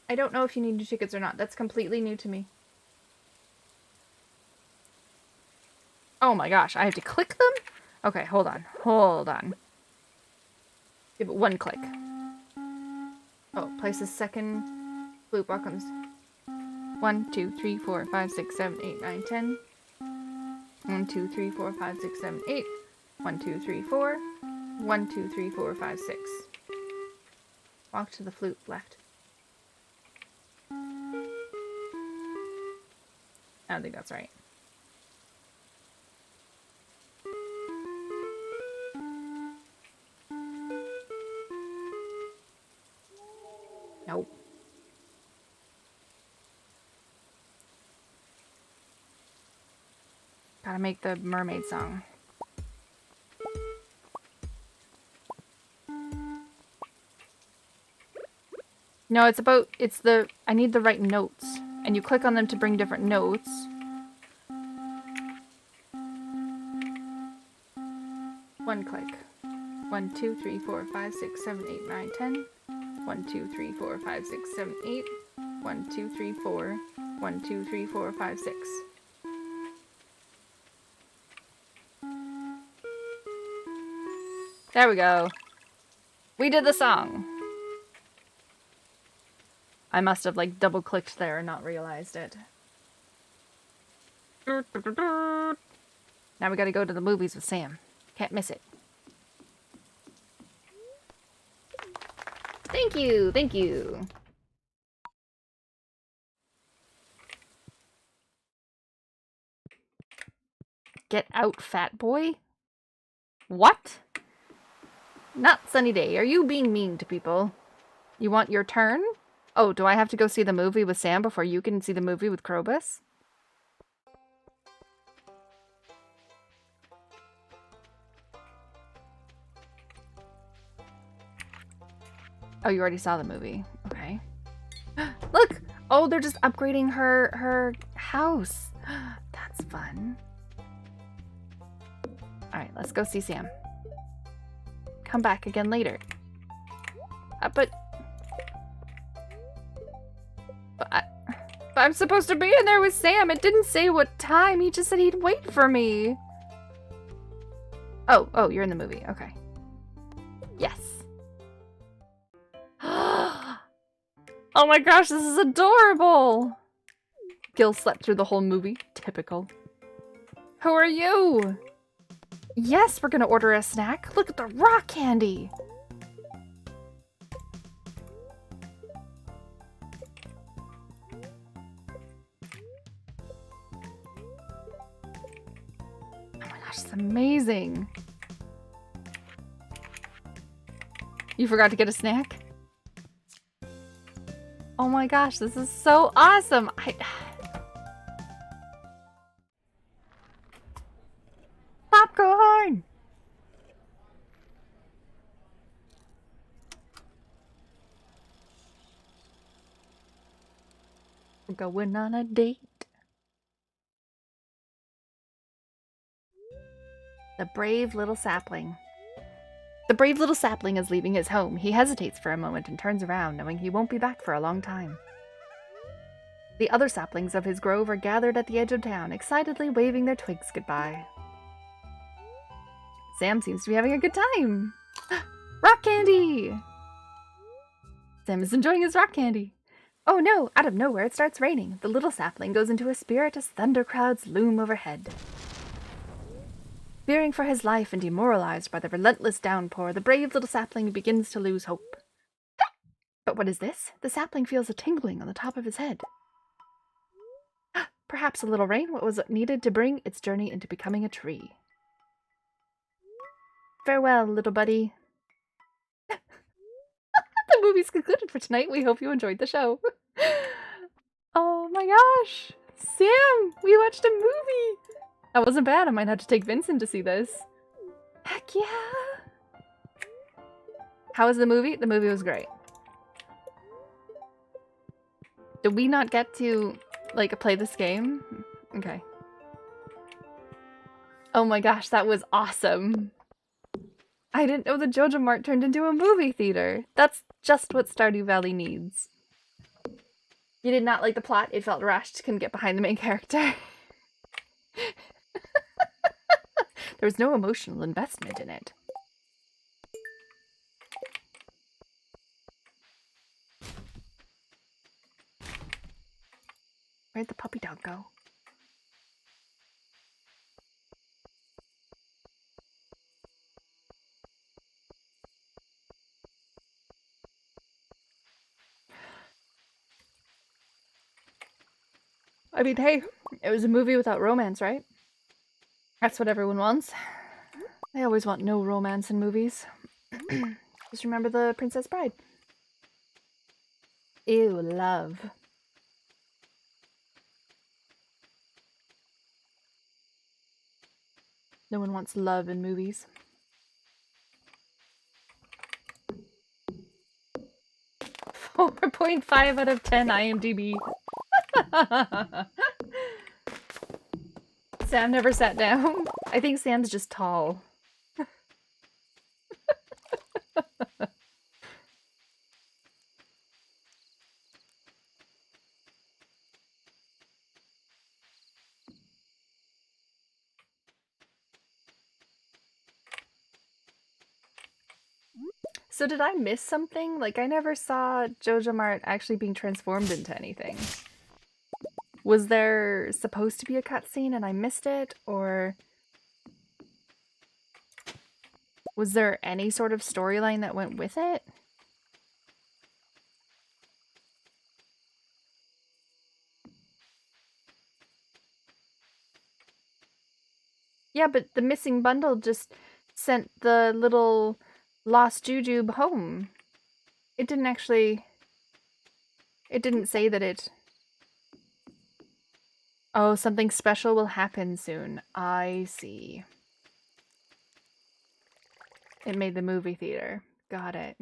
I don't know if you need new tickets or not. That's completely new to me. Oh my gosh, I have to click them? Okay, hold on. Hold on. Give it 1 click. Oh, place a second flute block on this. 1, 2, 3, 4, 5, 6, 7, 8, 9, 10. 1, 2, 3, 4, 5, 6, 7, 8. 1, 2, 3, 4. 1, 2, 3, 4, 5, 6. Walk to the flute left. I don't think that's right. Nope. Gotta make the mermaid song. No, it's the, I need the right notes. And you click on them to bring different notes. One click. 1, 2, 3, 4, 5, 6, 7, 8, 9, 10. 1, 2, 3, 4, 5, 6, 7, 8. 1, 2, 3, 4. 1, 2, 3, 4, 5, 6. There we go. We did the song. I must have like double clicked there and not realized it. Now we gotta go to the movies with Sam. Can't miss it. Thank you, thank you. Get out, fat boy. What? Not sunny day. Are you being mean to people? You want your turn? Oh, do I have to go see the movie with Sam before you can see the movie with Krobus? Oh, you already saw the movie. Okay. Look! Oh, they're just upgrading her house. That's fun. Alright, let's go see Sam. Come back again later. But... I'm supposed to be in there with Sam. It didn't say what time. He just said he'd wait for me. Oh, you're in the movie. Okay. Yes. Oh my gosh, this is adorable. Gil slept through the whole movie. Typical. Who are you? Yes, we're gonna order a snack. Look at the rock candy. Oh my gosh, it's amazing. You forgot to get a snack? Oh my gosh, this is so awesome. Popcorn! We're going on a date. The brave little sapling. The brave little sapling is leaving his home. He hesitates for a moment and turns around, knowing he won't be back for a long time. The other saplings of his grove are gathered at the edge of town, excitedly waving their twigs goodbye. Sam seems to be having a good time. Rock candy! Sam is enjoying his rock candy. Oh no, out of nowhere it starts raining. The little sapling goes into a spirit as thunder clouds loom overhead. Fearing for his life and demoralized by the relentless downpour, the brave little sapling begins to lose hope. But what is this? The sapling feels a tingling on the top of his head. Perhaps a little rain, what was needed to bring its journey into becoming a tree. Farewell, little buddy. The movie's concluded for tonight. We hope you enjoyed the show. Oh my gosh! Sam! We watched a movie! That wasn't bad. I might have to take Vincent to see this. Heck yeah! How was the movie? The movie was great. Did we not get to, like, play this game? Okay. Oh my gosh, that was awesome. I didn't know the Jojo Mart turned into a movie theater. That's just what Stardew Valley needs. You did not like the plot. It felt rushed. Couldn't get behind the main character. There was no emotional investment in it. Where'd the puppy dog go? I mean, hey, it was a movie without romance, right? That's what everyone wants. They always want no romance in movies. Just remember The Princess Bride. Ew, love. No one wants love in movies. 4.5 out of 10 IMDb. Sam never sat down. I think Sam's just tall. So did I miss something? Like, I never saw Jojo Mart actually being transformed into anything. Was there supposed to be a cutscene and I missed it? Or was there any sort of storyline that went with it? Yeah, but the missing bundle just sent the little lost Jujube home. It didn't actually... It didn't say that it... Oh, something special will happen soon. I see. It made the movie theater. Got it.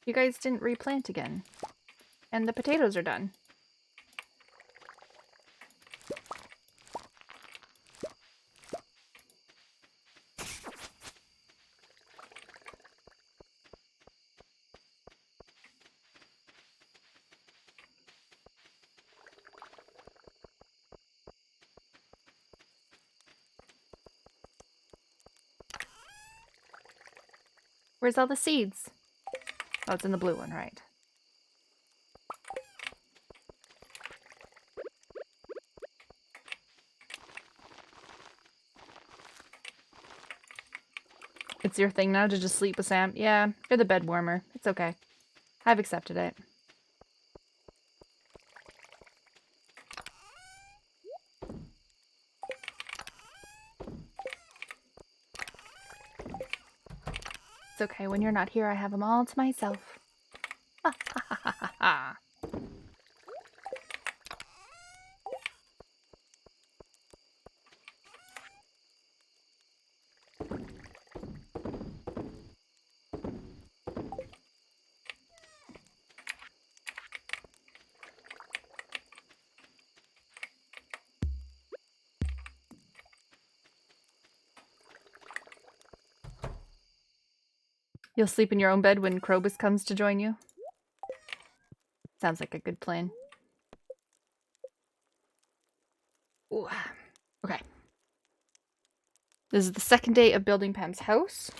You guys didn't replant again. And the potatoes are done. Where's all the seeds? Oh, it's in the blue one, right. It's your thing now to just sleep with Sam? Yeah, you're the bed warmer. It's okay. I've accepted it. It's okay. When you're not here, I have them all to myself. Ha ha ha ha ha ha. You'll sleep in your own bed when Krobus comes to join you? Sounds like a good plan. Ooh. Okay. This is the second day of building Pam's house.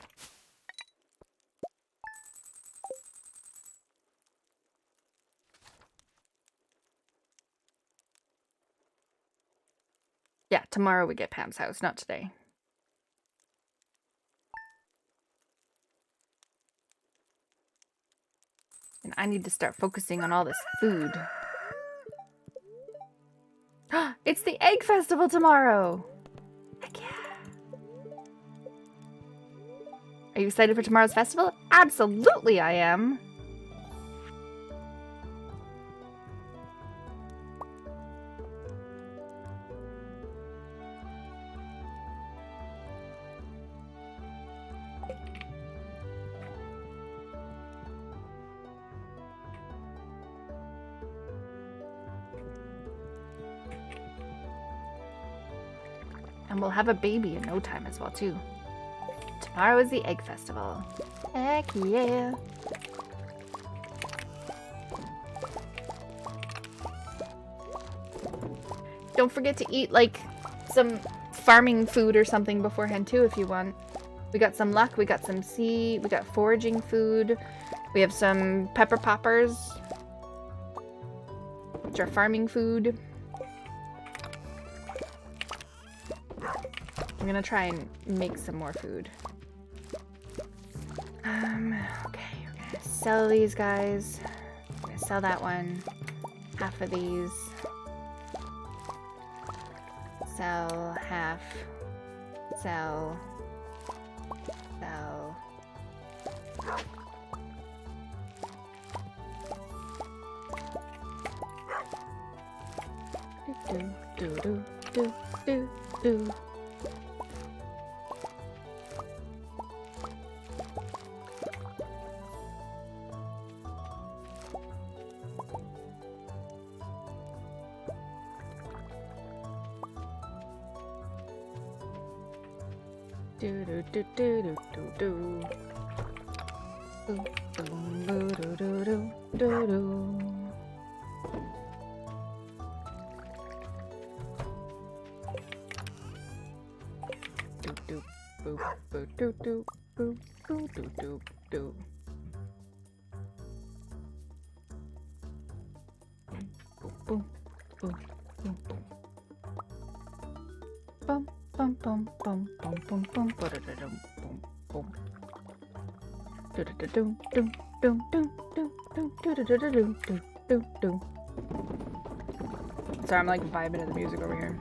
Yeah, tomorrow we get Pam's house, not today. And I need to start focusing on all this food. It's the egg festival tomorrow! Heck yeah! Are you excited for tomorrow's festival? Absolutely I am! And we'll have a baby in no time as well, too. Tomorrow is the egg festival. Heck yeah! Don't forget to eat, like, some farming food or something beforehand, too, if you want. We got some luck, we got some seed, we got foraging food. We have some pepper poppers, which are farming food. I'm gonna try and make some more food. Okay, we're gonna sell these guys. I'm gonna sell that one. Half of these. Sell half. Sell. Sell. Do do do do do. Do do do do do do do. Do do do do do do do. Do do boop boop do do boop boop do do do. Boom boom boom boom. Bum bum bum bum bum bum bum ba-da-da-dum bum bum. Do-da-da-dum dum dum dum dum dum do-da-da-da-dum dum dum dum. Sorry, I'm like vibing to the music over here.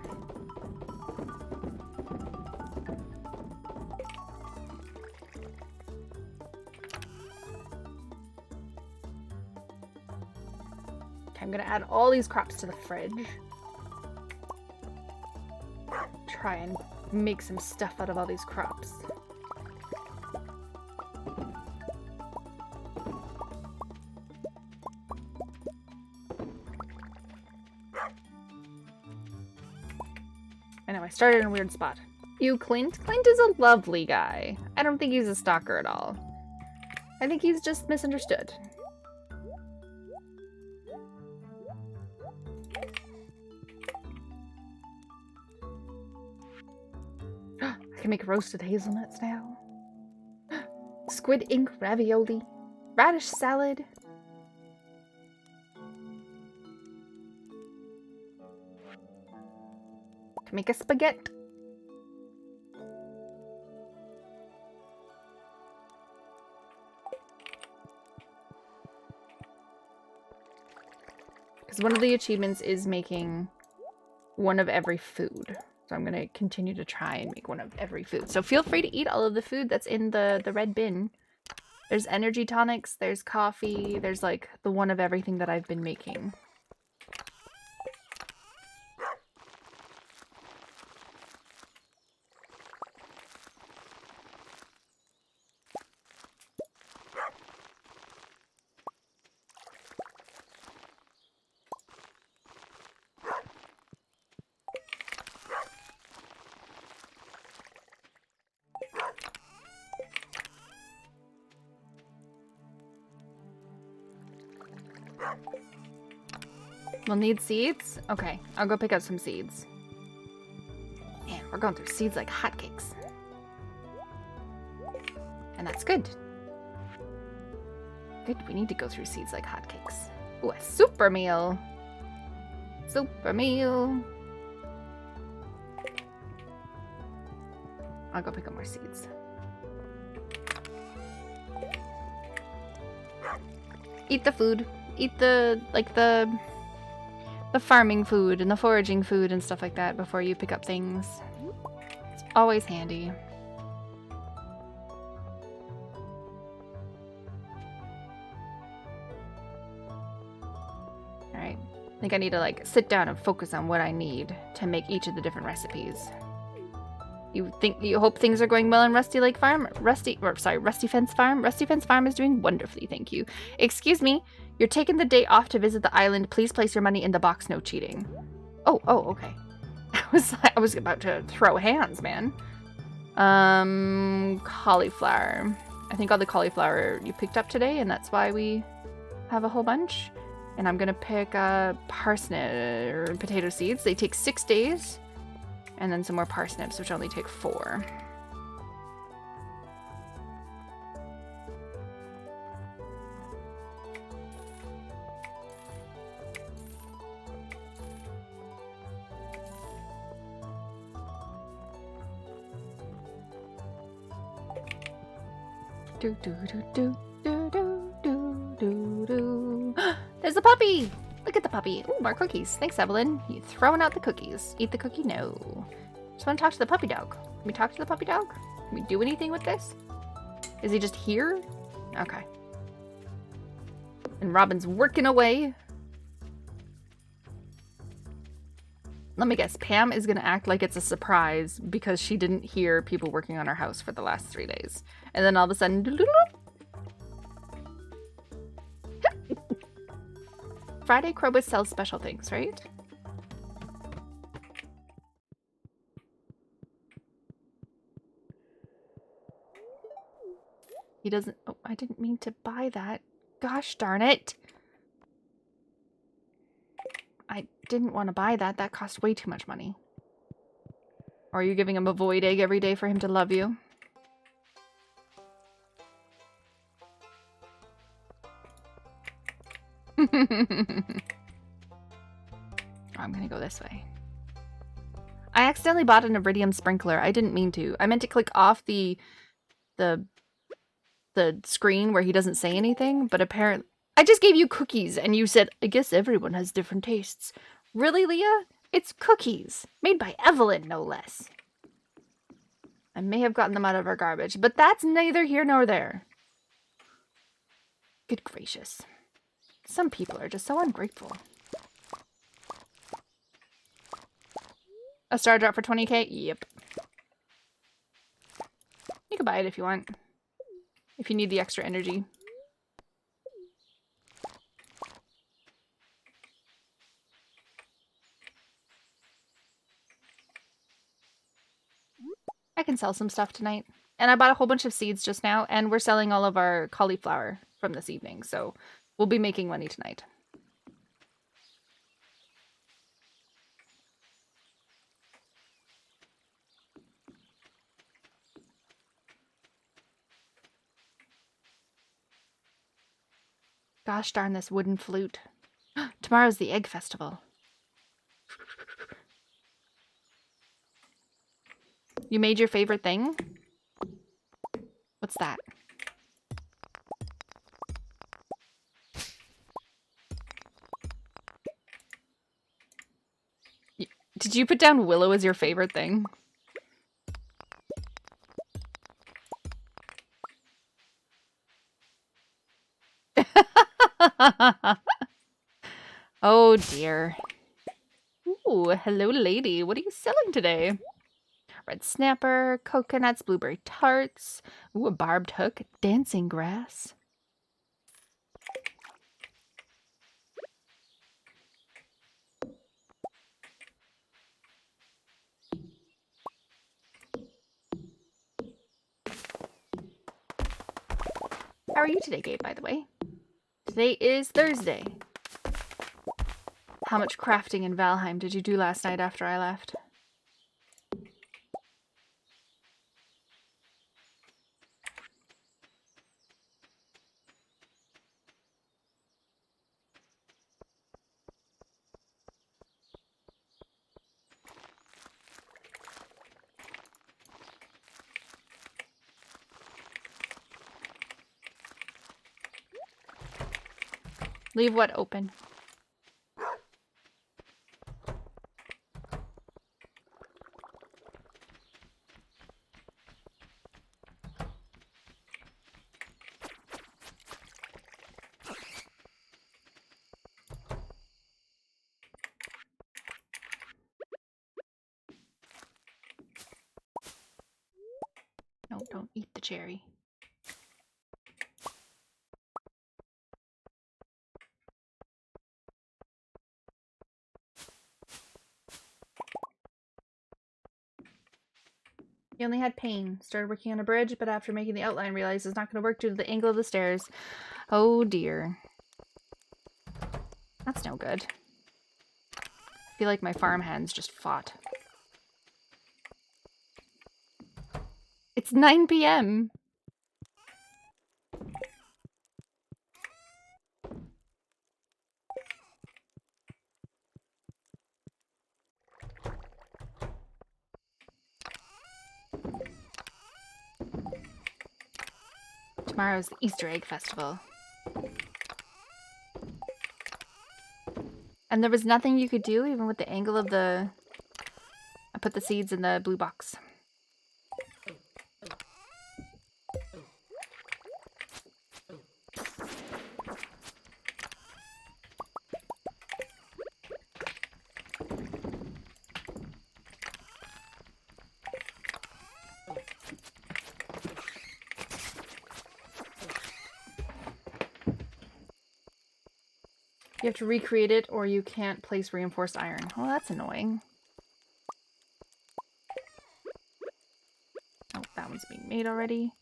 Okay, I'm gonna add all these crops to the fridge. Try and make some stuff out of all these crops. I know, I started in a weird spot. You, Clint? Clint is a lovely guy. I don't think he's a stalker at all. I think he's just misunderstood. I can make roasted hazelnuts now. Squid ink ravioli. Radish salad. Can make a spaghetti. Because one of the achievements is making one of every food. So I'm going to continue to try and make one of every food. So feel free to eat all of the food that's in the red bin. There's energy tonics, there's coffee, there's like the one of everything that I've been making. We'll need seeds? Okay, I'll go pick up some seeds. Man, we're going through seeds like hotcakes. And that's good. Good, we need to go through seeds like hotcakes. Ooh, a super meal. Super meal. I'll go pick up more seeds. Eat the food. Eat the, like the farming food and the foraging food and stuff like that before you pick up things. It's always handy. Alright. I think I need to like sit down and focus on what I need to make each of the different recipes. You hope things are going well in Rusty Lake Farm? Rusty Fence Farm? Rusty Fence Farm is doing wonderfully, thank you. Excuse me, you're taking the day off to visit the island. Please place your money in the box, no cheating. Oh, okay. I was about to throw hands, man. Cauliflower. I think all the cauliflower you picked up today, and that's why we have a whole bunch. And I'm gonna pick parsnip or potato seeds. They take 6 days. And then some more parsnips, which only take 4. Do do do do do do do do do. There's a puppy! Look at the puppy. Ooh, more cookies. Thanks, Evelyn. You throwing out the cookies. Eat the cookie? No. Just want to talk to the puppy dog. Can we talk to the puppy dog? Can we do anything with this? Is he just here? Okay. And Robin's working away. Let me guess. Pam is going to act like it's a surprise because she didn't hear people working on our house for the last 3 days. And then all of a sudden... Friday Crowbus sells special things, right? He doesn't... Oh, I didn't mean to buy that. Gosh darn it. I didn't want to buy that. That cost way too much money. Or are you giving him a void egg every day for him to love you? I'm gonna go this way. I accidentally bought an iridium sprinkler. I didn't mean to. I meant to click off the screen where he doesn't say anything, but apparently I just gave you cookies and you said, I guess everyone has different tastes. Really, Leah? It's cookies. Made by Evelyn, no less. I may have gotten them out of our garbage, but that's neither here nor there. Good gracious. Some people are just so ungrateful. A star drop for 20k? Yep. You can buy it if you want. If you need the extra energy. I can sell some stuff tonight. And I bought a whole bunch of seeds just now, and we're selling all of our cauliflower from this evening, so we'll be making money tonight. Gosh darn this wooden flute. Tomorrow's the egg festival. You made your favorite thing? What's that? Did you put down Willow as your favorite thing? Oh dear. Ooh, hello lady. What are you selling today? Red snapper, coconuts, blueberry tarts. Ooh, a barbed hook, dancing grass. How are you today, Gabe, by the way? Today is Thursday. How much crafting in Valheim did you do last night after I left? Leave what open? No, don't eat the cherry. He only had pain. Started working on a bridge, but after making the outline realized it's not going to work due to the angle of the stairs. Oh dear. That's no good. I feel like my farm hands just fought. It's 9 p.m. Tomorrow's the Easter egg festival. And there was nothing you could do, even with the angle of the... I put the seeds in the blue box. You have to recreate it or you can't place reinforced iron. Well, that's annoying. Oh, that one's being made already.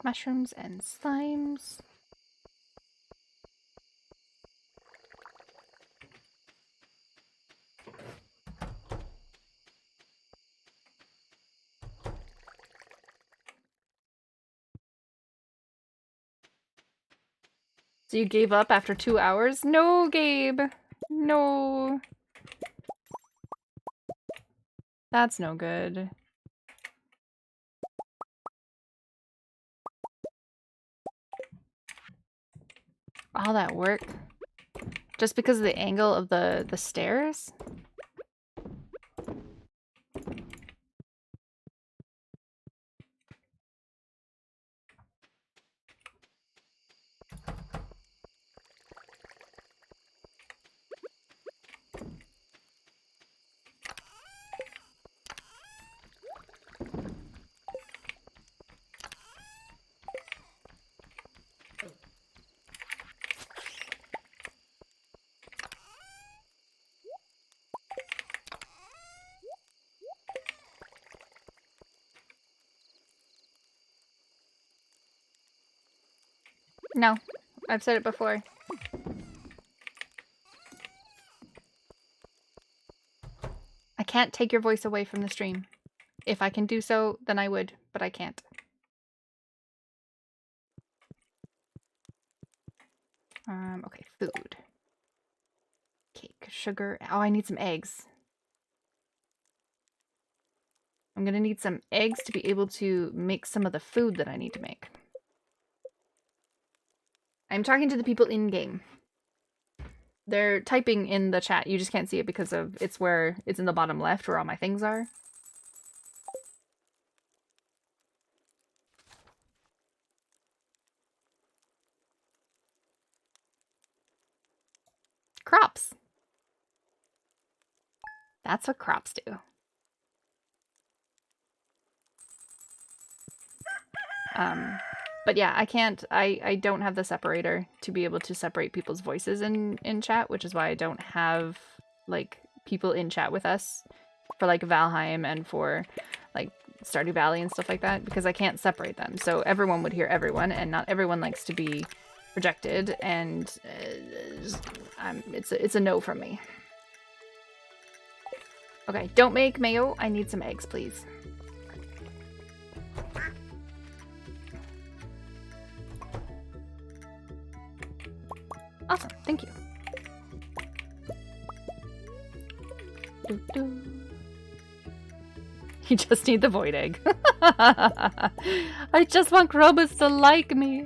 Mushrooms and slimes. So you gave up after 2 hours? No, Gabe. No. That's no good. All that work. Just because of the angle of the stairs? No, I've said it before. I can't take your voice away from the stream. If I can do so, then I would, but I can't. Okay, food. Cake, sugar. Oh, I need some eggs. I'm gonna need some eggs to be able to make some of the food that I need to make. I'm talking to the people in-game. They're typing in the chat. You just can't see it because of it's in the bottom left where all my things are. Crops. That's what crops do. But yeah, I don't have the separator to be able to separate people's voices in chat, which is why I don't have, like, people in chat with us for, like, Valheim and for, like, Stardew Valley and stuff like that, because I can't separate them. So everyone would hear everyone, and not everyone likes to be rejected, and it's a no from me. Okay, don't make mayo. I need some eggs, please. Awesome, thank you. You just need the void egg. I just want Krobus to like me.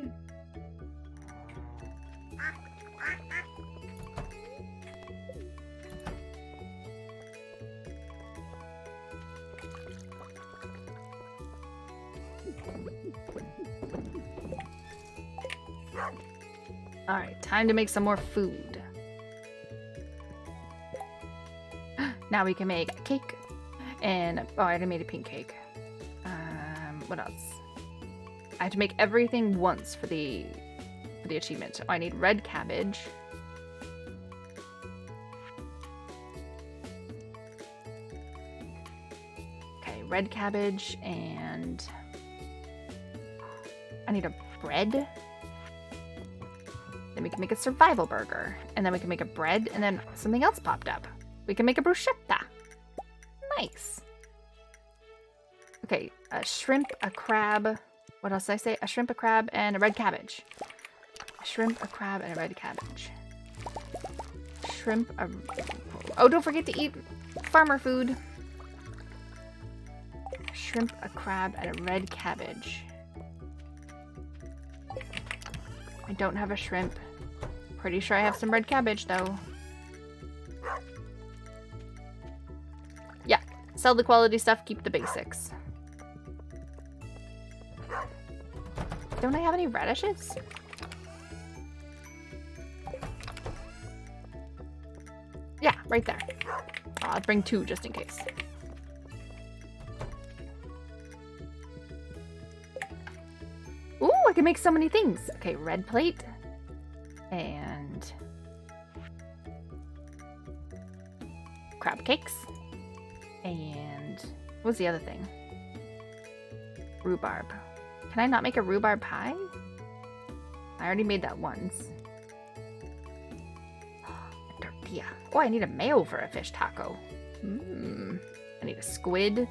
Alright, time to make some more food. Now we can make a cake. And, oh, I already made a pink cake. What else? I have to make everything once for the achievement. Oh, I need red cabbage. Okay, red cabbage, and I need a bread. Then we can make a survival burger. And then we can make a bread, and then something else popped up. We can make a bruschetta. Nice. Okay, a shrimp, a crab. What else did I say? A shrimp, a crab, and a red cabbage. A shrimp, a crab, and a red cabbage. Shrimp, a... Oh, don't forget to eat farmer food. A shrimp, a crab, and a red cabbage. I don't have a shrimp. Pretty sure I have some red cabbage, though. Yeah, sell the quality stuff, keep the basics. Don't I have any radishes? Yeah, right there. I'll bring 2 just in case. Ooh, I can make so many things. Okay, red plate. And crab cakes. And what's the other thing? Rhubarb. Can I not make a rhubarb pie? I already made that once. A tortilla. Oh, I need a mayo for a fish taco. I need a squid.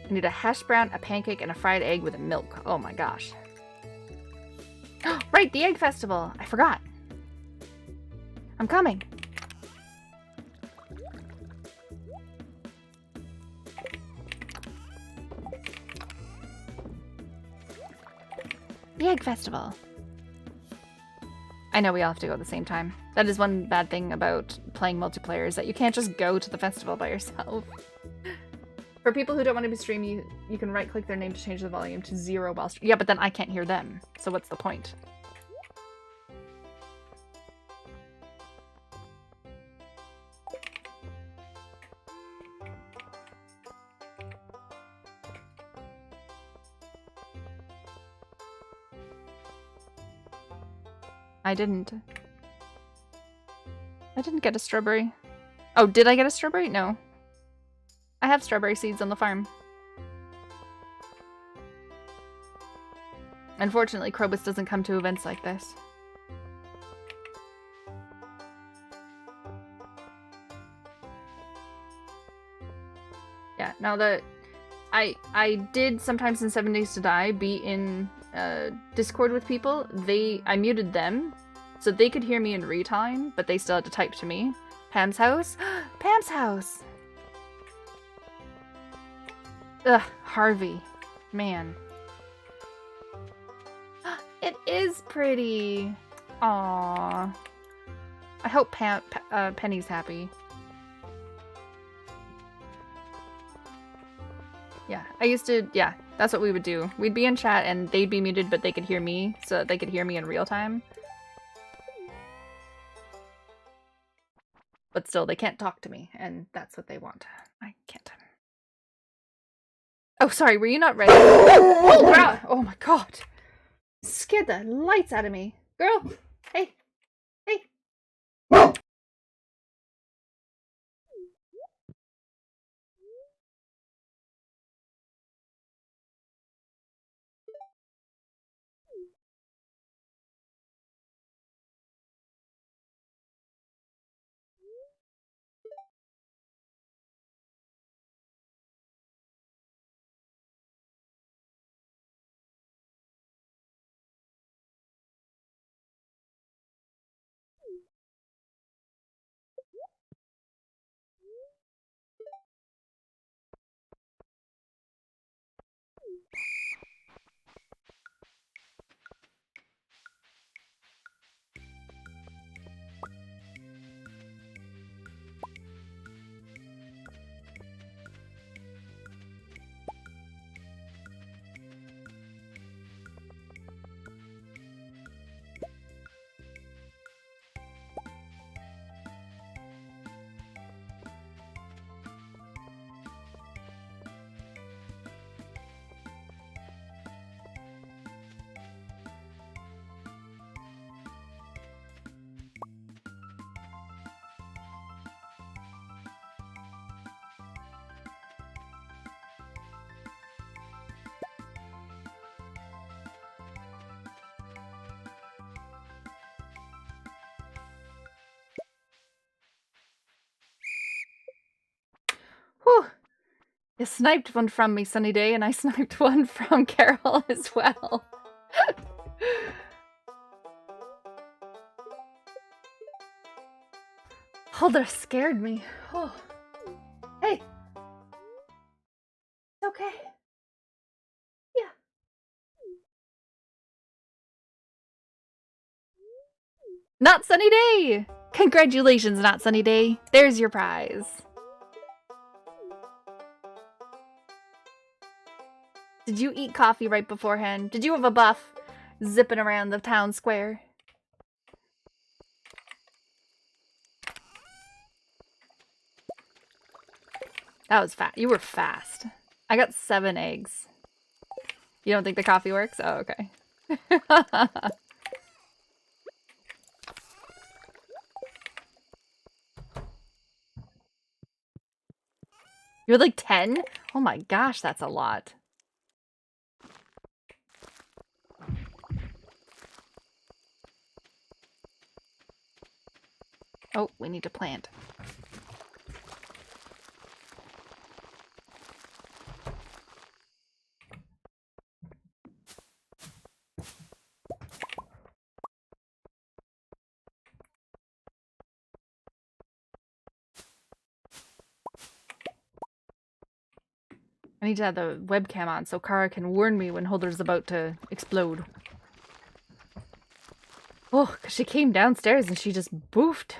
I need a hash brown, a pancake, and a fried egg with a milk. Oh my gosh. Right, the egg festival. I forgot. I'm coming. The egg festival. I know we all have to go at the same time. That is one bad thing about playing multiplayer, is that you can't just go to the festival by yourself. For people who don't want to be streaming, you can right-click their name to change the volume to 0 while streaming. Yeah, but then I can't hear them. So what's the point? I didn't get a strawberry. Oh, did I get a strawberry? No. I have strawberry seeds on the farm. Unfortunately, Krobus doesn't come to events like this. Yeah, now that I did sometimes in 7 Days to Die be in Discord with people. I muted them so they could hear me in retime, but they still had to type to me. Pam's house? Pam's house! Ugh, Harvey. Man. It is pretty. Aww. I hope Penny's happy. Yeah, yeah, that's what we would do. We'd be in chat and they'd be muted, but they could hear me, so that they could hear me in real time. But still, they can't talk to me, and that's what they want. I can't. Oh, sorry, were you not ready? Oh, wow. Oh my god. Scared the lights out of me. Girl, hey. Hey. Whew. You sniped one from me, Sunny Day, and I sniped one from Carol as well. Holder scared me. Oh. Hey. It's okay. Yeah. Not Sunny Day! Congratulations, Not Sunny Day. There's your prize. Did you eat coffee right beforehand? Did you have a buff zipping around the town square? That was fast. You were fast. I got 7 eggs. You don't think the coffee works? Oh, okay. You're like 10? Oh my gosh, that's a lot. Oh, we need to plant. I need to have the webcam on so Kara can warn me when Holder's about to explode. Oh, because she came downstairs and she just boofed.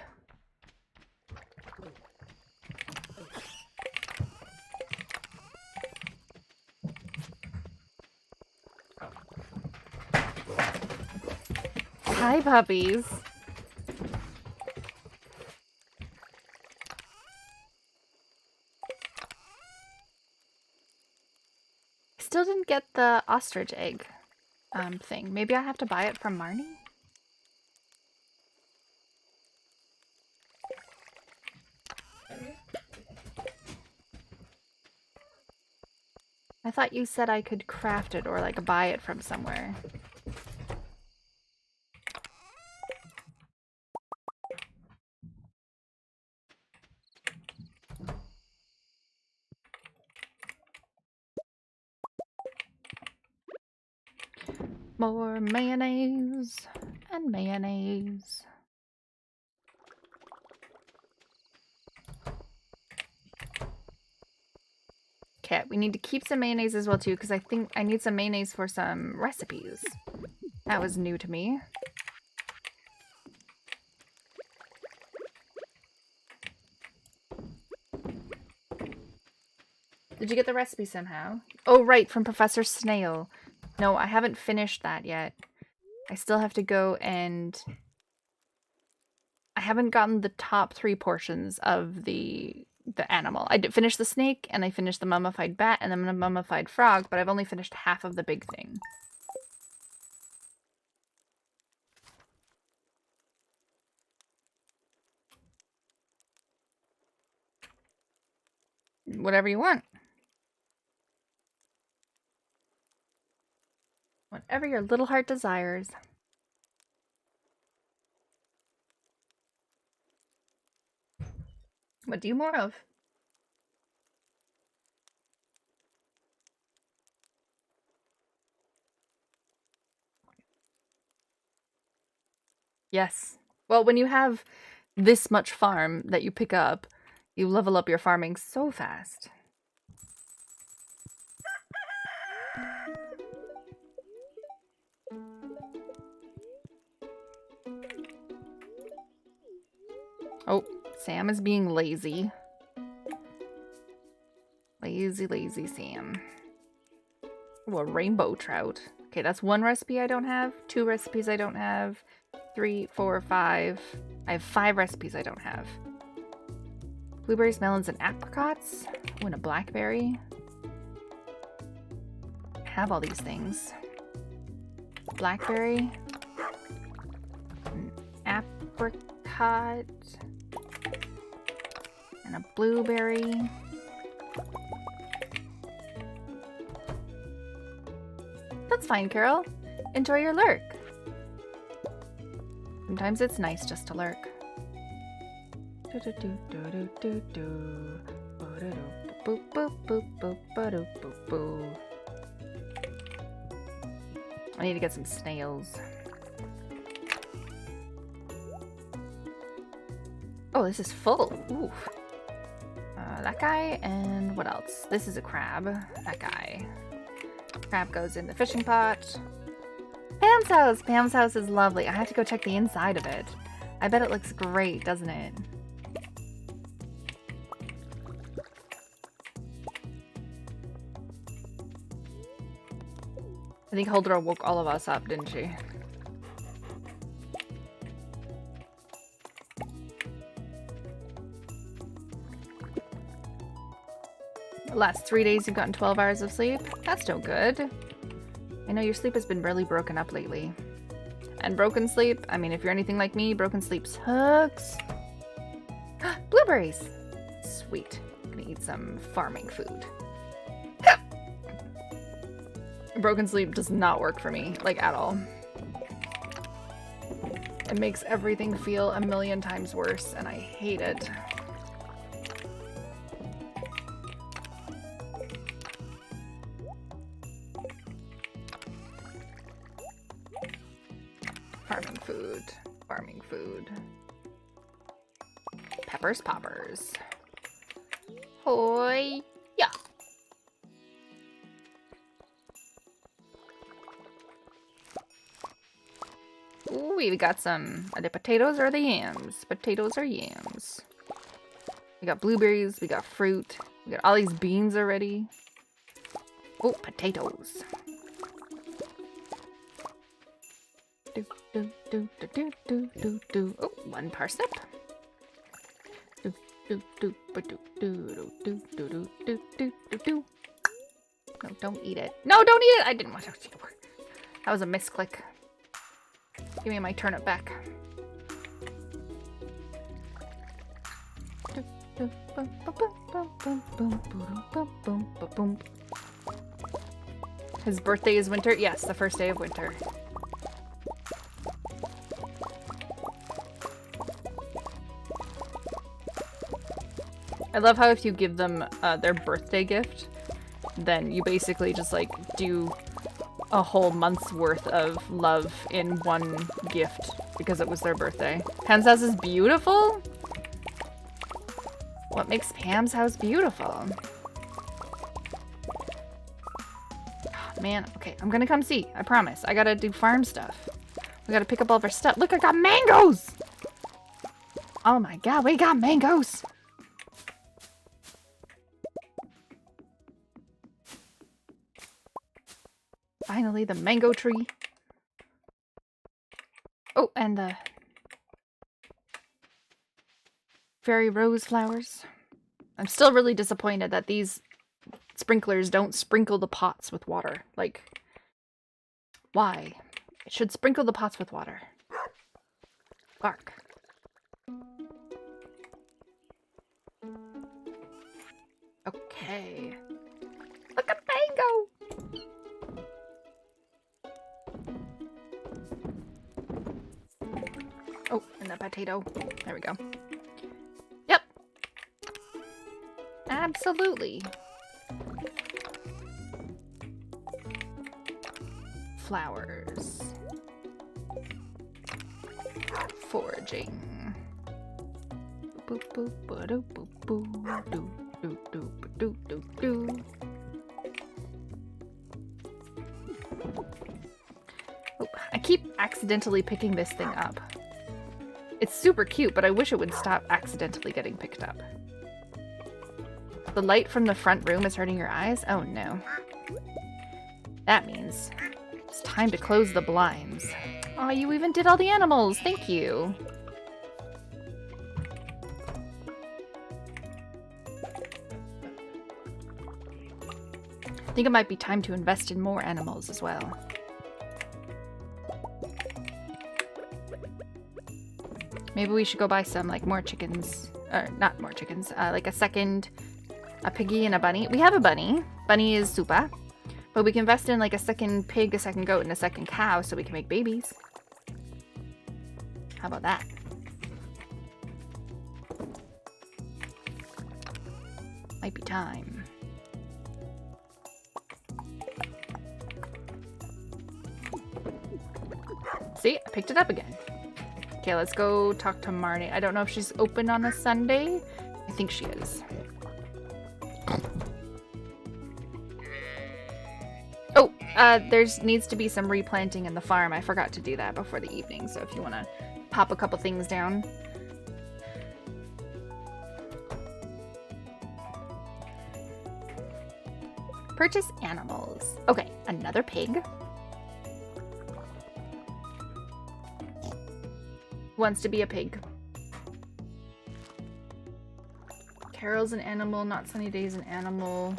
Hi, puppies. I still didn't get the ostrich egg thing. Maybe I have to buy it from Marnie? I thought you said I could craft it or like buy it from somewhere. More mayonnaise and mayonnaise. Okay, we need to keep some mayonnaise as well too, because I think I need some mayonnaise for some recipes. That was new to me. Did you get the recipe somehow? Oh, right, from Professor Snail. No, I haven't finished that yet. I still have to go and... I haven't gotten the top 3 portions of the animal. I did finish the snake, and I finished the mummified bat, and then the mummified frog, but I've only finished half of the big thing. Whatever you want. Whatever your little heart desires. What do you more of? Yes. Well, when you have this much farm that you pick up, you level up your farming so fast. Oh, Sam is being lazy. Lazy, lazy Sam. Oh, a rainbow trout. Okay, that's 1 recipe I don't have. 2 recipes I don't have. 3, 4, 5. I have 5 recipes I don't have. Blueberries, melons, and apricots. Oh, and a blackberry. I have all these things. Blackberry. An apricot. And a blueberry. That's fine, Carol. Enjoy your lurk. Sometimes it's nice just to lurk. I need to get some snails. Oh, this is full. Ooh. That guy, and what else? This is a crab. That guy. Crab goes in the fishing pot. Pam's house! Pam's house is lovely. I have to go check the inside of it. I bet it looks great, doesn't it? I think Huldra woke all of us up, didn't she? The last 3 days you've gotten 12 hours of sleep? That's still good. I know your sleep has been really broken up lately. And broken sleep, I mean, if you're anything like me, broken sleep sucks. Blueberries! Sweet. I'm gonna eat some farming food. Broken sleep does not work for me, like, at all. It makes everything feel a million times worse, and I hate it. Farming food. Farming food. Peppers poppers. Hoi! Yeah! Ooh, we got some. Are they potatoes or are they yams? Potatoes or yams? We got blueberries, we got fruit, we got all these beans already. Oh, potatoes. Do, do, do, do, do, do, do, do. Oh, 1 parsnip. Do, do, do, do, do, do, do, do, do, do, do, do, do. No, don't eat it. No, don't eat it! I didn't want to. That was a misclick. Give me my turnip back. His birthday is winter? Yes, the first day of winter. I love how if you give them their birthday gift, then you basically just like do a whole month's worth of love in one gift because it was their birthday. Pam's house is beautiful? What makes Pam's house beautiful? Oh, man, okay, I'm gonna come see. I promise. I gotta do farm stuff. We gotta pick up all of our stuff. Look, I got mangoes! Oh my god, we got mangoes! Finally, the mango tree. Oh, and the fairy rose flowers. I'm still really disappointed that these sprinklers don't sprinkle the pots with water. Like, why? It should sprinkle the pots with water. Bark. Okay. Look at mango! Oh, and the potato. There we go. Yep. Absolutely. Flowers. Foraging. Boop boop ba doo boop boo doo doo doo ba doo doo doo. Oh, I keep accidentally picking this thing up. It's super cute, but I wish it would stop accidentally getting picked up. The light from the front room is hurting your eyes? Oh no. That means it's time to close the blinds. Aw, you even did all the animals! Thank you! I think it might be time to invest in more animals as well. Maybe we should go buy some, like, more chickens. Or, not more chickens. Like a piggy and a bunny. We have a bunny. Bunny is super. But we can invest in, like, a second pig, a second goat, and a second cow so we can make babies. How about that? Might be time. See? I picked it up again. Okay, let's go talk to Marnie. I don't know if she's open on a Sunday. I think she is. Oh, there's needs to be some replanting in the farm. I forgot to do that before the evening, so if you want to pop a couple things down. Purchase animals. Okay, another pig. Wants to be a pig. Carol's an animal, Not Sunny Day's an animal.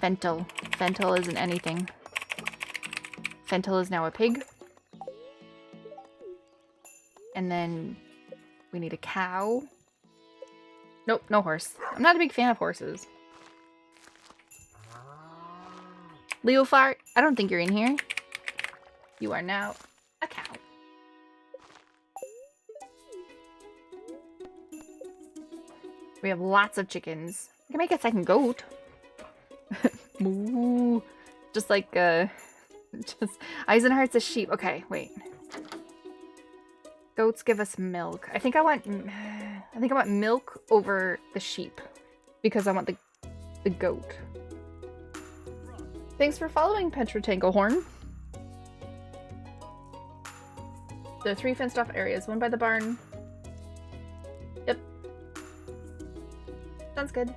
Fentel. Fentel isn't anything. Fentel is now a pig. And then we need a cow. Nope, no horse. I'm not a big fan of horses. Leofar, I don't think you're in here. You are now a cow. We have lots of chickens. I can make a second goat. Moo. Just like, just Eisenhart's a sheep. Okay, wait. Goats give us milk. I think I want milk over the sheep because I want the goat. Thanks for following, Petra Tanglehorn. There are 3 fenced off areas, one by the barn. Yep. Sounds good.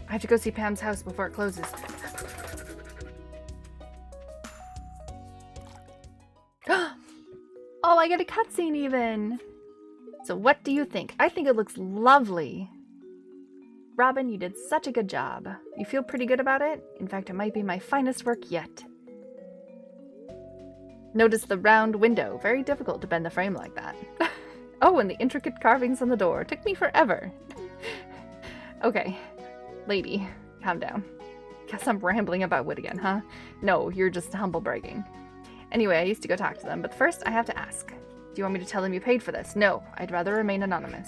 I have to go see Pam's house before it closes. Oh, I get a cutscene even! So what do you think? I think it looks lovely. Robin, you did such a good job. You feel pretty good about it? In fact, it might be my finest work yet. Notice the round window. Very difficult to bend the frame like that. Oh, and the intricate carvings on the door. Took me forever. Okay. Lady, calm down. Guess I'm rambling about wood again, huh? No, you're just humble bragging. Anyway, I used to go talk to them, but first I have to ask. Do you want me to tell them you paid for this? No, I'd rather remain anonymous.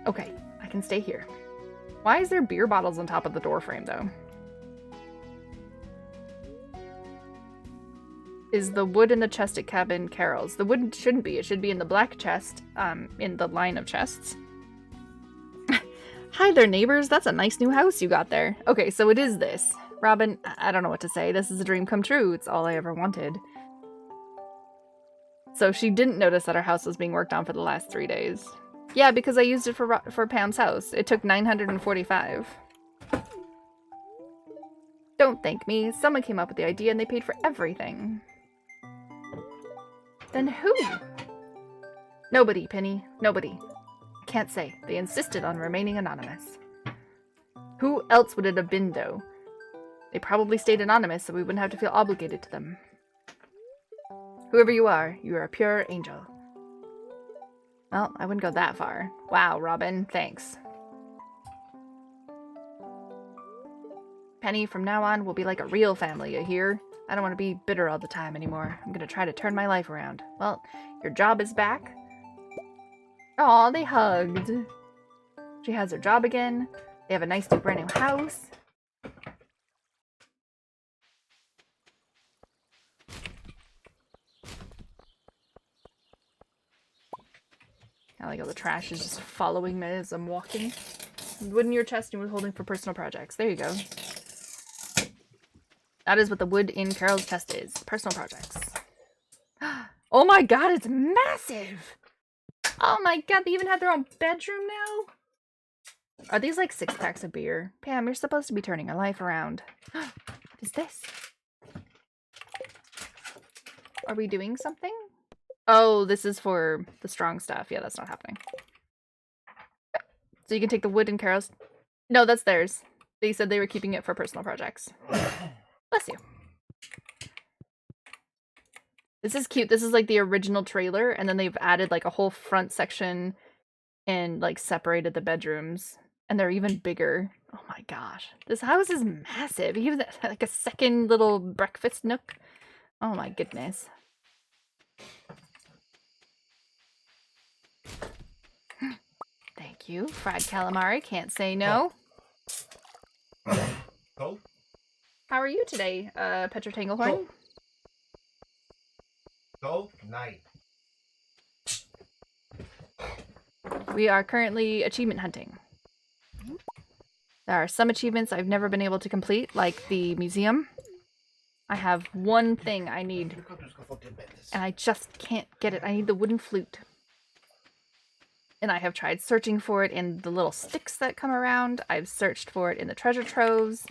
Okay, I can stay here. Why is there beer bottles on top of the door frame, though? Is the wood in the chest at cabin Carol's? The wood shouldn't be. It should be in the black chest, in the line of chests. Hi there, neighbors. That's a nice new house you got there. Okay, so it is this. Robin, I don't know what to say. This is a dream come true. It's all I ever wanted. So she didn't notice that our house was being worked on for the last 3 days. Yeah, because I used it for Pam's house. It took 945. Don't thank me. Someone came up with the idea and they paid for everything. Then who? Nobody, Penny. Nobody. I can't say. They insisted on remaining anonymous. Who else would it have been, though? They probably stayed anonymous so we wouldn't have to feel obligated to them. Whoever you are a pure angel. Well, I wouldn't go that far. Wow, Robin, thanks. Penny, from now on, we'll be like a real family, you hear? I don't want to be bitter all the time anymore. I'm gonna try to turn my life around. Well, your job is back. Aw, they hugged. She has her job again. They have a nice new brand new house. I like how the trash is just following me as I'm walking. Wood in your chest and wood holding for personal projects. There you go. That is what the wood in Carol's chest is. Personal projects. Oh my god, it's massive! Oh my god, they even have their own bedroom now? Are these like 6-packs of beer? Pam, you're supposed to be turning your life around. What is this? Are we doing something? Oh, this is for the strong stuff. Yeah, that's not happening. So you can take the wood in Carol's... No, that's theirs. They said they were keeping it for personal projects. Bless you. This is cute. This is like the original trailer, and then they've added like a whole front section and like separated the bedrooms. And they're even bigger. Oh my gosh. This house is massive. Even like a second little breakfast nook. Oh my goodness. Thank you. Fried calamari. Can't say no. Oh. How are you today, Petra Tanglehorn? Go night. We are currently achievement hunting. There are some achievements I've never been able to complete, like the museum. I have one thing I need, and I just can't get it. I need the wooden flute. And I have tried searching for it in the little sticks that come around. I've searched for it in the treasure troves.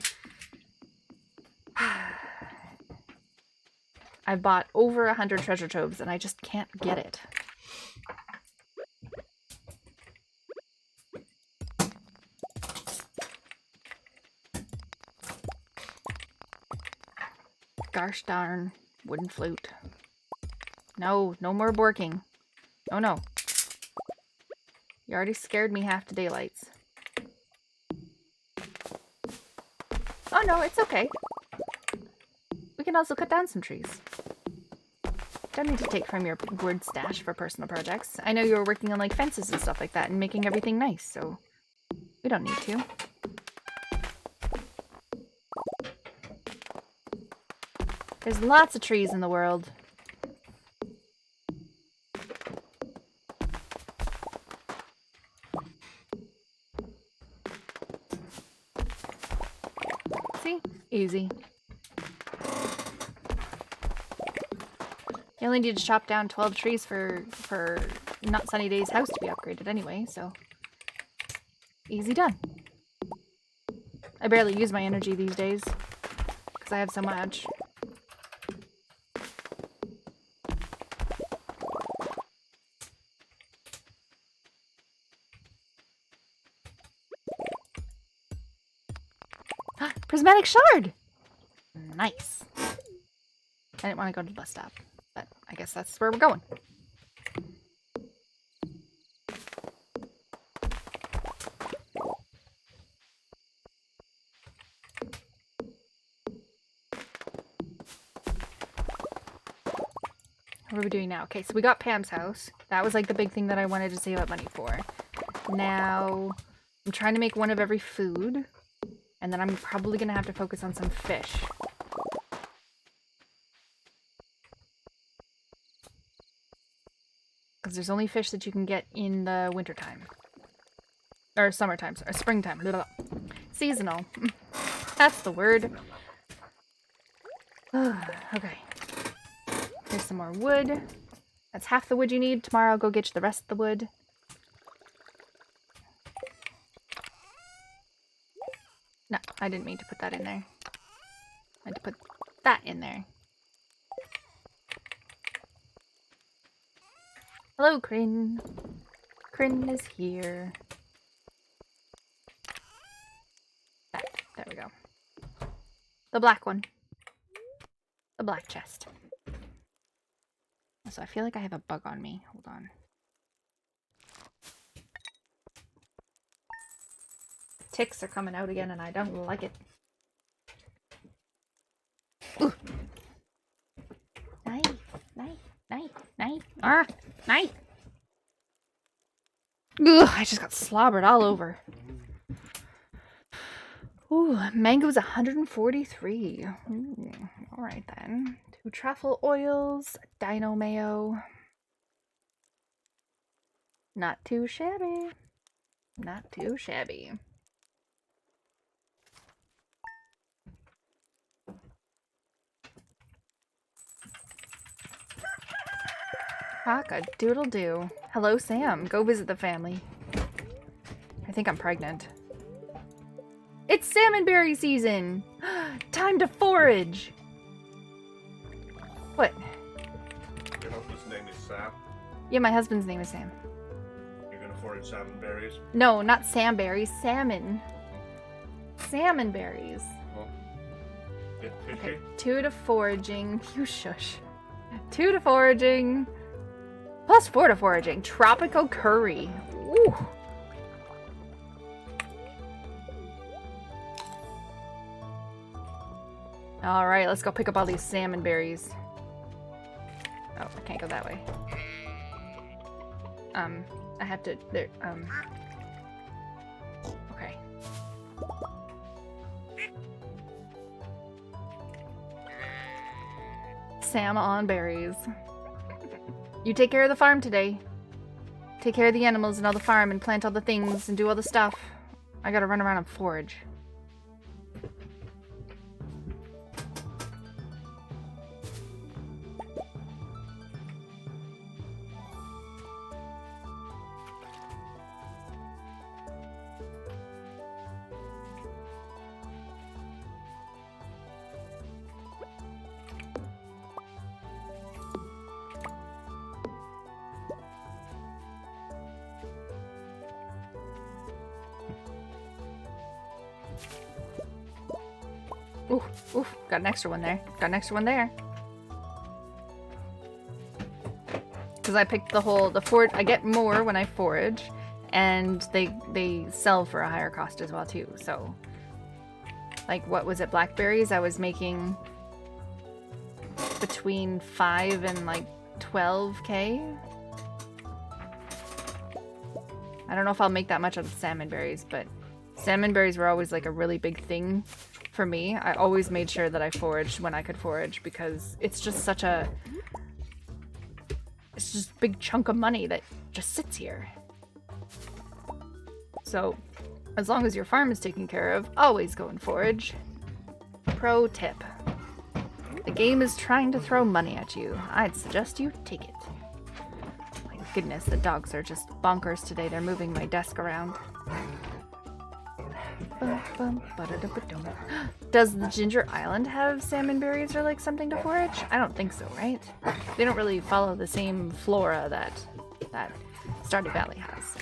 I've bought over 100 treasure troves, and I just can't get it. Gosh darn wooden flute. No, no more borking. Oh no. You already scared me half to daylights. Oh no, it's okay. We can also cut down some trees. Don't need to take from your wood stash for personal projects. I know you were working on like fences and stuff like that and making everything nice, so we don't need to. There's lots of trees in the world. See? Easy. You only need to chop down 12 trees for Not Sunny Day's house to be upgraded anyway, so easy done. I barely use my energy these days because I have so much. Prismatic shard! Nice. I didn't want to go to the bus stop, but I guess that's where we're going. What are we doing now? Okay, so we got Pam's house. That was like the big thing that I wanted to save up money for. Now, I'm trying to make one of every food. And then I'm probably going to have to focus on some fish. Because there's only fish that you can get in the wintertime. Or summertime, sorry, springtime. Blah, blah, blah. Seasonal. That's the word. Okay. Here's some more wood. That's half the wood you need. Tomorrow I'll go get you the rest of the wood. No, I didn't mean to put that in there. I had to put that in there. Hello, Kryn. Kryn is here. There we go. The black one. The black chest. So I feel like I have a bug on me. Hold on. Ticks are coming out again and I don't like it. Ooh. Knife. Ah! Knife! Ugh, I just got slobbered all over. Ooh, mango's 143. Alright then. 2 truffle oils, dino mayo. Not too shabby. Not too shabby. Cock-a-doodle-doo. Hello, Sam. Go visit the family. I think I'm pregnant. It's salmonberry season! Time to forage! What? Your husband's name is Sam. Yeah, my husband's name is Sam. You're gonna forage salmon berries. No, not samberries. Salmon. Salmon berries. Oh. Bit picky. Okay, 2 to foraging. You shush. 2 to foraging. Plus 4 to foraging. Tropical curry. Ooh. Alright, let's go pick up all these salmon berries. Oh, I can't go that way. I have to, there, okay. Sam on berries. You take care of the farm today. Take care of the animals and all the farm and plant all the things and do all the stuff. I gotta run around and forage. Oof, got an extra one there. Got an extra one there. Because I picked the forage. I get more when I forage, and they sell for a higher cost as well too. So, like, what was it? Blackberries? I was making between 5 and like 12k. I don't know if I'll make that much on salmon berries, but salmon berries were always like a really big thing for me. I always made sure that I foraged when I could forage because it's just such a... It's just a big chunk of money that just sits here. So, as long as your farm is taken care of, always go and forage. Pro tip. The game is trying to throw money at you. I'd suggest you take it. My goodness, the dogs are just bonkers today. They're moving my desk around. Does the Ginger Island have salmon berries or like something to forage? I don't think so, right? They don't really follow the same flora that Stardew Valley has.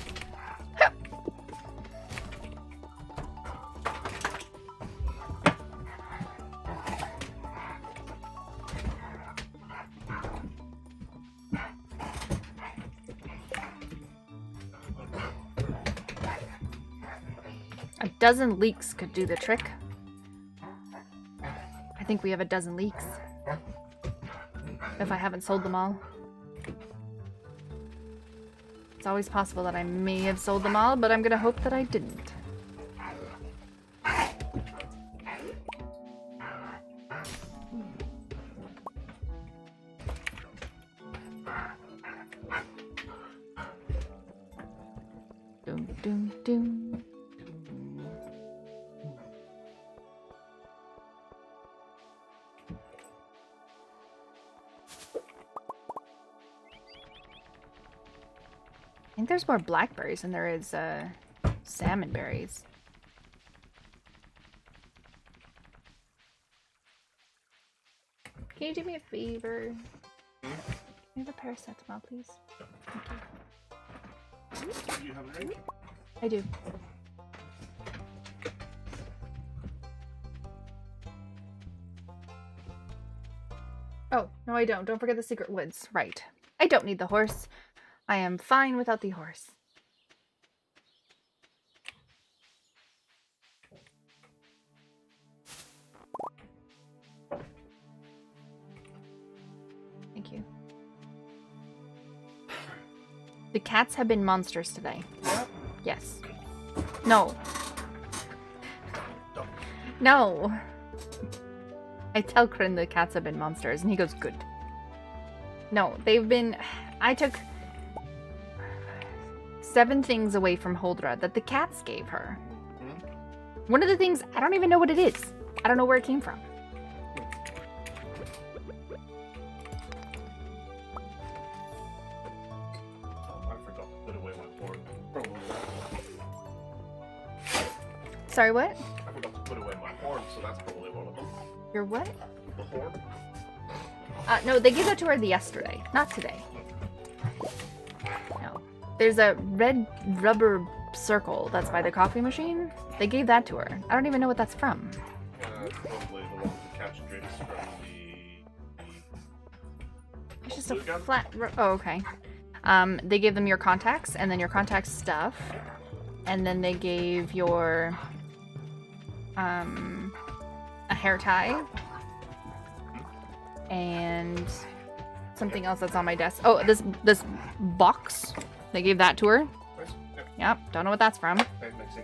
A dozen leeks could do the trick. I think we have a dozen leeks. If I haven't sold them all. It's always possible that I may have sold them all, but I'm gonna hope that I didn't. Doom, doom, doom. I think there's more blackberries than there is salmon berries. Can you do me a favor? Can I have a paracetamol, please? Do you have a drink? I do. Oh, no I don't. Don't forget the secret woods. Right. I don't need the horse. I am fine without the horse. Thank you. The cats have been monsters today. Yes. No. No. I tell Kryn the cats have been monsters, and he goes, good. No, they've been... I took 7 things away from Holdra that the cats gave her. One of the things, I don't even know what it is. I don't know where it came from. I forgot to put away my horn. Probably. Sorry, what? I forgot to put away my horn, so that's probably one of them. Your what? The horn? No, they gave that to her yesterday, not today. No. There's a red rubber circle that's by the coffee machine. They gave that to her. I don't even know what that's from. Probably the one to catch drinks from It's just Blue a gun? flat... Oh, okay. They gave them your contacts, and then your contact stuff. And then they gave your... a hair tie. And something else that's on my desk. Oh, this box. They gave that to her. Nice. Yep, don't know what that's from. Okay, let's see.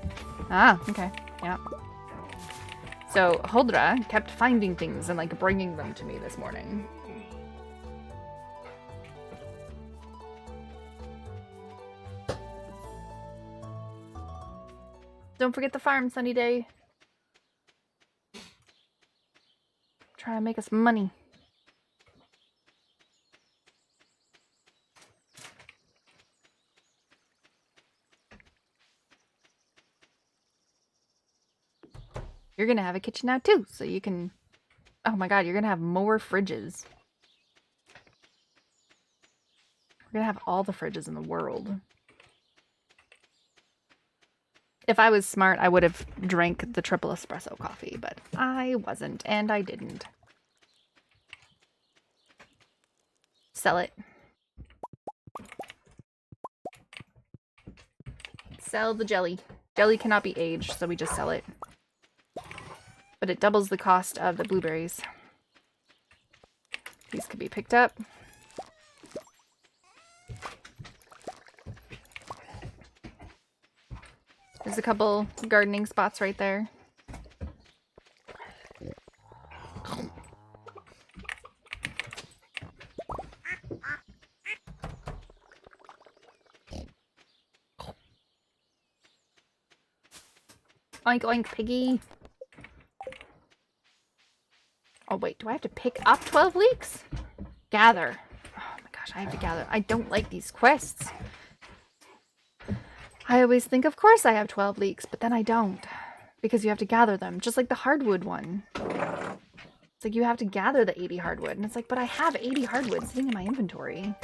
Ah, okay. Yeah. So Holdra kept finding things and like bringing them to me this morning. Don't forget the farm, Sunny Day. Trying to make us money. You're gonna have a kitchen now too, so you can... Oh my god, you're gonna have more fridges. We're gonna have all the fridges in the world. If I was smart, I would have drank the triple espresso coffee, but I wasn't, and I didn't. Sell it. Sell the jelly. Jelly cannot be aged, so we just sell it. But it doubles the cost of the blueberries. These could be picked up. There's a couple gardening spots right there. Oink oink piggy. Oh wait, do I have to pick up 12 leeks? Gather. Oh my gosh, I have to gather. I don't like these quests. I always think, of course I have 12 leeks, but then I don't. Because you have to gather them, just like the hardwood one. It's like you have to gather the 80 hardwood, and it's like, but I have 80 hardwood sitting in my inventory.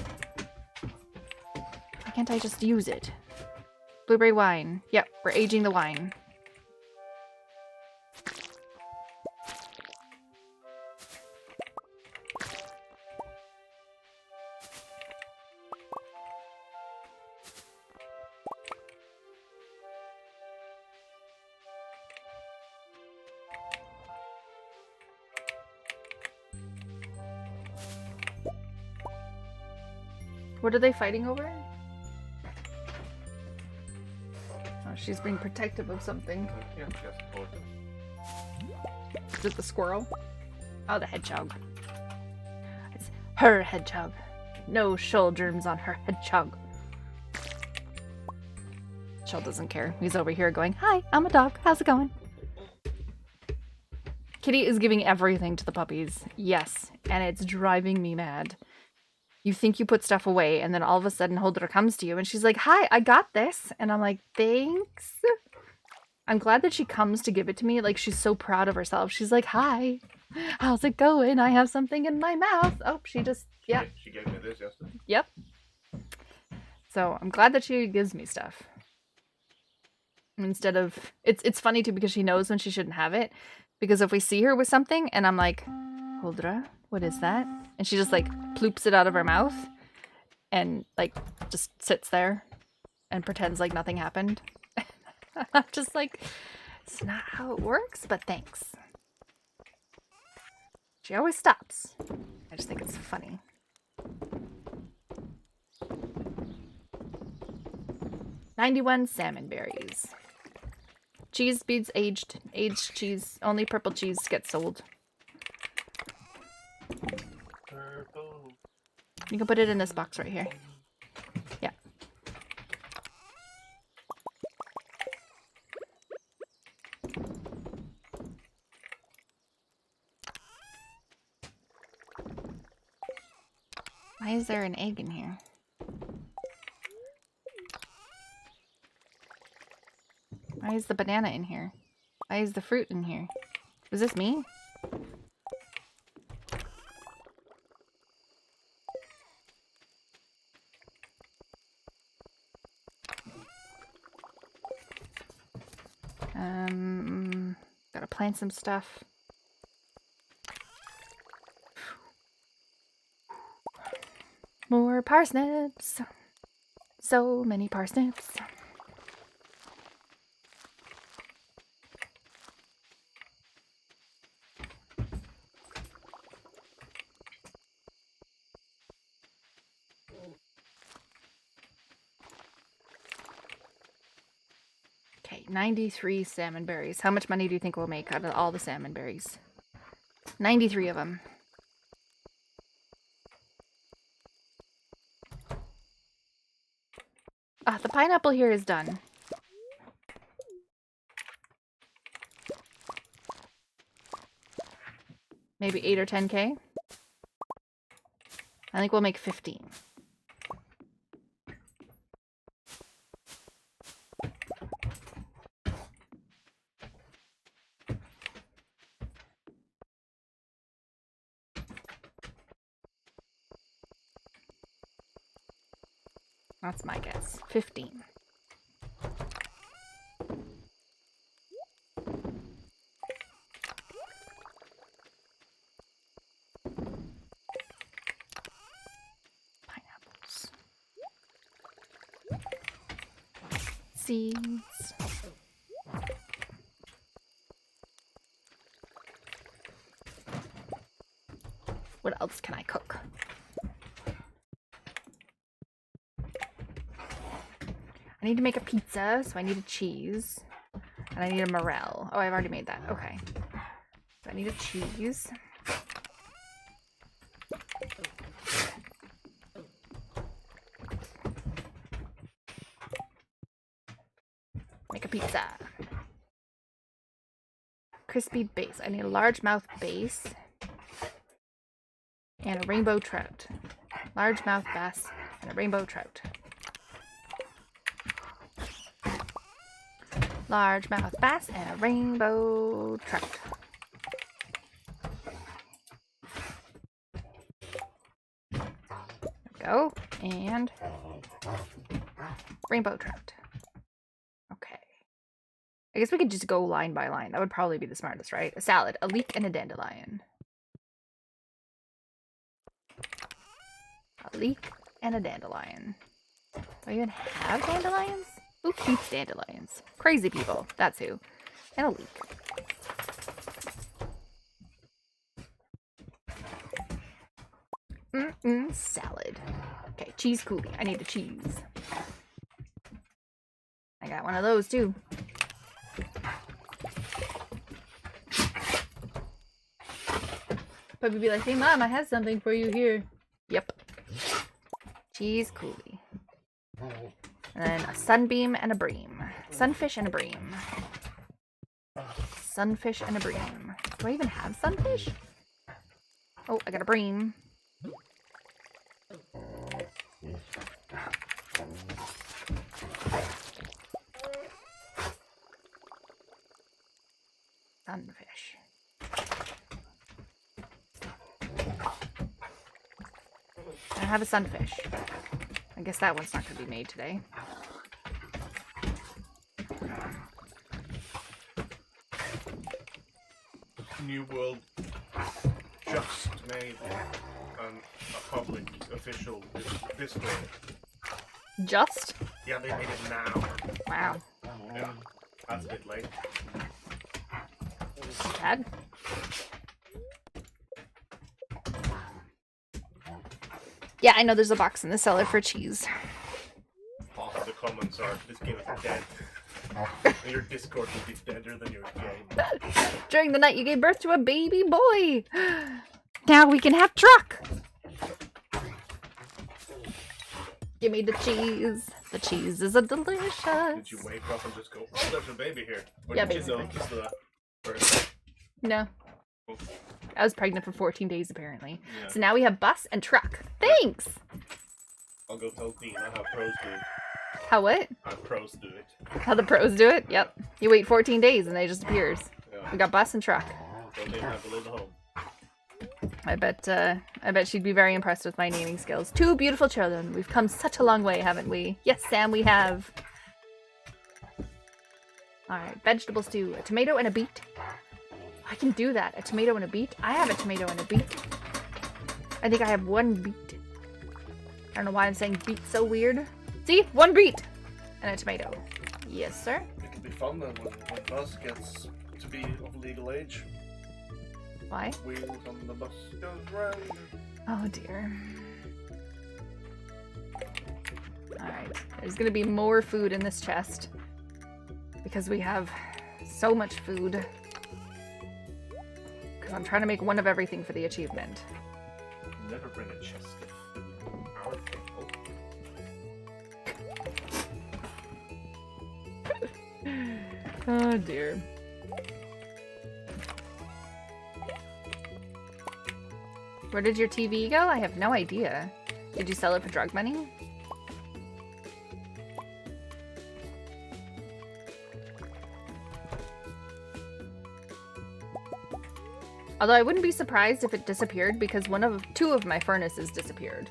Why can't I just use it? Blueberry wine. Yep, we're aging the wine. What are they fighting over? Oh, she's being protective of something. Yeah, yes, both. Is it the squirrel? Oh, the hedgehog. It's her hedgehog. No shoal germs on her hedgehog. Shell doesn't care. He's over here going, "Hi, I'm a dog. How's it going?" Kitty is giving everything to the puppies. Yes, and it's driving me mad. You think you put stuff away, and then all of a sudden Holder comes to you, and she's like, "Hi, I got this." And I'm like, "Thanks." I'm glad that she comes to give it to me. Like, she's so proud of herself. She's like, "Hi, how's it going? I have something in my mouth." Oh, she just, yeah. She gave me this yesterday. Yep. So I'm glad that she gives me stuff. Instead of, it's funny too because she knows when she shouldn't have it. Because if we see her with something and I'm like, "Holdra, what is that?" And she just like ploops it out of her mouth and like just sits there and pretends like nothing happened. I'm just like, it's not how it works, but thanks. She always stops. I just think it's funny. $91 salmon berries. Cheese beads aged. Aged cheese. Only purple cheese gets sold. Purple. You can put it in this box right here. Yeah. Why is there an egg in here? Why is the banana in here? Why is the fruit in here? Was this me? Gotta plant some stuff. More parsnips. So many parsnips. Okay, 93 salmon berries. How much money do you think we'll make out of all the salmon berries? 93 of them. Ah, the pineapple here is done. Maybe 8 or 10k? I think we'll make 15. That's my guess. 15. Pineapples. Seeds. What else can I cook? I need to make a pizza, so I need a cheese. And I need a morel. Oh, I've already made that. Okay. So I need a cheese. Make a pizza. Crispy base. I need a largemouth base. And a rainbow trout. Largemouth bass and a rainbow trout. Largemouth bass and a rainbow trout. There we go. And rainbow trout. Okay. I guess we could just go line by line. That would probably be the smartest, right? A salad, a leek, and a dandelion. A leek and a dandelion. Do I even have dandelions? Who keeps dandelions? Crazy people. That's who. And a leek. Salad. Okay, cheese coulis. I need the cheese. I got one of those too. Puppy be like, hey mom, I have something for you here. Yep. Cheese coulis. And then a sunbeam and a bream. Sunfish and a bream. Sunfish and a bream. Do I even have sunfish? Oh, I got a bream. Sunfish. I have a sunfish. I guess that one's not going to be made today. New World just made a public official Discord. Just? Yeah, they made it now. Wow. Yeah, that's a bit late. Bad. Yeah, I know there's a box in the cellar for cheese. Half of the comments are, this game is dead. Your Discord will be deader than your game. During the night you gave birth to a baby boy. Now we can have truck. Give me the cheese. The cheese is a delicious. Did you wake up and just go, oh, there's a baby here? Or Yeah, did you basically. notice that first? No. Oh, I was pregnant for 14 days apparently. yeah. So now we have bus and truck. Thanks. I'll go tell Dina how pros do it. How what? How pros do it. How the pros do it? Yep. You wait 14 days and they just appears. Yeah. We got bus and truck. Don't even have to leave the home. I bet she'd be very impressed with my naming skills. Two beautiful children. We've come such a long way, haven't we? Yes, Sam, we have. Alright, vegetable stew. A tomato and a beet. I can do that. A tomato and a beet? I have a tomato and a beet. I think I have one beet. I don't know why I'm saying beet so weird. See? One beet! And a tomato. Yes, sir. It can be fun then when Buzz gets to be of legal age. Why? Wheels on the bus goes round. Oh dear. Alright, there's gonna be more food in this chest. Because we have so much food. Because I'm trying to make one of everything for the achievement. Never bring a chest of food on our table. Oh dear. Where did your TV go? I have no idea. Did you sell it for drug money? Although I wouldn't be surprised if it disappeared because two of my furnaces disappeared.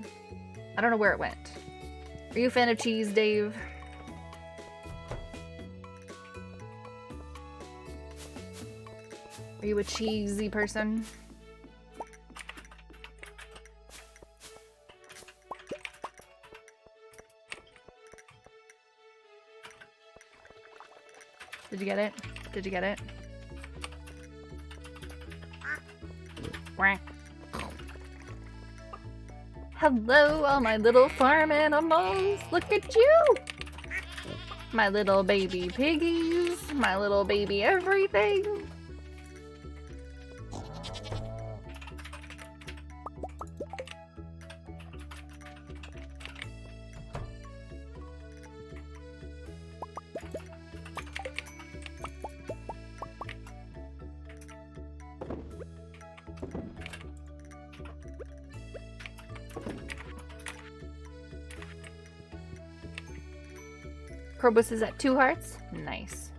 I don't know where it went. Are you a fan of cheese, Dave? Are you a cheesy person? Did you get it? Did you get it? Quack. Hello, all my little farm animals. Look at you! My little baby piggies, my little baby everything. Krobus is at 2 hearts. Nice.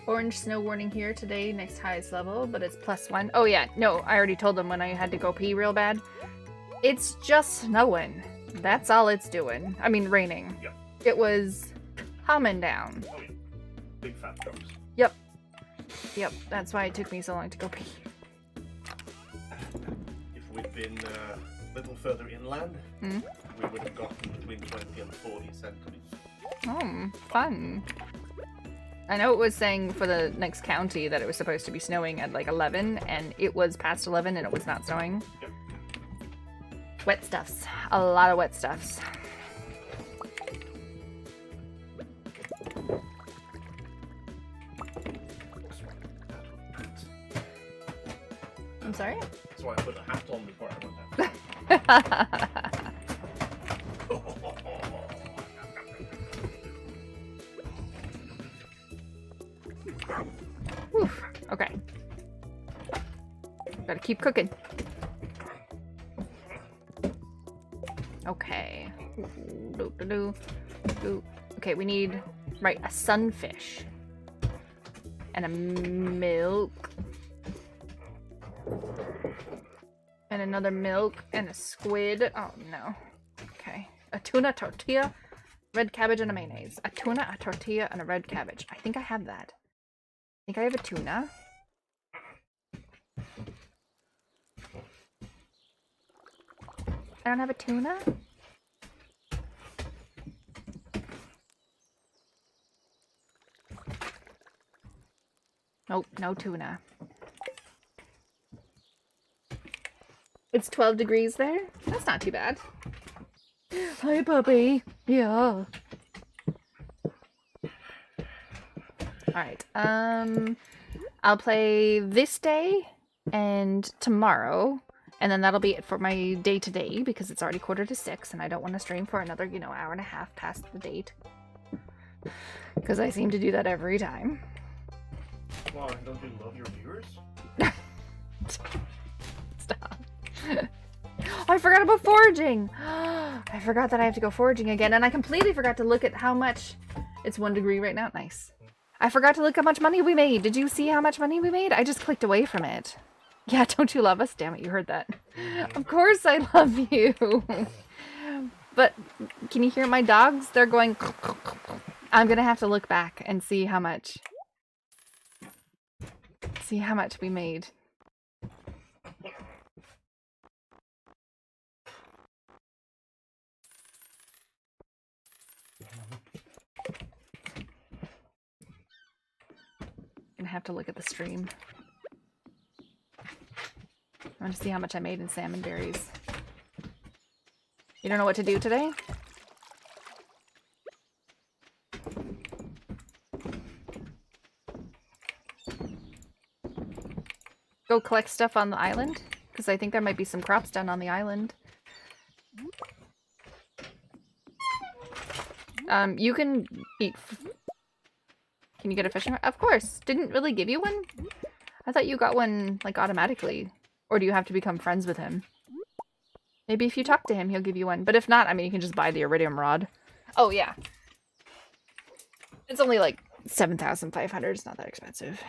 Orange snow warning here today, next highest level, but it's +1. Oh yeah, no, I already told them when I had to go pee real bad. It's just snowing. That's all it's doing. I mean, raining. Yep. It was coming down. Oh yeah. Big fat drops. Yep. Yep, that's why it took me so long to go pee. we'd been a little further inland, Mm. we would have gotten between 20 and 40 centimeters. Fun. I know it was saying for the next county that it was supposed to be snowing at like 11, and it was past 11 and it was not snowing. Yep. Wet stuffs. A lot of wet stuffs. I'm sorry? That's why I put a hat on before I went out. Whew. Okay. Gotta keep cooking. Okay. Okay, we need, right, a sunfish. And a milk. And another milk and a squid. Oh no. Okay. A tuna tortilla, red cabbage, and a mayonnaise. A tuna, a tortilla, and a red cabbage. I think I have that. I think I have a tuna. I don't have a tuna? Nope, no tuna. It's 12 degrees there? That's not too bad. Hi, puppy. Yeah. Alright, I'll play this day and tomorrow, and then that'll be it for my day-to-day, because it's already 5:45, and I don't want to stream for another, you know, hour and a half past the date. Because I seem to do that every time. Why, don't you love your viewers? Stop. Oh, I forgot about foraging! I forgot that I have to go foraging again, and I completely forgot to look at how much... It's 1 degree right now. Nice. I forgot to look how much money we made. Did you see how much money we made? I just clicked away from it. Yeah, don't you love us? Damn it, you heard that. Of course I love you. But can you hear my dogs? They're going... I'm gonna have to look back and see how much... See how much we made. Gonna have to look at the stream. I want to see how much I made in salmon berries. You don't know what to do today? Go collect stuff on the island? Because I think there might be some crops done on the island. You can eat... Can you get a fishing rod? Of course! Didn't really give you one? I thought you got one, like, automatically. Or do you have to become friends with him? Maybe if you talk to him, he'll give you one. But if not, I mean, you can just buy the iridium rod. Oh, yeah. It's only, like, 7,500. It's not that expensive.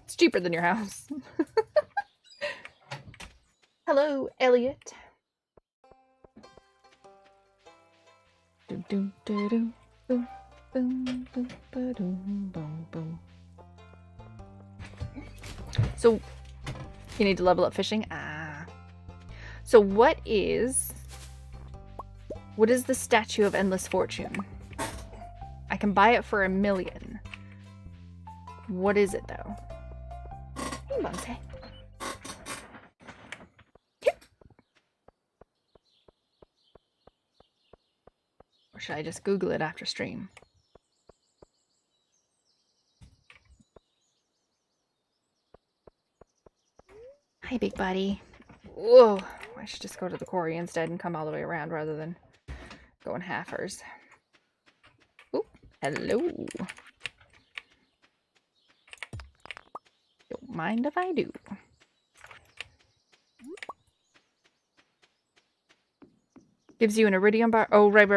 It's cheaper than your house. Hello, Elliot. Boom, boom, boom, boom, boom, boom, boom, boom. So, you need to level up fishing? Ah. So what is the Statue of Endless Fortune? I can buy it for 1 million. What is it, though? Hey, Monte. Or should I just Google it after stream? Hi, big buddy. Whoa. I should just go to the quarry instead and come all the way around rather than going halfers. Oh, hello. Don't mind if I do. Gives you an iridium bar. Oh, right.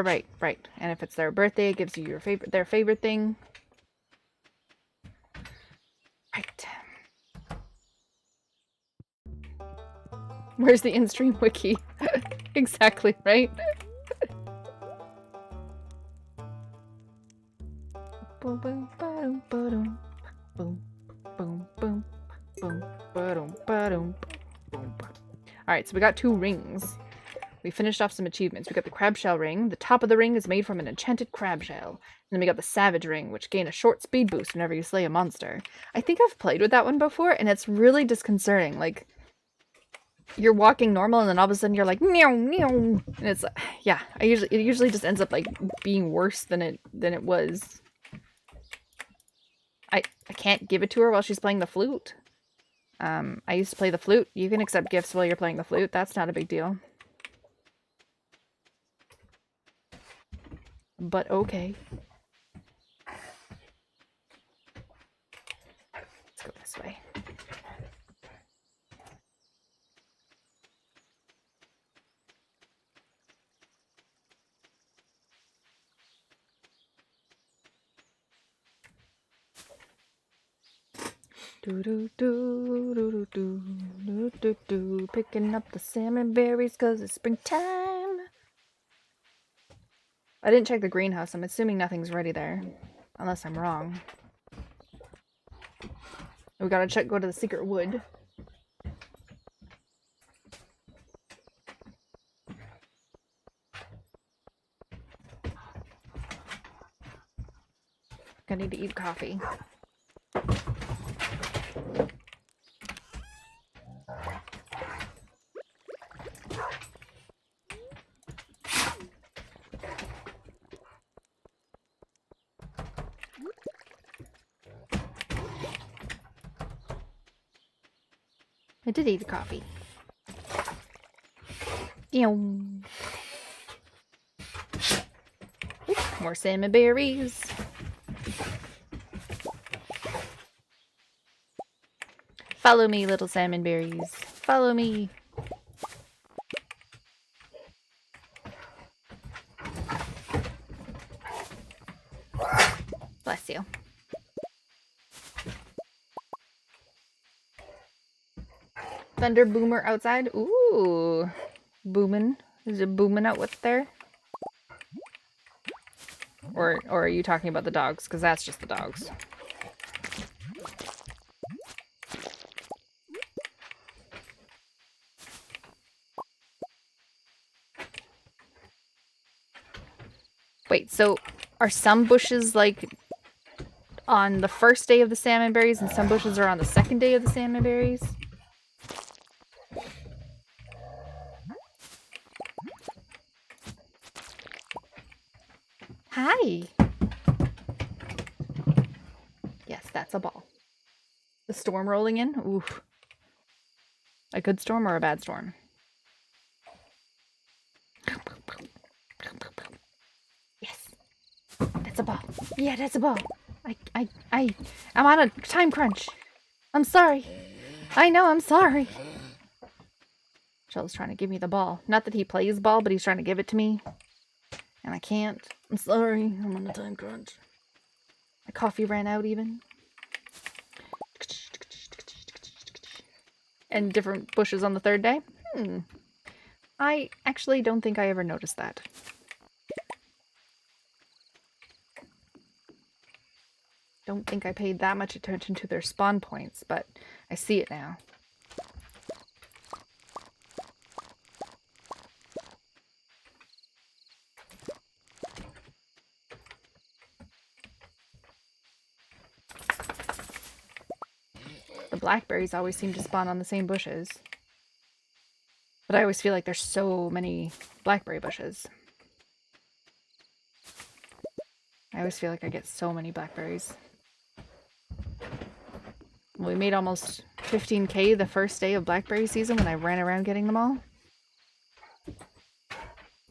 And if it's their birthday, it gives you their favorite thing. Right. Where's the in-stream wiki? Exactly, right? Boom, boom, boom, boom, boom, boom, boom, boom, boom, boom, boom. Alright, so we got 2 rings. We finished off some achievements. We got the crab shell ring. The top of the ring is made from an enchanted crab shell. And then we got the savage ring, which gain a short speed boost whenever you slay a monster. I think I've played with that one before, and it's really disconcerting. Like, you're walking normal, and then all of a sudden you're like, meow, meow. And it's, yeah, it usually just ends up, like, being worse than it was. I can't give it to her while she's playing the flute. I used to play the flute. You can accept gifts while you're playing the flute. That's not a big deal. But okay. Let's go this way. Picking up the salmon berries 'cause it's springtime. I didn't check the greenhouse. I'm assuming nothing's ready there. Unless I'm wrong. We gotta go to the secret wood. I need to eat coffee. I did eat the coffee. Ew. More salmon berries. Follow me, little salmon berries. Follow me. Bless you. Thunder boomer outside. Ooh. Booming. Is it booming out with there? Or are you talking about the dogs? Because that's just the dogs. Wait, so are some bushes like on the first day of the salmon berries and some bushes are on the second day of the salmon berries? Hi. Yes, that's a ball. The storm rolling in? Oof. A good storm or a bad storm? Yes. That's a ball. Yeah, that's a ball. I'm on a time crunch. I'm sorry. I know, I'm sorry. Shell's trying to give me the ball. Not that he plays ball, but he's trying to give it to me. And I can't. I'm sorry. I'm on a time crunch. My coffee ran out even. And different bushes on the third day? I actually don't think I ever noticed that. Don't think I paid that much attention to their spawn points, but I see it now. The blackberries always seem to spawn on the same bushes. But I always feel like there's so many blackberry bushes. I always feel like I get so many blackberries. Well, we made almost 15k the first day of blackberry season when I ran around getting them all.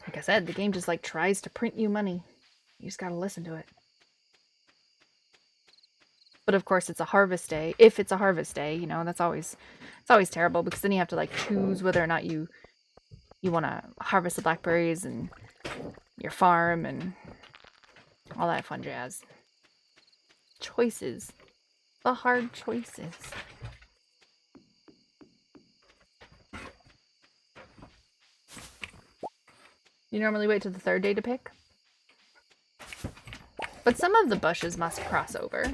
Like I said, the game just like tries to print you money. You just gotta listen to it. But of course it's a harvest day. If it's a harvest day, you know, it's always terrible because then you have to like choose whether or not you want to harvest the blackberries and your farm and all that fun jazz. Choices. The hard choices. You normally wait till the third day to pick? But some of the bushes must cross over.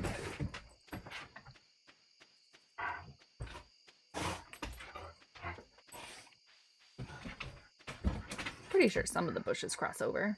pretty sure some of the bushes cross over.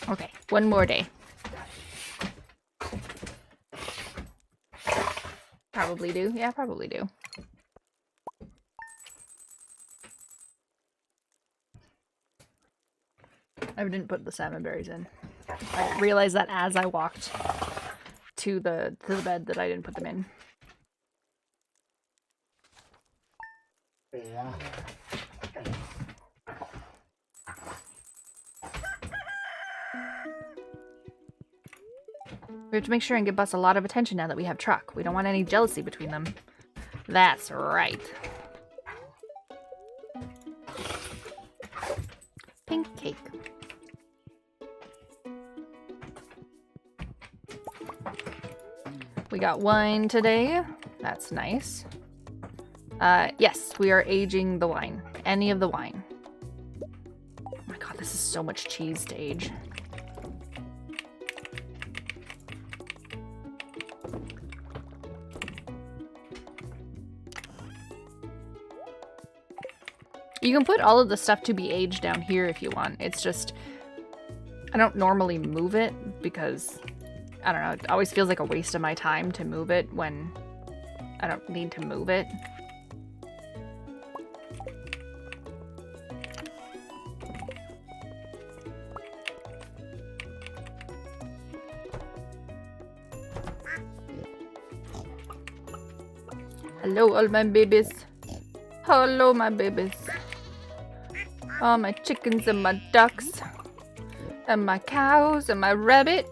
Okay, one more day. Probably do. Yeah, probably do. I didn't put the salmon berries in. I realized that as I walked to the bed that I didn't put them in. We have to make sure and give Bus a lot of attention now that we have Truck. We don't want any jealousy between them. That's right. Pink cake. We got wine today. That's nice. Yes, we are aging the wine. Any of the wine. Oh my god, this is so much cheese to age. You can put all of the stuff to be aged down here if you want. It's just, I don't normally move it because, I don't know, it always feels like a waste of my time to move it when I don't need to move it. Hello, all my babies. Hello, my babies. All my chickens and my ducks. And my cows and my rabbit.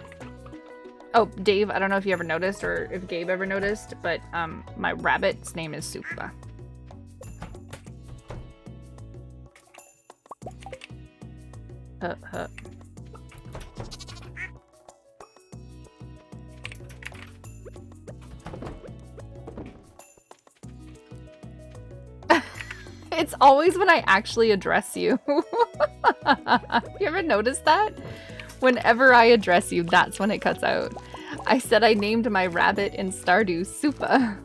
Oh, Dave, I don't know if you ever noticed or if Gabe ever noticed, but my rabbit's name is Supa. It's always when I actually address you. You ever notice that? Whenever I address you, that's when it cuts out. I said I named my rabbit in Stardew Supa.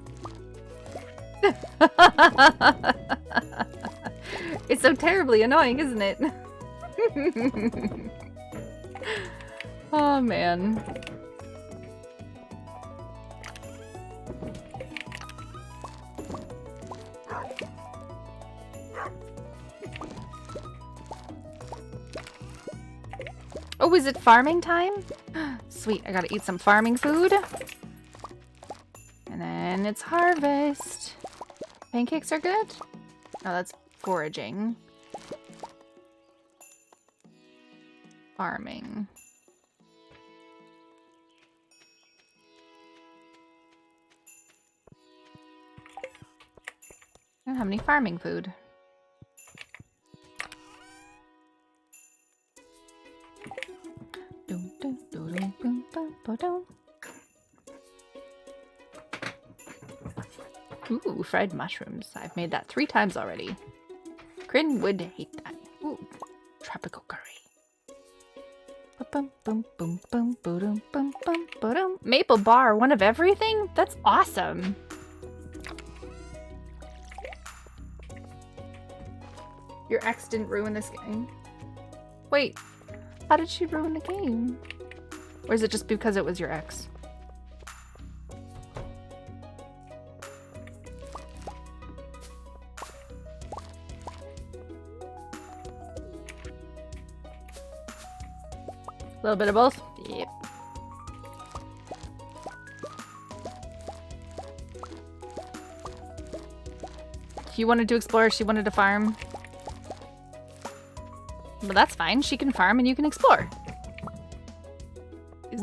It's so terribly annoying, isn't it? Oh, man. Oh, is it farming time? Sweet, I gotta eat some farming food. And then it's harvest. Pancakes are good? No, that's foraging. Farming. I don't have any farming food. Ooh, fried mushrooms. I've made that 3 times already. Crin would hate that. Ooh, tropical curry. Maple bar, one of everything? That's awesome. Your ex didn't ruin this game. Wait, how did she ruin the game? Or is it just because it was your ex? A little bit of both? Yep. He wanted to explore, she wanted to farm. But that's fine, she can farm and you can explore.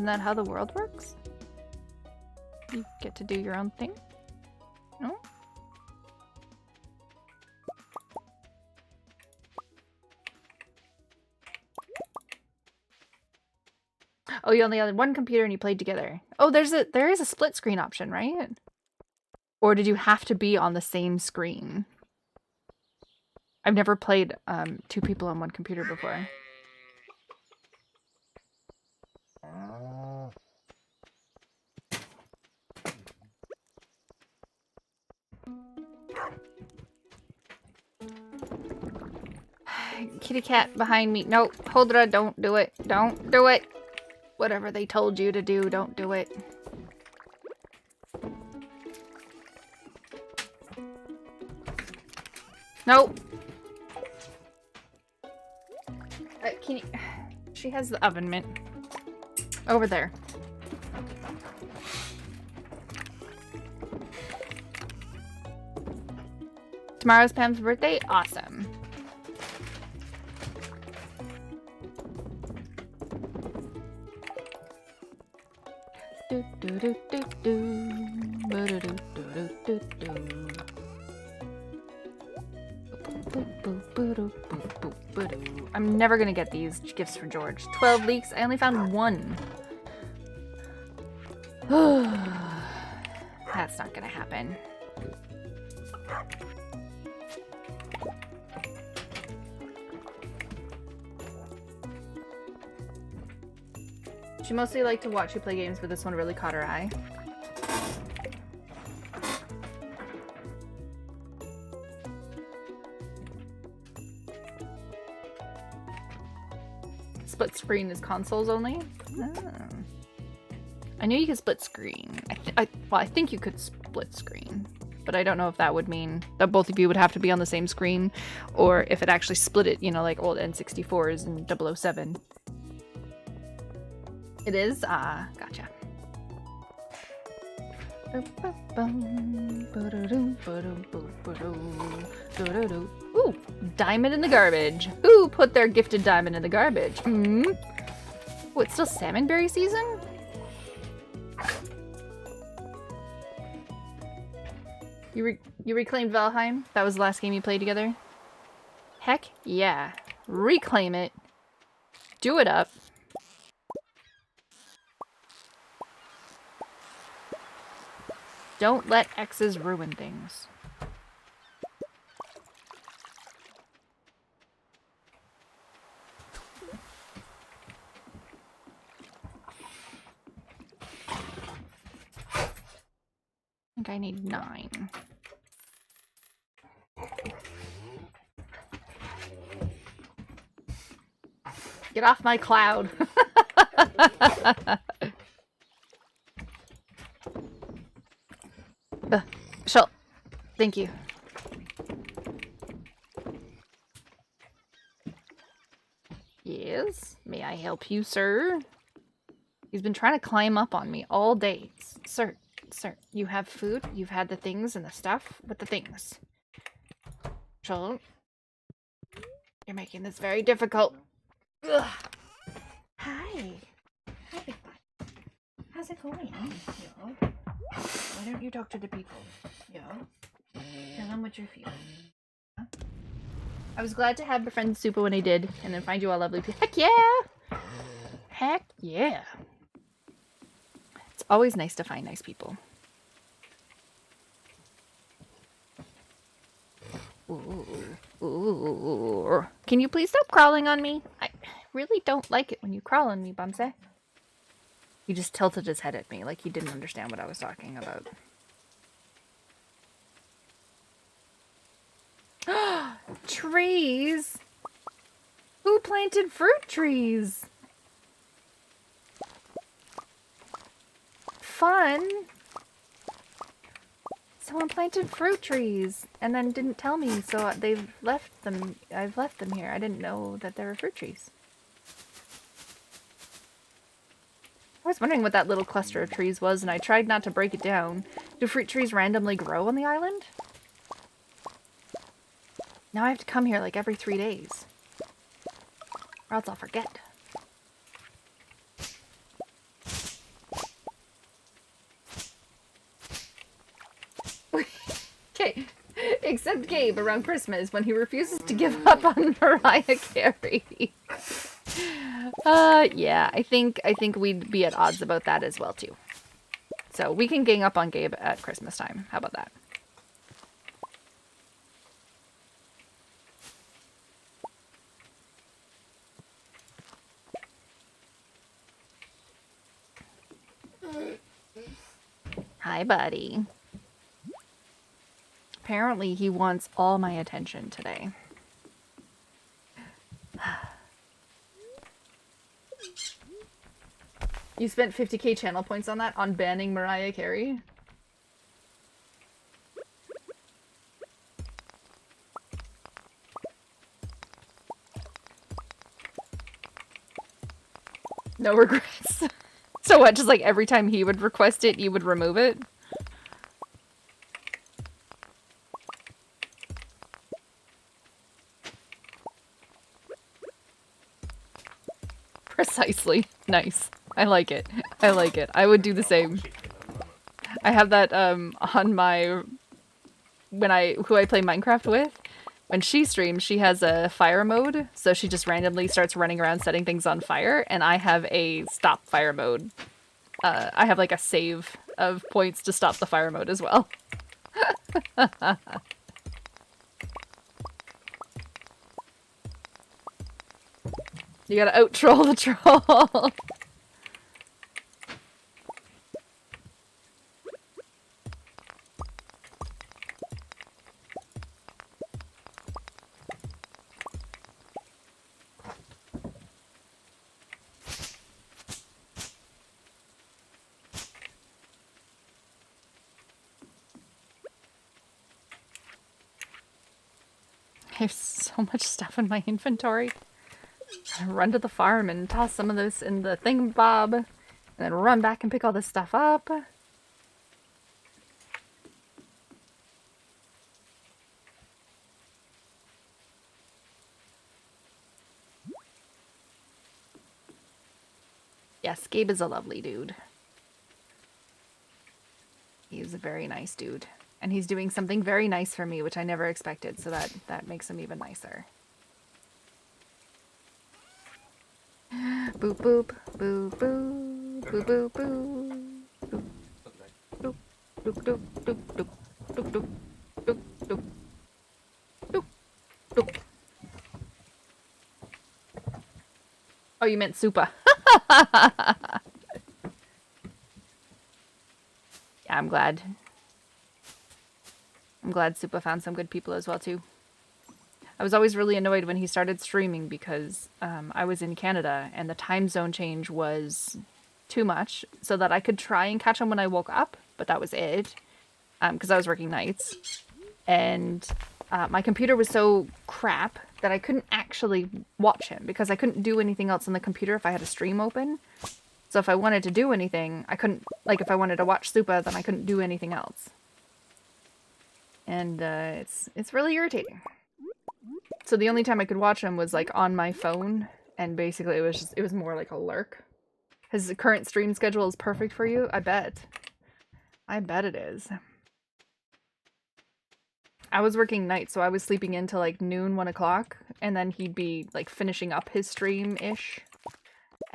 that how the world works? You get to do your own thing? No? Oh, you only had one computer and you played together. Oh, there is a split screen option, right? Or did you have to be on the same screen? I've never played two people on one computer before. Kitty cat behind me. No, Holdra, don't do it. Don't do it. Whatever they told you to do, don't do it. Nope. Can you... She has the oven mitt. Over there. Tomorrow's Pam's birthday? Awesome. Do do do do do. Do do do do do do. I'm never gonna get these gifts for George. 12 leaks. I only found one. That's not gonna happen. She mostly liked to watch you play games, but this one really caught her eye. Split screen is consoles only? Oh. I knew you could split screen. Well, I think you could split screen, but I don't know if that would mean that both of you would have to be on the same screen, or if it actually split it, you know, like old N64s and 007. It is? Ah, gotcha. Ooh, diamond in the garbage. Who put their gifted diamond in the garbage? Hmm? Oh, it's still salmonberry season? You reclaimed Valheim? That was the last game you played together? Heck yeah. Reclaim it. Do it up. Don't let exes ruin things. I think I need 9. Get off my cloud. Sure. Thank you. Yes? May I help you, sir? He's been trying to climb up on me all day. Sir, you have food? You've had the things and the stuff with the things. Sure. You're making this very difficult. Ugh. Hi. Hi, Big Bud. How's it going? Yeah. Why don't you talk to the people? Yeah. Tell them what you're feeling. Huh? I was glad to have befriend Supa when I did, and then find you all lovely people. Heck yeah! Heck yeah! It's always nice to find nice people. Ooh. Can you please stop crawling on me? I really don't like it when you crawl on me, Bumsy. He just tilted his head at me like he didn't understand what I was talking about. Trees? Who planted fruit trees? Fun. Someone planted fruit trees and then didn't tell me, so they've left them. I've left them here. I didn't know that there were fruit trees. I was wondering what that little cluster of trees was, and I tried not to break it down. Do fruit trees randomly grow on the island? Now I have to come here like every 3 days. Or else I'll forget. Except Gabe around Christmas when he refuses to give up on Mariah Carey. Yeah, I think we'd be at odds about that as well too. So we can gang up on Gabe at Christmas time. How about that? Hi, buddy. Apparently he wants all my attention today. You spent 50k channel points on that? On banning Mariah Carey? No regrets. So what, just like every time he would request it, you would remove it? Precisely. Nice. I like it. I like it. I would do the same. I have that on my who I play Minecraft with. When she streams, she has a fire mode, so she just randomly starts running around setting things on fire, and I have a stop fire mode. I have like a save of points to stop the fire mode as well. You gotta out-troll the troll. I have so much stuff in my inventory. I run to the farm and toss some of this in the thingamabob, and then run back and pick all this stuff up. Yes, Gabe is a lovely dude. He's a very nice dude. And he's doing something very nice for me, which I never expected, so that makes him even nicer. Boop boop, boop boop, boop boop boop, boop boop, doop doop doop doop, doop doop, doop doop, doop doop. Oh, you meant Supa. Yeah, I'm glad. I'm glad Supa found some good people as well too. I was always really annoyed when he started streaming because I was in Canada and the time zone change was too much so that I could try and catch him when I woke up, but that was it because I was working nights. And my computer was so crap that I couldn't actually watch him because I couldn't do anything else on the computer if I had a stream open. So if I wanted to do anything, I couldn't, like if I wanted to watch Supa, then I couldn't do anything else. And it's really irritating. So the only time I could watch him was like on my phone, and basically it was more like a lurk. His current stream schedule is perfect for you? I bet. I bet it is. I was working nights, so I was sleeping in till like noon, 1 o'clock, and then he'd be like finishing up his stream-ish.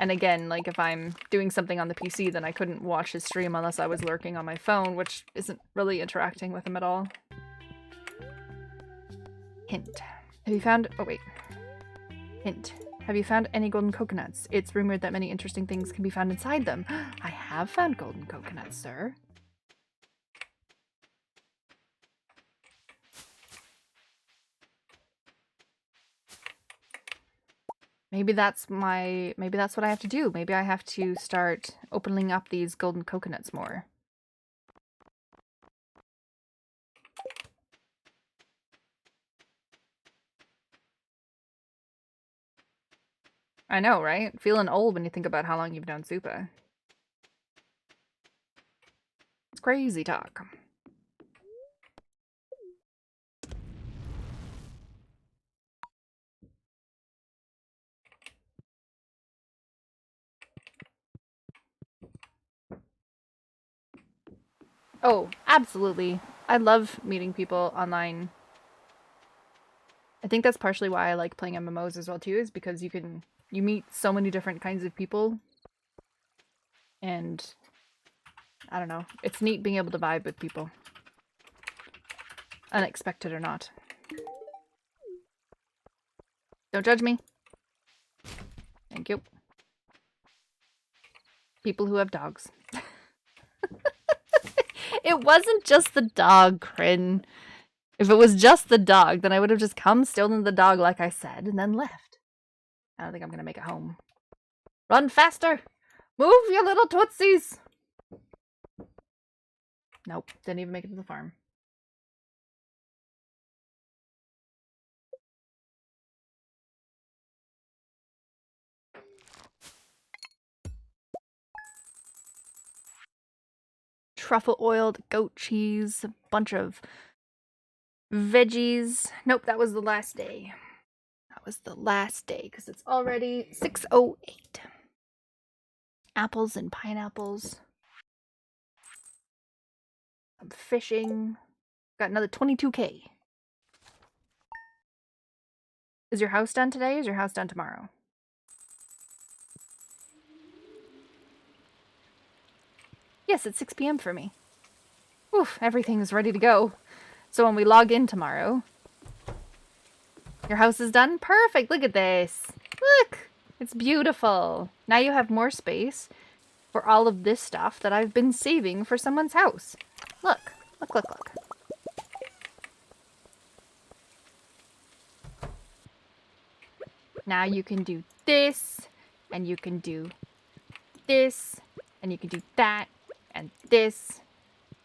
And again, like if I'm doing something on the PC, then I couldn't watch his stream unless I was lurking on my phone, which isn't really interacting with him at all. Hint. Have you found... Oh, wait. Hint. Have you found any golden coconuts? It's rumored that many interesting things can be found inside them. I have found golden coconuts, sir. Maybe that's what I have to do. Maybe I have to start opening up these golden coconuts more. I know, right? Feeling old when you think about how long you've known Supa. It's crazy talk. Oh, absolutely. I love meeting people online. I think that's partially why I like playing MMOs as well too, is because you meet so many different kinds of people, and I don't know, it's neat being able to vibe with people, unexpected or not. Don't judge me. Thank you. People who have dogs. It wasn't just the dog, Kryn. If it was just the dog, then I would have just come, stolen the dog like I said, and then left. I don't think I'm gonna make it home. Run faster! Move, you little tootsies! Nope, didn't even make it to the farm. Truffle oiled goat cheese, a bunch of veggies. Nope, that was the last day. That was the last day because it's already 6:08. Apples and pineapples. I'm fishing. Got another 22K. Is your house done today? Is your house done tomorrow? Yes, it's 6 p.m. for me. Oof, everything is ready to go. So when we log in tomorrow... Your house is done? Perfect! Look at this! Look! It's beautiful! Now you have more space for all of this stuff that I've been saving for someone's house. Look! Look, look, look. Now you can do this, and you can do this, and you can do that, and this,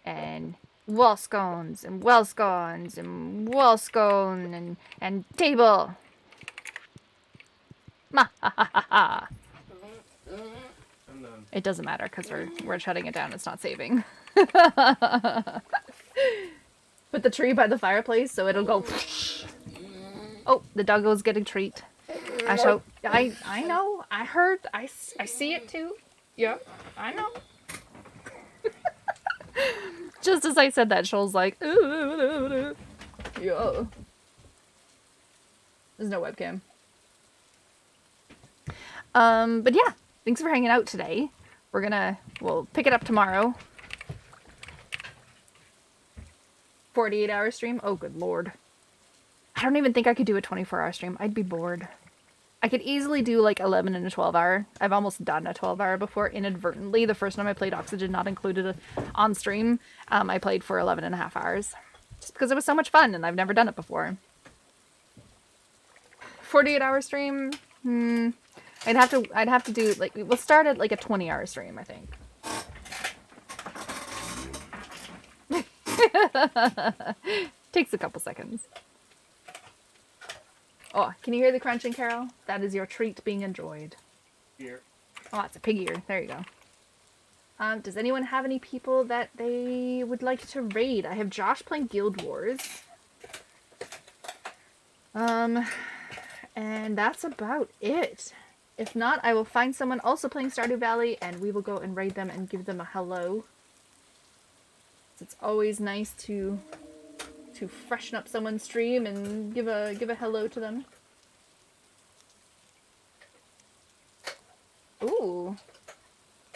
and wall scones, and well scones, and wall scone, and table. Ma ha ha ha ha. It doesn't matter because we're shutting it down. It's not saving. Put the tree by the fireplace so it'll go. Oh, the doggo's getting treat. I know. I heard. I see it too. Yeah, I know. Just as I said that, Shoal's like, yeah. There's no webcam. But yeah, thanks for hanging out today. We'll pick it up tomorrow. 48-hour stream? Oh, good lord. I don't even think I could do a 24-hour stream. I'd be bored. I could easily do like 11 and a 12-hour. I've almost done a 12-hour before inadvertently. The first time I played Oxygen, not included on stream, I played for 11 and a half hours. Just because it was so much fun and I've never done it before. 48-hour stream? I'd have to do like, we'll start at like a 20-hour stream, I think. Takes a couple seconds. Oh, can you hear the crunching, Carol? That is your treat being enjoyed. Ear. Oh, it's a pig ear. There you go. Does anyone have any people that they would like to raid? I have Josh playing Guild Wars. And that's about it. If not, I will find someone also playing Stardew Valley and we will go and raid them and give them a hello. It's always nice to freshen up someone's stream and give a hello to them. Ooh.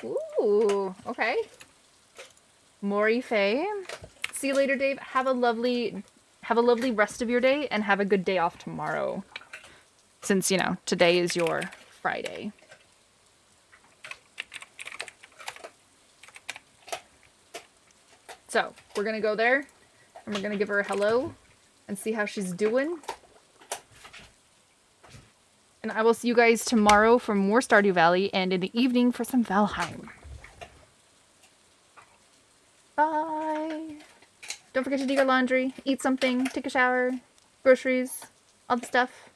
Ooh, okay. Maury Faye. See you later, Dave. Have a lovely rest of your day and have a good day off tomorrow. Since, you know, today is your Friday. So, we're gonna go there. And we're gonna give her a hello and see how she's doing. And I will see you guys tomorrow for more Stardew Valley and in the evening for some Valheim. Bye! Don't forget to do your laundry, eat something, take a shower, groceries, all the stuff.